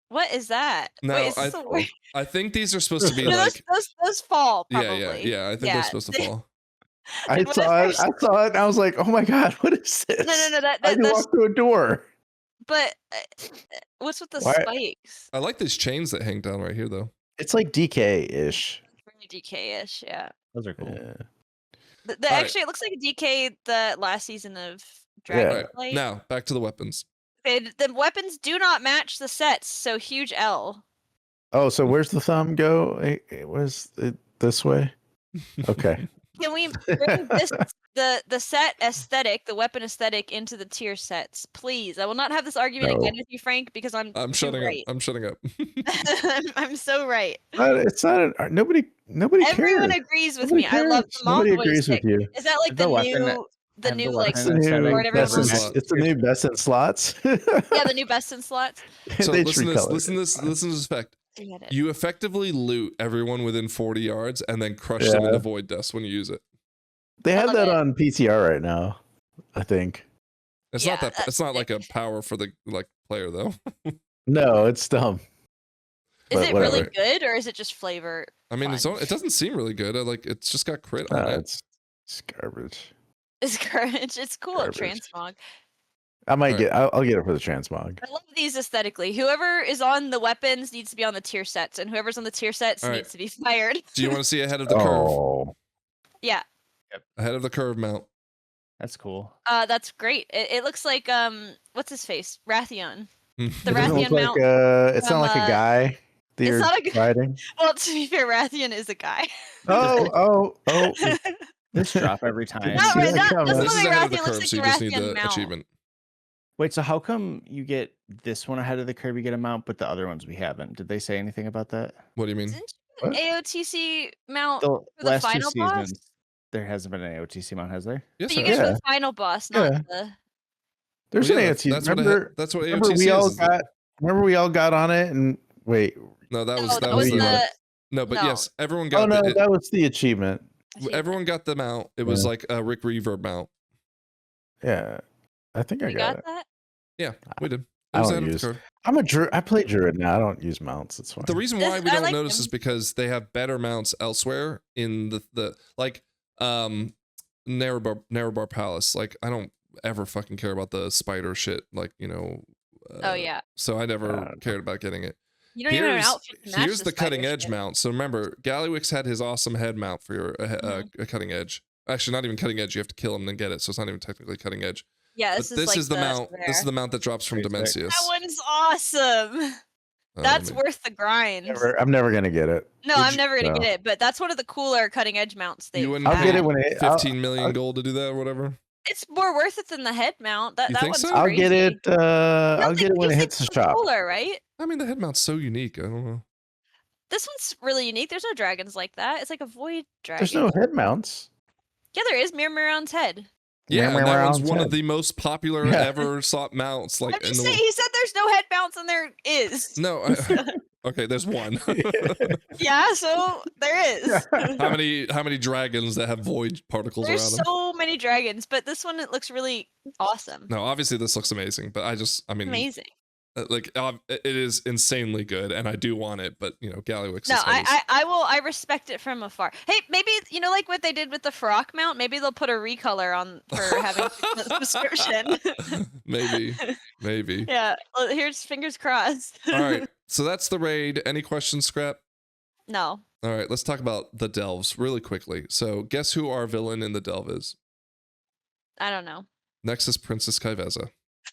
What is that?
No,
Wait, is this a word?
I think these are supposed to be
No,
like
those fall
yeah,
probably.
yeah. I think they're supposed to fall.
I
Dude, when
saw
I
it. I saw it, and I was like, "Oh my god, what is this?"
No.
I
That's
can walk through a door.
but what's with the
Why-
spikes?
I like these chains that hang down right here though.
It's like DK-ish.
Very DK-ish, yeah.
Those are cool.
Yeah.
The,
All right.
actually, it looks like a DK the last season of
All
Dragonflight.
right. Now back to the weapons.
Okay, the weapons do not match the sets, so huge L.
Oh, so where's the thumb go? Was it this way? Okay.
Can we bring this the set aesthetic, the weapon aesthetic, into the tier sets, please? I will not have this argument
No.
again with you, Frank, because I'm
I'm
too
shutting
right.
up. I'm shutting up.
I'm so right.
It's not. Nobody
Everyone
cares.
agrees with
Nobody
me. I love
cares.
the mom
Nobody
voice
agrees with
pick.
you.
Is that like
The
the
weapon-
new the
and
new
the
like
weapon
It's the new,
sword everyone
best in
wants?
slot.
it's the new best in slots.
Yeah, the new best in slots.
So
They
listen to this.
recolored
Listen to
it.
this. Listen to this fact.
I get it.
You effectively loot everyone within 40 yards and then crush them
Yeah.
into void dust when you use it.
They
I
have
love
that
it.
on PTR right now, I think.
It's
Yeah,
not that.
that's
It's not like a power for the player though.
No, it's dumb.
Is
but
it really
whatever.
good or is it just flavor?
I mean,
fun?
it doesn't seem really good. Like it's just got crit on it.
It's garbage.
It's garbage. It's cool at
Garbage.
transmog.
I might
Alright.
get. I'll get it for the transmog.
I love these aesthetically. Whoever is on the weapons needs to be on the tier sets, and whoever's on the tier sets
Alright.
needs to be fired.
Do you want to see ahead of the curve?
Oh,
Yeah,
Ahead of the curve mount.
That's cool.
that's great. It looks like what's his face? Rathion. The
it doesn't
Rathian
look like
mount.
it's not like
from,
a guy that
it's
you're
not a guy.
riding.
Well, to be fair, Rathian is a guy.
Oh.
This drop every time.
Not
See
right.
that
That
coming.
doesn't
This
look
is
like
ahead of the
Rathian. Looks
curve,
like
so
the
you just need
Rathian
the
mount.
achievement.
Wait, so how come you get this one ahead of the curve? You get a mount, but the other ones we haven't. Did they say anything about that?
What do you mean?
Didn't
What?
you AOTC mount
The
for the
last two
final boss?
seasons, there hasn't been an AOTC mount, has there?
Yes,
But you
I
get it
have.
for
Yeah.
the final boss, not
Yeah.
the.
There's
Well,
an
yeah,
AOTC.
that's what
remember,
that's what
remember
AOTC
we all
is.
got. Remember we all got on it and wait.
No, that
No,
was
that was
you
the.
were.
no, but
no.
yes, everyone
Oh
got
no,
the,
that was the achievement.
everyone got the mount. It was
Yeah.
like a Rick Reverb mount.
Yeah, I think I
We
got
got
it.
that.
Yeah, we did. It
I
was
don't
ahead of the
use-
curve.
I'm a druid. I play druid now. I don't use mounts. It's fine.
The reason
This-
why we
I
don't
like
notice
them.
is because they have better mounts elsewhere in the like Narrowbar Palace. Like I don't ever fucking care about the spider shit. Like
Oh yeah.
So I never
Uh,
cared about getting it.
You don't even have an
Here's
outfit to match
here's the
spider
cutting edge
shit.
mount. So remember, Gallywix had his awesome head mount for your a cutting edge. Actually, not even cutting edge. You have to kill him and get it, so it's not even technically cutting edge.
Yeah,
But
this is like
the mount. This is
there.
the mount that drops from
Pretty sick.
Dimensius.
That one's awesome. That's
I mean,
worth the grind.
I'm never gonna get it.
No,
Would
I'm
you-
never gonna
No.
get it, but that's one of the cooler cutting edge mounts they.
you wouldn't
I'll get
pay
it when it.
15 million
I'll-
gold to do that or whatever.
It's more worth it than the head mount. That
You
that
think
one's
so?
I'll
crazy.
get it. I'll get it when it
These
hits the
things are
shop.
Cooler, right?
I mean, the head mount's so unique. I don't know.
This one's really unique. There's no dragons like that. It's like a void dragon.
There's no head mounts.
Yeah, there is. Mirmiron's head.
Yeah, and that one's
Round's
one of
head.
the most popular
Yeah.
ever sought mounts. Like,
I'm
in
just
the
saying, he said there's no head mounts, and there is.
no. Okay, there's one.
Yeah, so there is.
how many dragons that have void particles
There's
around them?
so many dragons, but this one it looks really awesome.
No, obviously this looks amazing, but I mean,
Amazing.
like it is insanely good, and I do want it. But Gallywix.
No, I respect it from afar. Hey, maybe like what they did with the Farok mount. Maybe they'll put a recolor on for having a subscription.
maybe.
Yeah. Well, here's fingers crossed.
All right, so that's the raid. Any questions, Scrap?
No.
All right, let's talk about the delves really quickly. So, guess who our villain in the delve is?
I don't know.
Nexus Princess Kaiveza.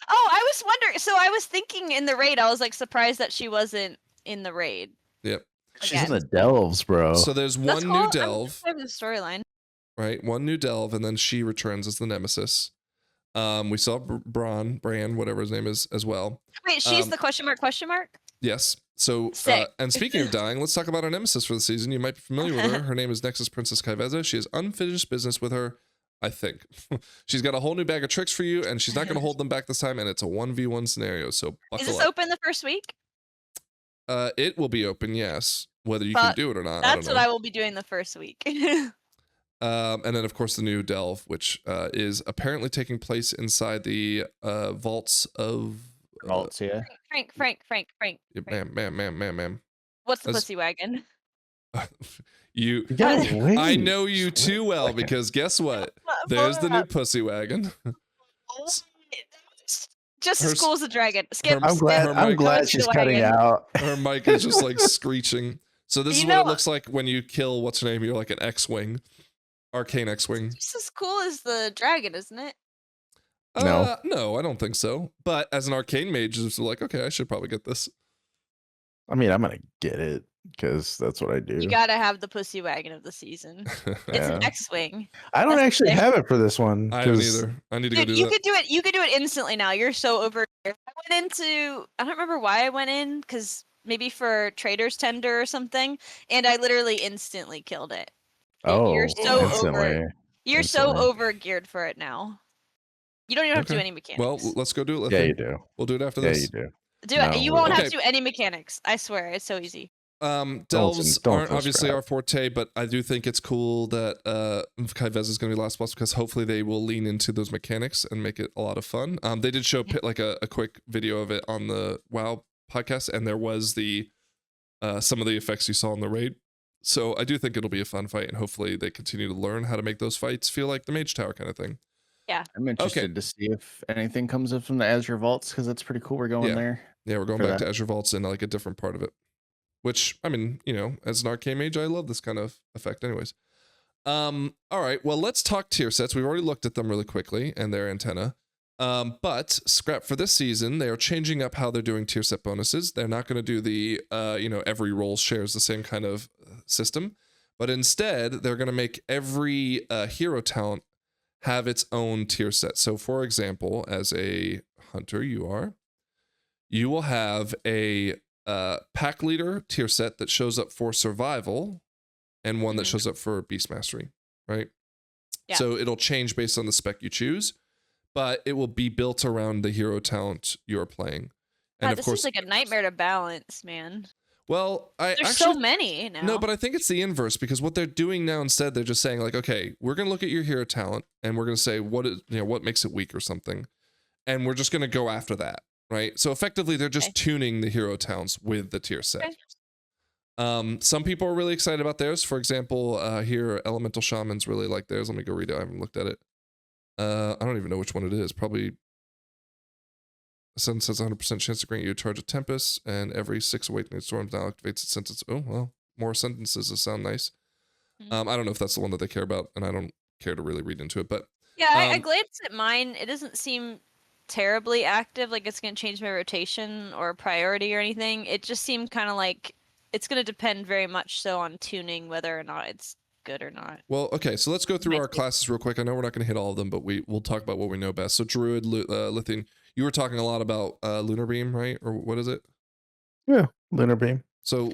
Oh, I was wondering. So I was thinking in the raid, I was like surprised that she wasn't in the raid.
Yep.
She's in
Again.
the delves, bro.
So there's
That's
one
cool.
new
I'm
delve,
excited for the storyline.
right? One new delve, and then she returns as the nemesis. We saw Bran, whatever his name is, as well.
Wait, she's
Um,
the question mark?
Yes. So,
Sick.
and speaking of dying, let's talk about our nemesis for the season. You might be familiar with her. Her name is Nexus Princess Kaiveza. She has unfinished business with her, I think. She's got a whole new bag of tricks for you, and she's not going to hold them back this time, and it's a 1v1 scenario, so
Is
buckle
this
up.
open the first week?
It will be open, yes. Whether you can
But
do it or not,
That's
I don't
what
know.
I will be doing the first week.
And then, of course, the new delve, which is apparently taking place inside the vaults of...
Vaults, yeah.
Frank.
yeah, ma'am.
What's the
That's-
pussy wagon?
You...
You gotta wait.
I know you too well, because guess what? There's the new pussy wagon.
Just
Her
as cool as the dragon. Skip.
her-
I'm glad.
her
I'm
mic-
glad
Pussy
she's cutting
wagon.
out.
Her mic is just like screeching. So this
You
is what it
know-
looks like when you kill what's her name. You're like an X-wing, arcane X-wing.
Just as cool as the dragon, isn't it?
No.
No, I don't think so. But as an arcane mage, it's like, okay, I should probably get this.
I mean, I'm gonna get it because that's what I do.
You gotta have the pussy wagon of the season. It's
Yeah.
an X-wing.
I don't
that's
actually
sick.
have it for this one.
I don't
'cause-
either. I need to go
Dude,
do
you
that.
could do it. You could do it instantly now. You're so over. I went into. I don't remember why I went in because maybe for trader's tender or something, and I literally instantly killed it.
Oh,
You're so
instantly.
over. You're so
Instantly.
over geared for it now. You don't even have to do
Okay.
any mechanics.
Well, let's go do it.
Yeah,
Lithium.
you do.
We'll do it after
Yeah,
this.
you do.
do it.
no,
You won't have
okay.
to do any mechanics. I swear, it's so easy.
Delves
don't
aren't
feel
obviously
scrap.
our forte, but I do think it's cool that Kaiveza is going to be last boss because hopefully they will lean into those mechanics and make it a lot of fun. They did show like a quick video of it on the WoW podcast, and there was the some of the effects you saw in the raid. So I do think it'll be a fun fight, and hopefully they continue to learn how to make those fights feel like the Mage Tower kind of thing.
I'm interested to see if anything comes up from the Azure Vaults because that's pretty cool. We're going
Yeah.
there.
Yeah, we're going
For
back
that.
to Azure Vaults in like a different part of it. Which, I mean, as an arcane mage, I love this kind of effect anyways. All right, well, let's talk tier sets. We've already looked at them really quickly and their antenna. But Scrap, for this season, they are changing up how they're doing tier set bonuses. They're not going to do the, every role shares the same kind of system. But instead, they're going to make every hero talent have its own tier set. So, for example, as a Hunter, you are. You will have a pack leader tier set that shows up for survival and one that shows up for beast mastery, right?
Yeah.
So it'll change based on the spec you choose, but it will be built around the hero talent you're playing. And
God,
of
this
course,
seems like a nightmare to balance, man.
well,
There's
actually,
so many now.
no, but I think it's the inverse, because what they're doing now instead, they're just saying like, okay, we're gonna look at your hero talent and we're gonna say what makes it weak or something, and we're just gonna go after that, right? So effectively, they're just tuning the hero talents with the tier set. Some people are really excited about theirs. For example, here Elemental Shamans really like theirs. Let me go read it. I haven't looked at it. I don't even know which one it is. Probably. A sentence has 100% chance to grant you a charge of Tempest, and every 6 Awakening Storms now activates its sentence. Oh, well, more sentences sound nice. I don't know if that's the one that they care about, and I don't care to really read into it, but...
Yeah, I glanced at mine. It doesn't seem terribly active, like it's going to change my rotation or priority or anything. It just seemed kind of like it's going to depend very much so on tuning whether or not it's good or not.
Well, okay, so let's go through our classes real quick. I know we're not going to hit all of them, but we'll talk about what we know best. So Druid, Lithian, you were talking a lot about Lunar Beam, right? Or what is it?
Yeah, Lunar Beam.
So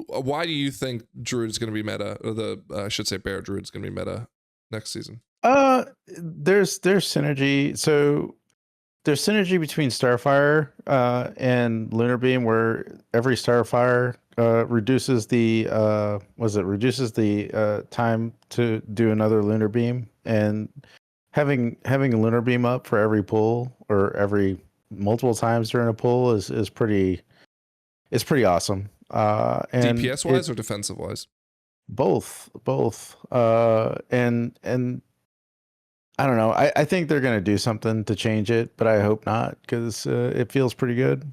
why do you think Druid's going to be meta, or I should say Bear Druid's going to be meta next season?
There's synergy. So there's synergy between Starfire and Lunar Beam, where every Starfire reduces the time to do another Lunar Beam, and having a Lunar Beam up for every pull or every multiple times during a pull is pretty awesome. And
DPS wise or defensive wise?
Both. And I don't know. I think they're going to do something to change it, but I hope not, because it feels pretty good.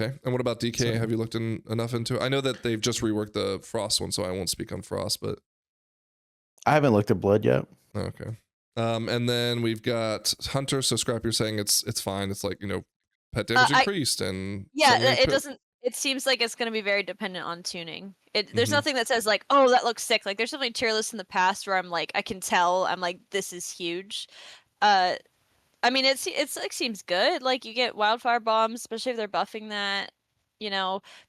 Okay. And what about DK? So, have you looked enough into it? I know that they've just reworked the Frost one, so I won't speak on Frost, but...
I haven't looked at Blood yet.
Okay. And then we've got Hunter. So Scrap, you're saying it's fine. It's like, pet damage increased and...
Yeah, it doesn't... It seems like it's going to be very dependent on tuning. There's nothing that says like, oh, that looks sick. Like there's definitely tier lists in the past where I'm like, I can tell. I'm like, this is huge. I mean, it's like seems good. Like you get wildfire bombs, especially if they're buffing that,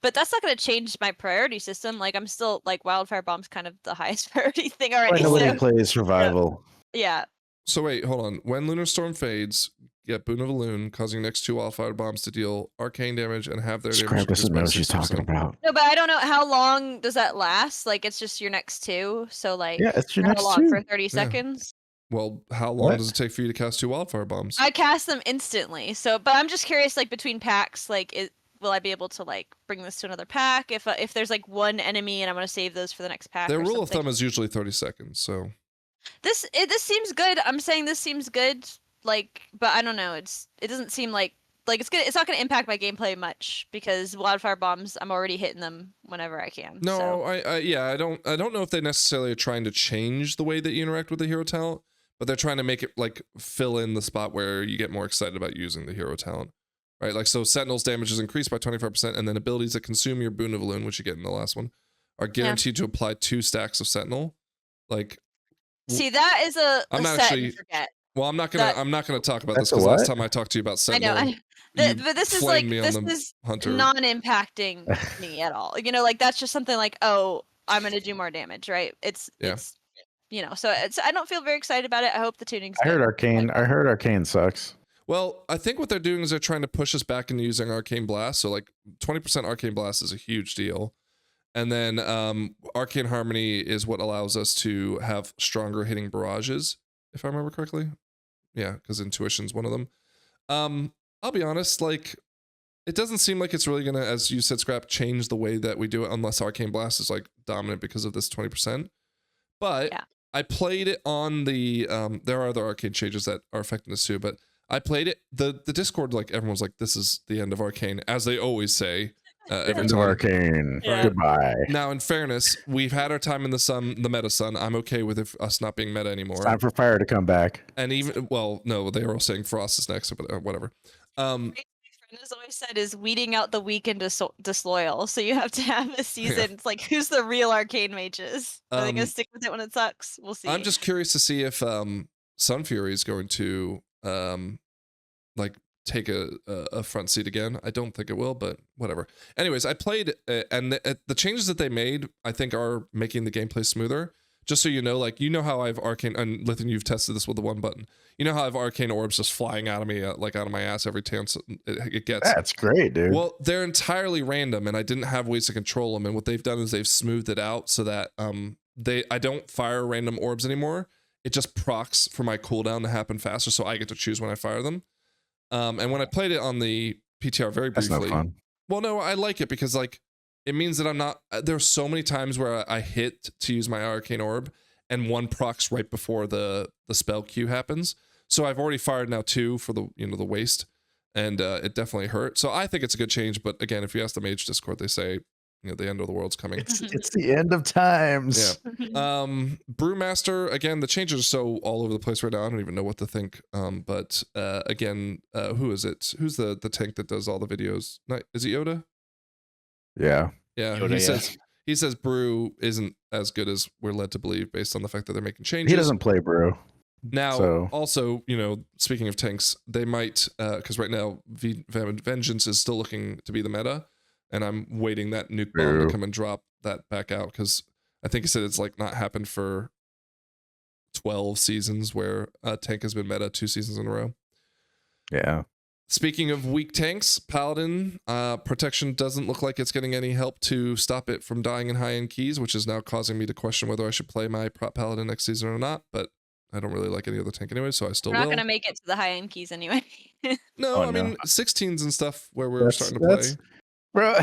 But that's not going to change my priority system. Like I'm still like wildfire bombs, kind of the highest priority thing already.
Nobody plays survival.
Yeah.
So wait, hold on. When Lunar Storm fades, get Boon of Elune, causing next 2 wildfire bombs to deal arcane damage and have their damage.
Doesn't know what she's talking about.
No, but I don't know how long does that last. Like it's just your next 2. So like,
yeah, it's your next
how long
2
for 30 seconds.
Well, how long does it take for you to cast 2 wildfire bombs?
I cast them instantly. So, but I'm just curious, like between packs, like will I be able to like bring this to another pack if there's like one enemy and I'm gonna save those for the next pack?
Their rule of thumb is usually 30 seconds. So
this seems good. I'm saying this seems good. Like, but I don't know. It doesn't seem like it's not gonna impact my gameplay much because wildfire bombs, I'm already hitting them whenever I can.
No,
so.
I don't know if they necessarily are trying to change the way that you interact with the hero talent, but they're trying to make it like fill in the spot where you get more excited about using the hero talent, right? Like so, Sentinel's damage is increased by 25%, and then abilities that consume your Boon of Elune, which you get in the last one, are guaranteed to apply 2 stacks of Sentinel. Like,
see, that is a set and forget.
Well, I'm not gonna talk about this because last time I talked to you about Sentinel,
I know. But this is like non-impacting me at all. Like that's just something like, oh, I'm gonna do more damage, right? It's so I don't feel very excited about it. I hope the tuning's good.
I heard Arcane sucks.
Well, I think what they're doing is they're trying to push us back into using Arcane Blast. So like 20% Arcane Blast is a huge deal. And then Arcane Harmony is what allows us to have stronger hitting barrages, if I remember correctly. Yeah, because Intuition's one of them. I'll be honest, like, it doesn't seem like it's really gonna, as you said, Scrap, change the way that we do it unless Arcane Blast is like dominant because of this 20%. But yeah. I played it on the there are other arcane changes that are affecting this too, but I played it. The Discord, like everyone's like, this is the end of Arcane, as they always say.
End of Arcane.
Yeah.
Goodbye.
Now, in fairness, we've had our time in the sun, the meta sun. I'm okay with us not being meta anymore.
It's time for Fire to come back.
And even, well, no, they were all saying Frost is next, or whatever.
My friend has always said is weeding out the weak and disloyal. So you have to have a season. Yeah. It's like, who's the real arcane mages? Are they gonna stick with it when it sucks? We'll see.
I'm just curious to see if Sun Fury is going to like take a front seat again. I don't think it will, but whatever. Anyways, I played, and the changes that they made, I think, are making the gameplay smoother. Just so you know, like, you know how I have arcane, and Lithium, you've tested this with the one button. You know how I have arcane orbs just flying out of me, like out of my ass every chance it gets.
That's great, dude.
Well, they're entirely random, and I didn't have ways to control them. And what they've done is they've smoothed it out so that I don't fire random orbs anymore. It just procs for my cooldown to happen faster, so I get to choose when I fire them. And when I played it on the PTR very briefly,
That's no fun.
well, no, I like it because like it means that I'm not. There's so many times where I hit to use my arcane orb, and one procs right before the spell queue happens. So I've already fired now 2 for the the waste, and it definitely hurt. So I think it's a good change. But again, if you ask the Mage Discord, they say the end of the world's coming.
It's the end of times.
Yeah. Brewmaster, again, the changes are so all over the place right now. I don't even know what to think. But again, who is it? Who's the tank that does all the videos? Is it Yoda?
Yeah.
Yeah.
Yoda,
He says Brew isn't as good as we're led to believe based on the fact that they're making changes.
He doesn't play Brew.
Now,
So-
also, speaking of tanks, they might, because right now Vengeance is still looking to be the meta, and I'm waiting that nuke bomb
True.
to come and drop that back out, because I think he said it's like not happened for 12 seasons where a tank has been meta 2 seasons in a row.
Yeah.
Speaking of weak tanks, Paladin protection doesn't look like it's getting any help to stop it from dying in high-end keys, which is now causing me to question whether I should play my prop Paladin next season or not, but I don't really like any other tank anyway, so I still
We're not
will.
gonna make it to the high end keys anyway.
No,
Oh,
I mean
no.
16s and stuff where we're starting to play.
Bro,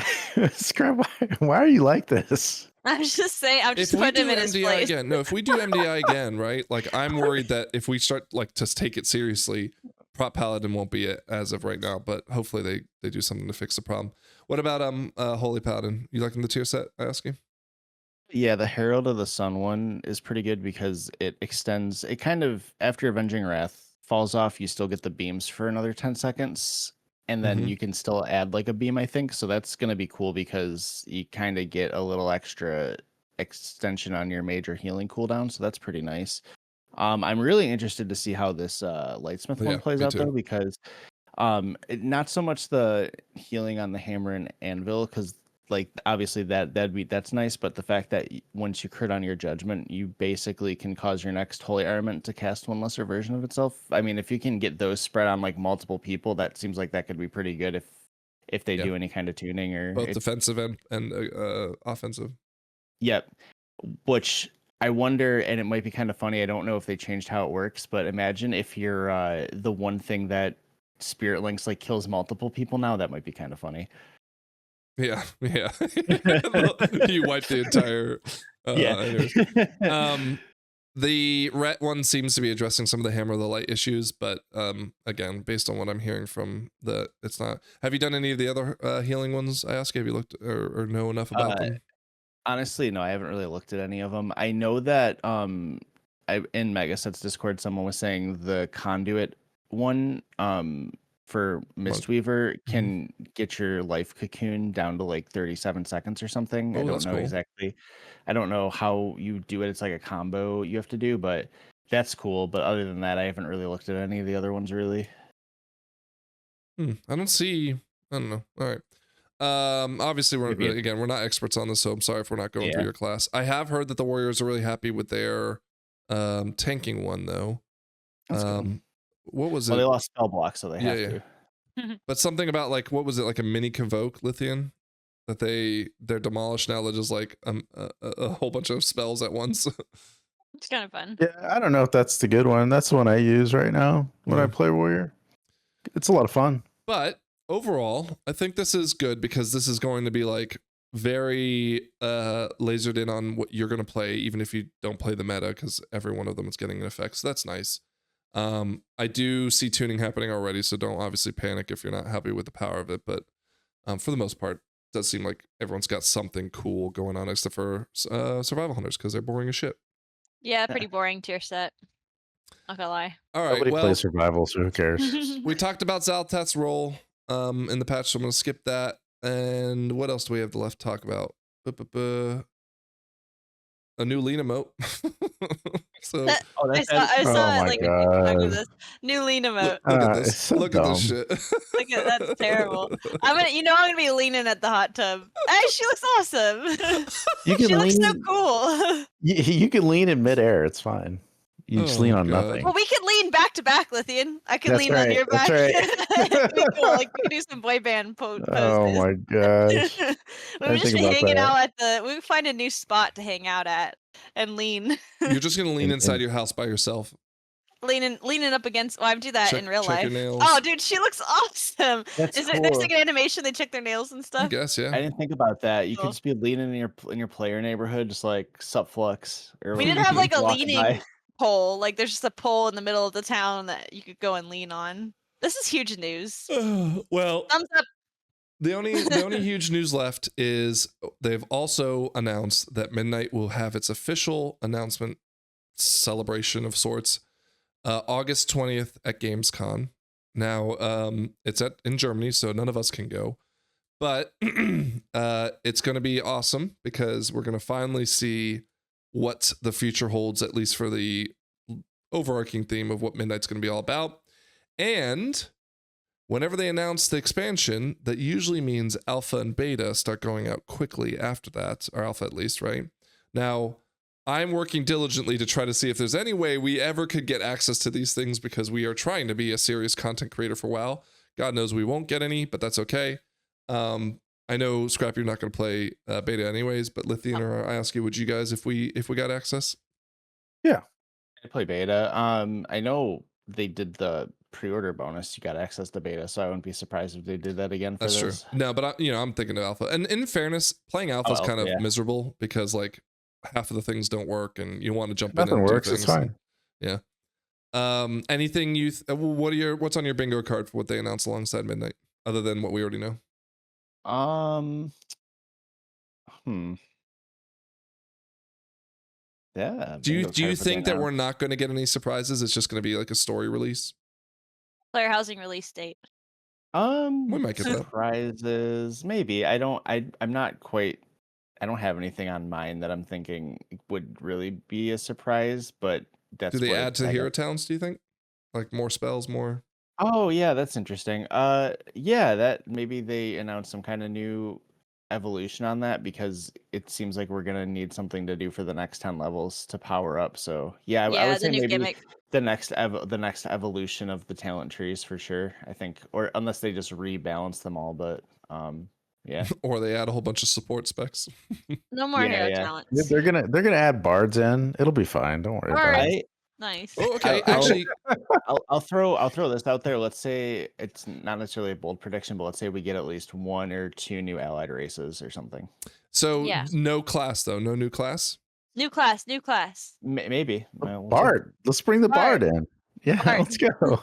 Scrub, why are you like this?
I'm just saying. I'm just
If we
putting
do
him in his
MDI
place.
again, no, if we do MDI again, right? Like I'm worried that if we start like to take it seriously, prop Paladin won't be it as of right now, but hopefully they do something to fix the problem. What about Holy Paladin? You liking the tier set, I ask you?
Yeah, the Herald of the Sun one is pretty good because it extends. It kind of, after Avenging Wrath falls off, you still get the beams for another 10 seconds. And then
Mhm.
you can still add like a beam, I think. So that's going to be cool because you kind of get a little extra extension on your major healing cooldown. So that's pretty nice. I'm really interested to see how this Lightsmith
Yeah,
one plays
me
out,
too.
though, because not so much the healing on the hammer and anvil, because like obviously that's nice, but the fact that once you crit on your judgment, you basically can cause your next holy armament to cast one lesser version of itself. I mean, if you can get those spread on like multiple people, that seems like that could be pretty good if they
Yeah.
do any kind of tuning or
Both defensive and offensive.
Yep. Which I wonder, and it might be kind of funny. I don't know if they changed how it works, but imagine if you're the one thing that Spirit Links like kills multiple people now. That might be kind of funny.
Yeah. You wiped the entire. Anyways. The Ret one seems to be addressing some of the Hammer of the Light issues, but again, based on what I'm hearing from it's not. Have you done any of the other healing ones? I ask you, have you looked or know enough about them?
Honestly, no, I haven't really looked at any of them. I know that in Megasets Discord, someone was saying the Conduit one for Mistweaver can get your life cocoon down to like 37 seconds or something.
Oh,
I don't
that's
know
cool.
exactly. I don't know how you do it. It's like a combo you have to do, but that's cool. But other than that, I haven't really looked at any of the other ones really.
I don't know. All right. Obviously we're not experts on this, so I'm sorry if we're not going through your class. I have heard that the Warriors are really happy with their tanking one though.
That's good.
What was
Well,
it?
they lost spell block, so they have to.
But something about like, what was it, like a mini Convoke Lithian that they're demolished now. They're just like a whole bunch of spells at once.
It's kind of fun.
Yeah, I don't know if that's the good one. That's the one I use right now when I play Warrior. It's a lot of fun.
But overall, I think this is good because this is going to be like very lasered in on what you're going to play, even if you don't play the meta, because every one of them is getting an effect. So that's nice. I do see tuning happening already, so don't obviously panic if you're not happy with the power of it. But for the most part, it does seem like everyone's got something cool going on, except for survival hunters, because they're boring as shit.
Yeah, pretty boring tier set. Not gonna lie.
All right,
Nobody
well,
plays survival, so who cares?
we talked about Zaltat's role in the patch, so I'm going to skip that. And what else do we have left to talk about? A new lean emote. So
Oh,
I saw
Oh
it
my
like a TikTok of
God.
this new lean emote.
look at
It's
this.
so
Look at this
dumb.
shit.
Look at that's terrible. I'm gonna be leaning at the hot tub. Hey, she looks awesome.
You
She
can
looks so
lean.
cool.
You can lean in midair. It's fine. You just lean
Oh,
on
God.
nothing.
Well, we could lean back to back, Lithian. I could
That's
lean on
right,
your
that's
back.
right.
It'd be cool. Like we could do some boy band poses.
Oh my gosh.
We
I
would
didn't
just
think
be
about
hanging
that.
out at the. We would find a new spot to hang out at and lean,
You're just gonna lean
And-
inside
and-
your house by yourself.
leaning up against. Well, I do that in real
check your
life.
nails.
Oh, dude, she looks awesome.
That's
Is it?
cool.
There's like an animation. They check their nails and
I
stuff.
guess, yeah.
I didn't think about that. You
Cool.
could just be leaning in your player neighborhood, just like sup flux. Or
We did have like a
walking
leaning
by.
pole. Like there's just a pole in the middle of the town that you could go and lean on. This is huge news.
Well,
Thumbs up.
the only huge news left is they've also announced that Midnight will have its official announcement celebration of sorts August 20th at Gamescom. Now it's in Germany, so none of us can go, but it's going to be awesome because we're going to finally see what the future holds, at least for the overarching theme of what Midnight's going to be all about. And whenever they announce the expansion, that usually means alpha and beta start going out quickly after that, or alpha at least, right? Now, I'm working diligently to try to see if there's any way we ever could get access to these things because we are trying to be a serious content creator for WoW. God knows we won't get any, but that's okay. I know, Scrap, you're not going to play beta anyways, but Lithian or I ask you, would you guys if we got access?
I play beta. I know they did the pre-order bonus. You got access to beta, so I wouldn't be surprised if they did that again for
That's
this.
true. No, but I'm thinking of alpha. And in fairness, playing alpha is
alpha,
kind of
yeah.
miserable because like half of the things don't work, and you want to jump in
Nothing
and do
works. It's
things.
fine.
Anything what's on your bingo card for what they announced alongside Midnight, other than what we already know?
Yeah.
Do you
bingo card for
think that
now.
we're not going to get any surprises? It's just going to be like a story release.
Player housing release date.
We might get that.
surprises? Maybe. I'm not quite. I don't have anything on mine that I'm thinking would really be a surprise, but that's.
Do they
what
add to the
I
hero
got-
towns? Do you think, like more spells, more?
Oh yeah, that's interesting. Yeah, that maybe they announced some kind of new evolution on that because it seems like we're gonna need something to do for the next 10 levels to power up. So yeah, I
Yeah,
would
the
say
new
maybe
gimmick.
the next evolution of the talent trees for sure. I think, or unless they just rebalance them all, but yeah.
Or they add a whole bunch of support specs.
No more
Yeah,
hero
yeah.
talents.
They're gonna add bards in. It'll be fine. Don't worry about it.
Nice.
Oh, okay.
I'll-
Actually,
I'll throw this out there. Let's say it's not necessarily a bold prediction, but let's say we get at least 1 or 2 new allied races or something.
so
Yeah.
no class though. No new class.
New class.
Maybe. We'll see.
Bard. Let's bring the bard in. Yeah,
Bard.
let's go.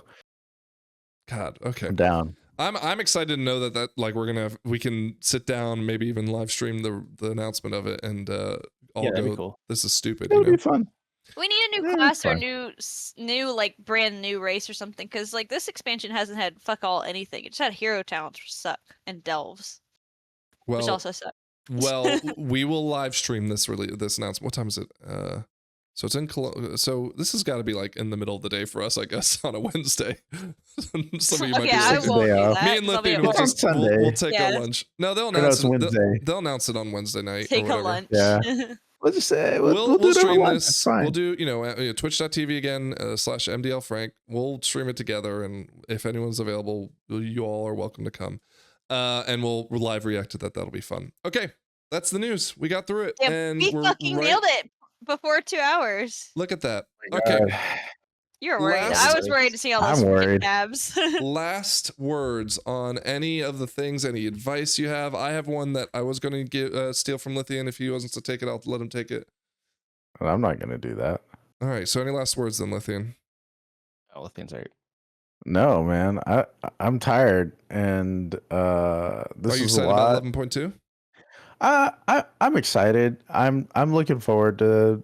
God. Okay.
I'm down.
I'm excited to know that like we can sit down, maybe even live stream the announcement of it, and all
Yeah, that'd
go.
be cool.
This is stupid.
It'll
You know?
be fun.
We need a new
Yeah,
class or
fine.
new like brand new race or something. Because like this expansion hasn't had fuck all anything. It just had hero talents, which suck, and delves, which
Well,
also suck.
well, we will live stream this announcement. What time is it? So it's in so this has got to be like in the middle of the day for us, I guess, on a Wednesday. Some of you might
Okay,
be
I
like,
won't do
day off.
that.
me and
'cause I'll be
Lithian
at
will
work.
just
Sunday.
we'll take
Yeah.
a lunch. No, they'll
Or no,
announce
it's
it.
Wednesday.
They'll announce it on Wednesday night.
Take
or
a
whatever.
lunch.
Yeah. We'll just say
We'll
do it over
stream
lunch. It's
this.
fine.
We'll do twitch.tv again / MDL Frank. We'll stream it together, and if anyone's available, you all are welcome to come. And we'll live react to that. That'll be fun. Okay, that's the news. We got through it,
Yeah,
and
we
we're
fucking
right-
nailed it before 2 hours.
Look at that.
Oh my
Okay.
God.
You were worried.
Last-
I was worried to see all
I'm
those freaking
worried.
tabs.
Last words on any of the things, any advice you have. I have one that I was going to give steal from Lithian. If he wasn't to take it, I'll let him take it.
I'm not gonna do that.
All right. So any last words then, Lithian?
Oh, things are.
No, man. I'm tired, and this
Are you
is a
excited
lot.
about 11.2?
I'm excited. I'm looking forward to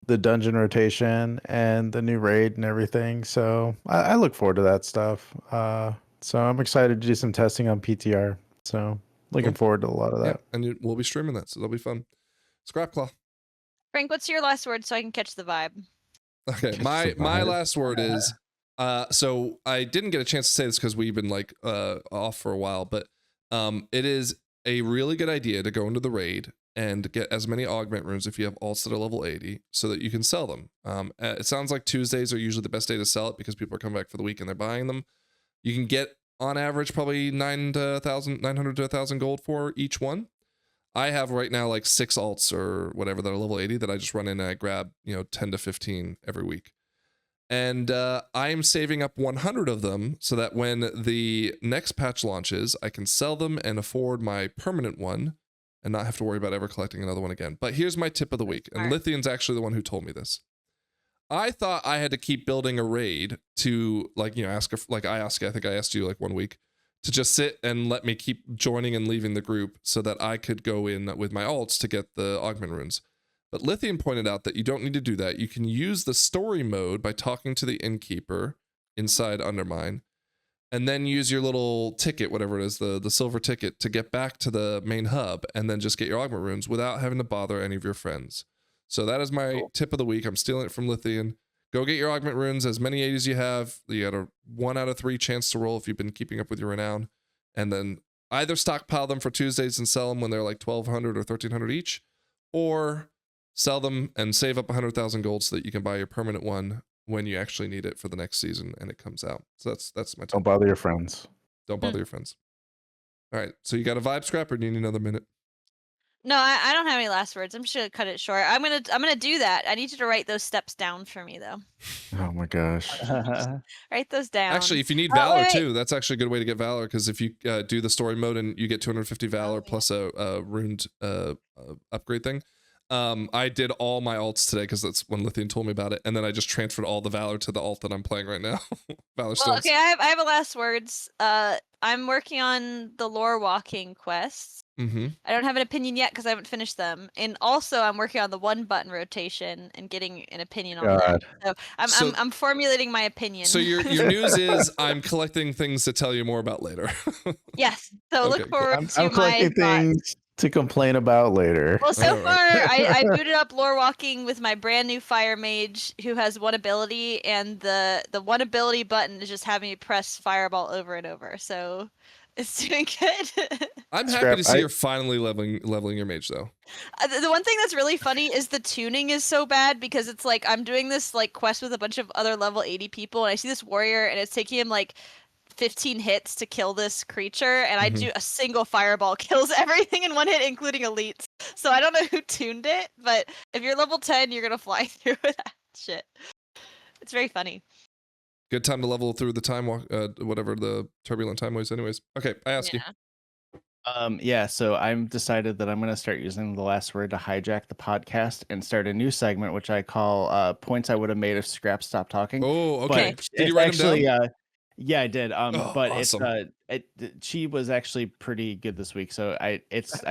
the dungeon rotation and the new raid and everything. So I look forward to that stuff. So I'm excited to do some testing on PTR. So looking
Cool.
forward to a lot of that.
Yeah, and we'll be streaming that, so that'll be fun. Scrapclaw.
Frank, what's your last word so I can catch the vibe?
Okay, my last word is so I didn't get a chance to say this because we've been like off for a while, but it is a really good idea to go into the raid and get as many augment runes if you have alts that are level 80 so that you can sell them. It sounds like Tuesdays are usually the best day to sell it because people are coming back for the week and they're buying them. You can get on average probably 900 to 1,000 gold for each one. I have right now like 6 alts or whatever that are level 80 that I just run in and I grab, 10 to 15 every week. And I'm saving up 100 of them so that when the next patch launches, I can sell them and afford my permanent one and not have to worry about ever collecting another one again. But here's my tip of the week. And Lithian's actually the one who told me this. I thought I had to keep building a raid to ask if, like I think I asked you like 1 week to just sit and let me keep joining and leaving the group so that I could go in with my alts to get the augment runes. But Lithium pointed out that you don't need to do that. You can use the story mode by talking to the innkeeper inside Undermine, and then use your little ticket, whatever it is, the silver ticket, to get back to the main hub, and then just get your augment runes without having to bother any of your friends. So that is my tip of the week. I'm stealing it from Lithium. Go get your augment runes, as many 80s you have. You got a 1 out of 3 chance to roll if you've been keeping up with your renown, and then either stockpile them for Tuesdays and sell them when they're like 1,200 or 1,300 each, or sell them and save up 100,000 gold so that you can buy your permanent one when you actually need it for the next season and it comes out. So that's my tip.
Don't bother your friends.
Don't bother your friends. All right. So you got a vibe scrap, or do you need another minute?
No, I don't have any last words. I'm just gonna cut it short. I'm gonna do that. I need you to write those steps down for me though.
Oh my gosh.
Write those down.
Actually, if you need Valor too, that's actually a good way to get Valor, because if you do the story mode and you get 250 Valor plus a ruined upgrade thing. I did all my alts today because that's when Lithium told me about it, and then I just transferred all the Valor to the alt that I'm playing right now. Valor stones.
Okay, I have a last words. I'm working on the lore walking quests.
Mm-hmm.
I don't have an opinion yet because I haven't finished them, and also I'm working on the 1 button rotation and getting an opinion on that. So I'm formulating my opinion.
So your news is I'm collecting things to tell you more about later.
Yes. So
Okay,
look forward to
I'm collecting
my
things
thoughts.
to complain about later.
Well, so
All
far
right.
I booted up lore walking with my brand new fire mage who has 1 ability, and the 1 ability button is just having me press fireball over and over. So it's doing good.
I'm happy to see you're finally leveling your mage though.
The one thing that's really funny is the tuning is so bad, because it's like I'm doing this like quest with a bunch of other level 80 people, and I see this warrior and it's taking him like 15 hits to kill this creature, and I do a single fireball kills everything in 1 hit, including elites. So I don't know who tuned it, but if you're level 10, you're gonna fly through with that shit. It's very funny.
Good time to level through the time walk, whatever the turbulent time was. Anyways, okay, I ask you.
So I'm decided that I'm going to start using the last word to hijack the podcast and start a new segment, which I call points I would have made if Scrap stopped talking.
Oh, okay.
But
Did you write them down?
Yeah, I did. But
awesome.
she was actually pretty good this week, so I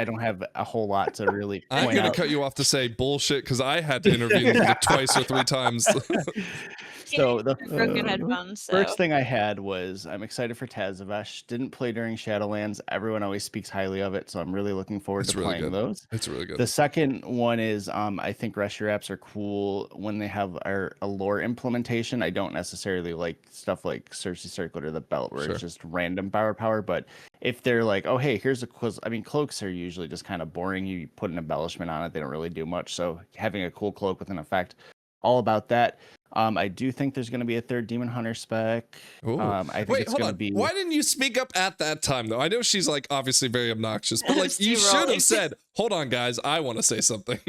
don't have a whole lot to really
I'm
point
going to
out.
cut you off to say bullshit because I had to intervene like twice or 3 times.
So the
broken headphones. So.
first thing I had was I'm excited for Tazavesh. Didn't play during Shadowlands. Everyone always speaks highly of it, so I'm really looking forward to playing those.
It's really good.
The second one is I think Reshii Wraps are cool when they have a lore implementation. I don't necessarily like stuff like Cersei Circlet or the Belt where it's just random power, but if they're like, oh hey, here's a quiz. I mean, cloaks are usually just kind of boring. You put an embellishment on it, they don't really do much. So having a cool cloak with an effect, all about that. I do think there's going to be a 3rd Demon Hunter spec. I think it's going to be.
Why didn't you speak up at that time though? I know she's like obviously very obnoxious, but like you should have said, "Hold on, guys, I want to say something."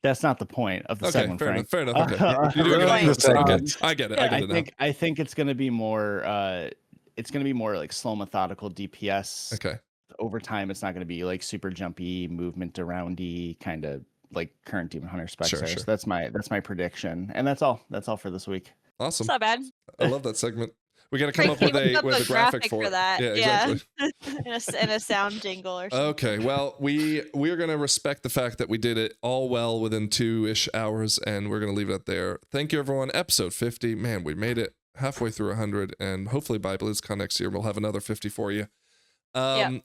That's not the point of the segment, Frank.
Fair enough. Okay. You're doing it. Okay. I get it.
I think it's going to be more. It's going to be more like slow, methodical DPS.
Okay.
Over time, it's not going to be like super jumpy, movement aroundy kind of like current Demon Hunter specs.
Sure.
So that's my prediction, and that's all. That's all for this week.
Awesome.
It's not bad.
I love that segment. We got to come up with a graphic for
that.
Yeah, exactly.
and a sound jingle or something.
Okay, well, we're going to respect the fact that we did it all well within 2-ish hours, and we're going to leave it there. Thank you, everyone. Episode 50. Man, we made it halfway through 100, and hopefully by BlizzCon next year, we'll have another 50 for you.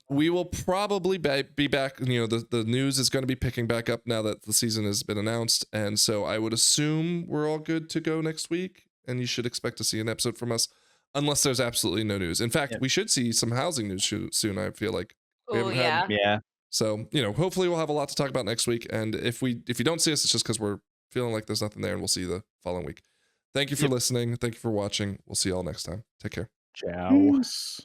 We will probably be back. You know, the news is going to be picking back up now that the season has been announced. And so I would assume we're all good to go next week. And you should expect to see an episode from us unless there's absolutely no news. In fact, we should see some housing news soon, I feel like.
Oh, yeah.
Yeah.
So, you know, hopefully we'll have a lot to talk about next week. And if you don't see us, it's just because we're feeling like there's nothing there, and we'll see you the following week. Thank you for listening. Thank you for watching. We'll see you all next time. Take care.
Ciao.
Peace.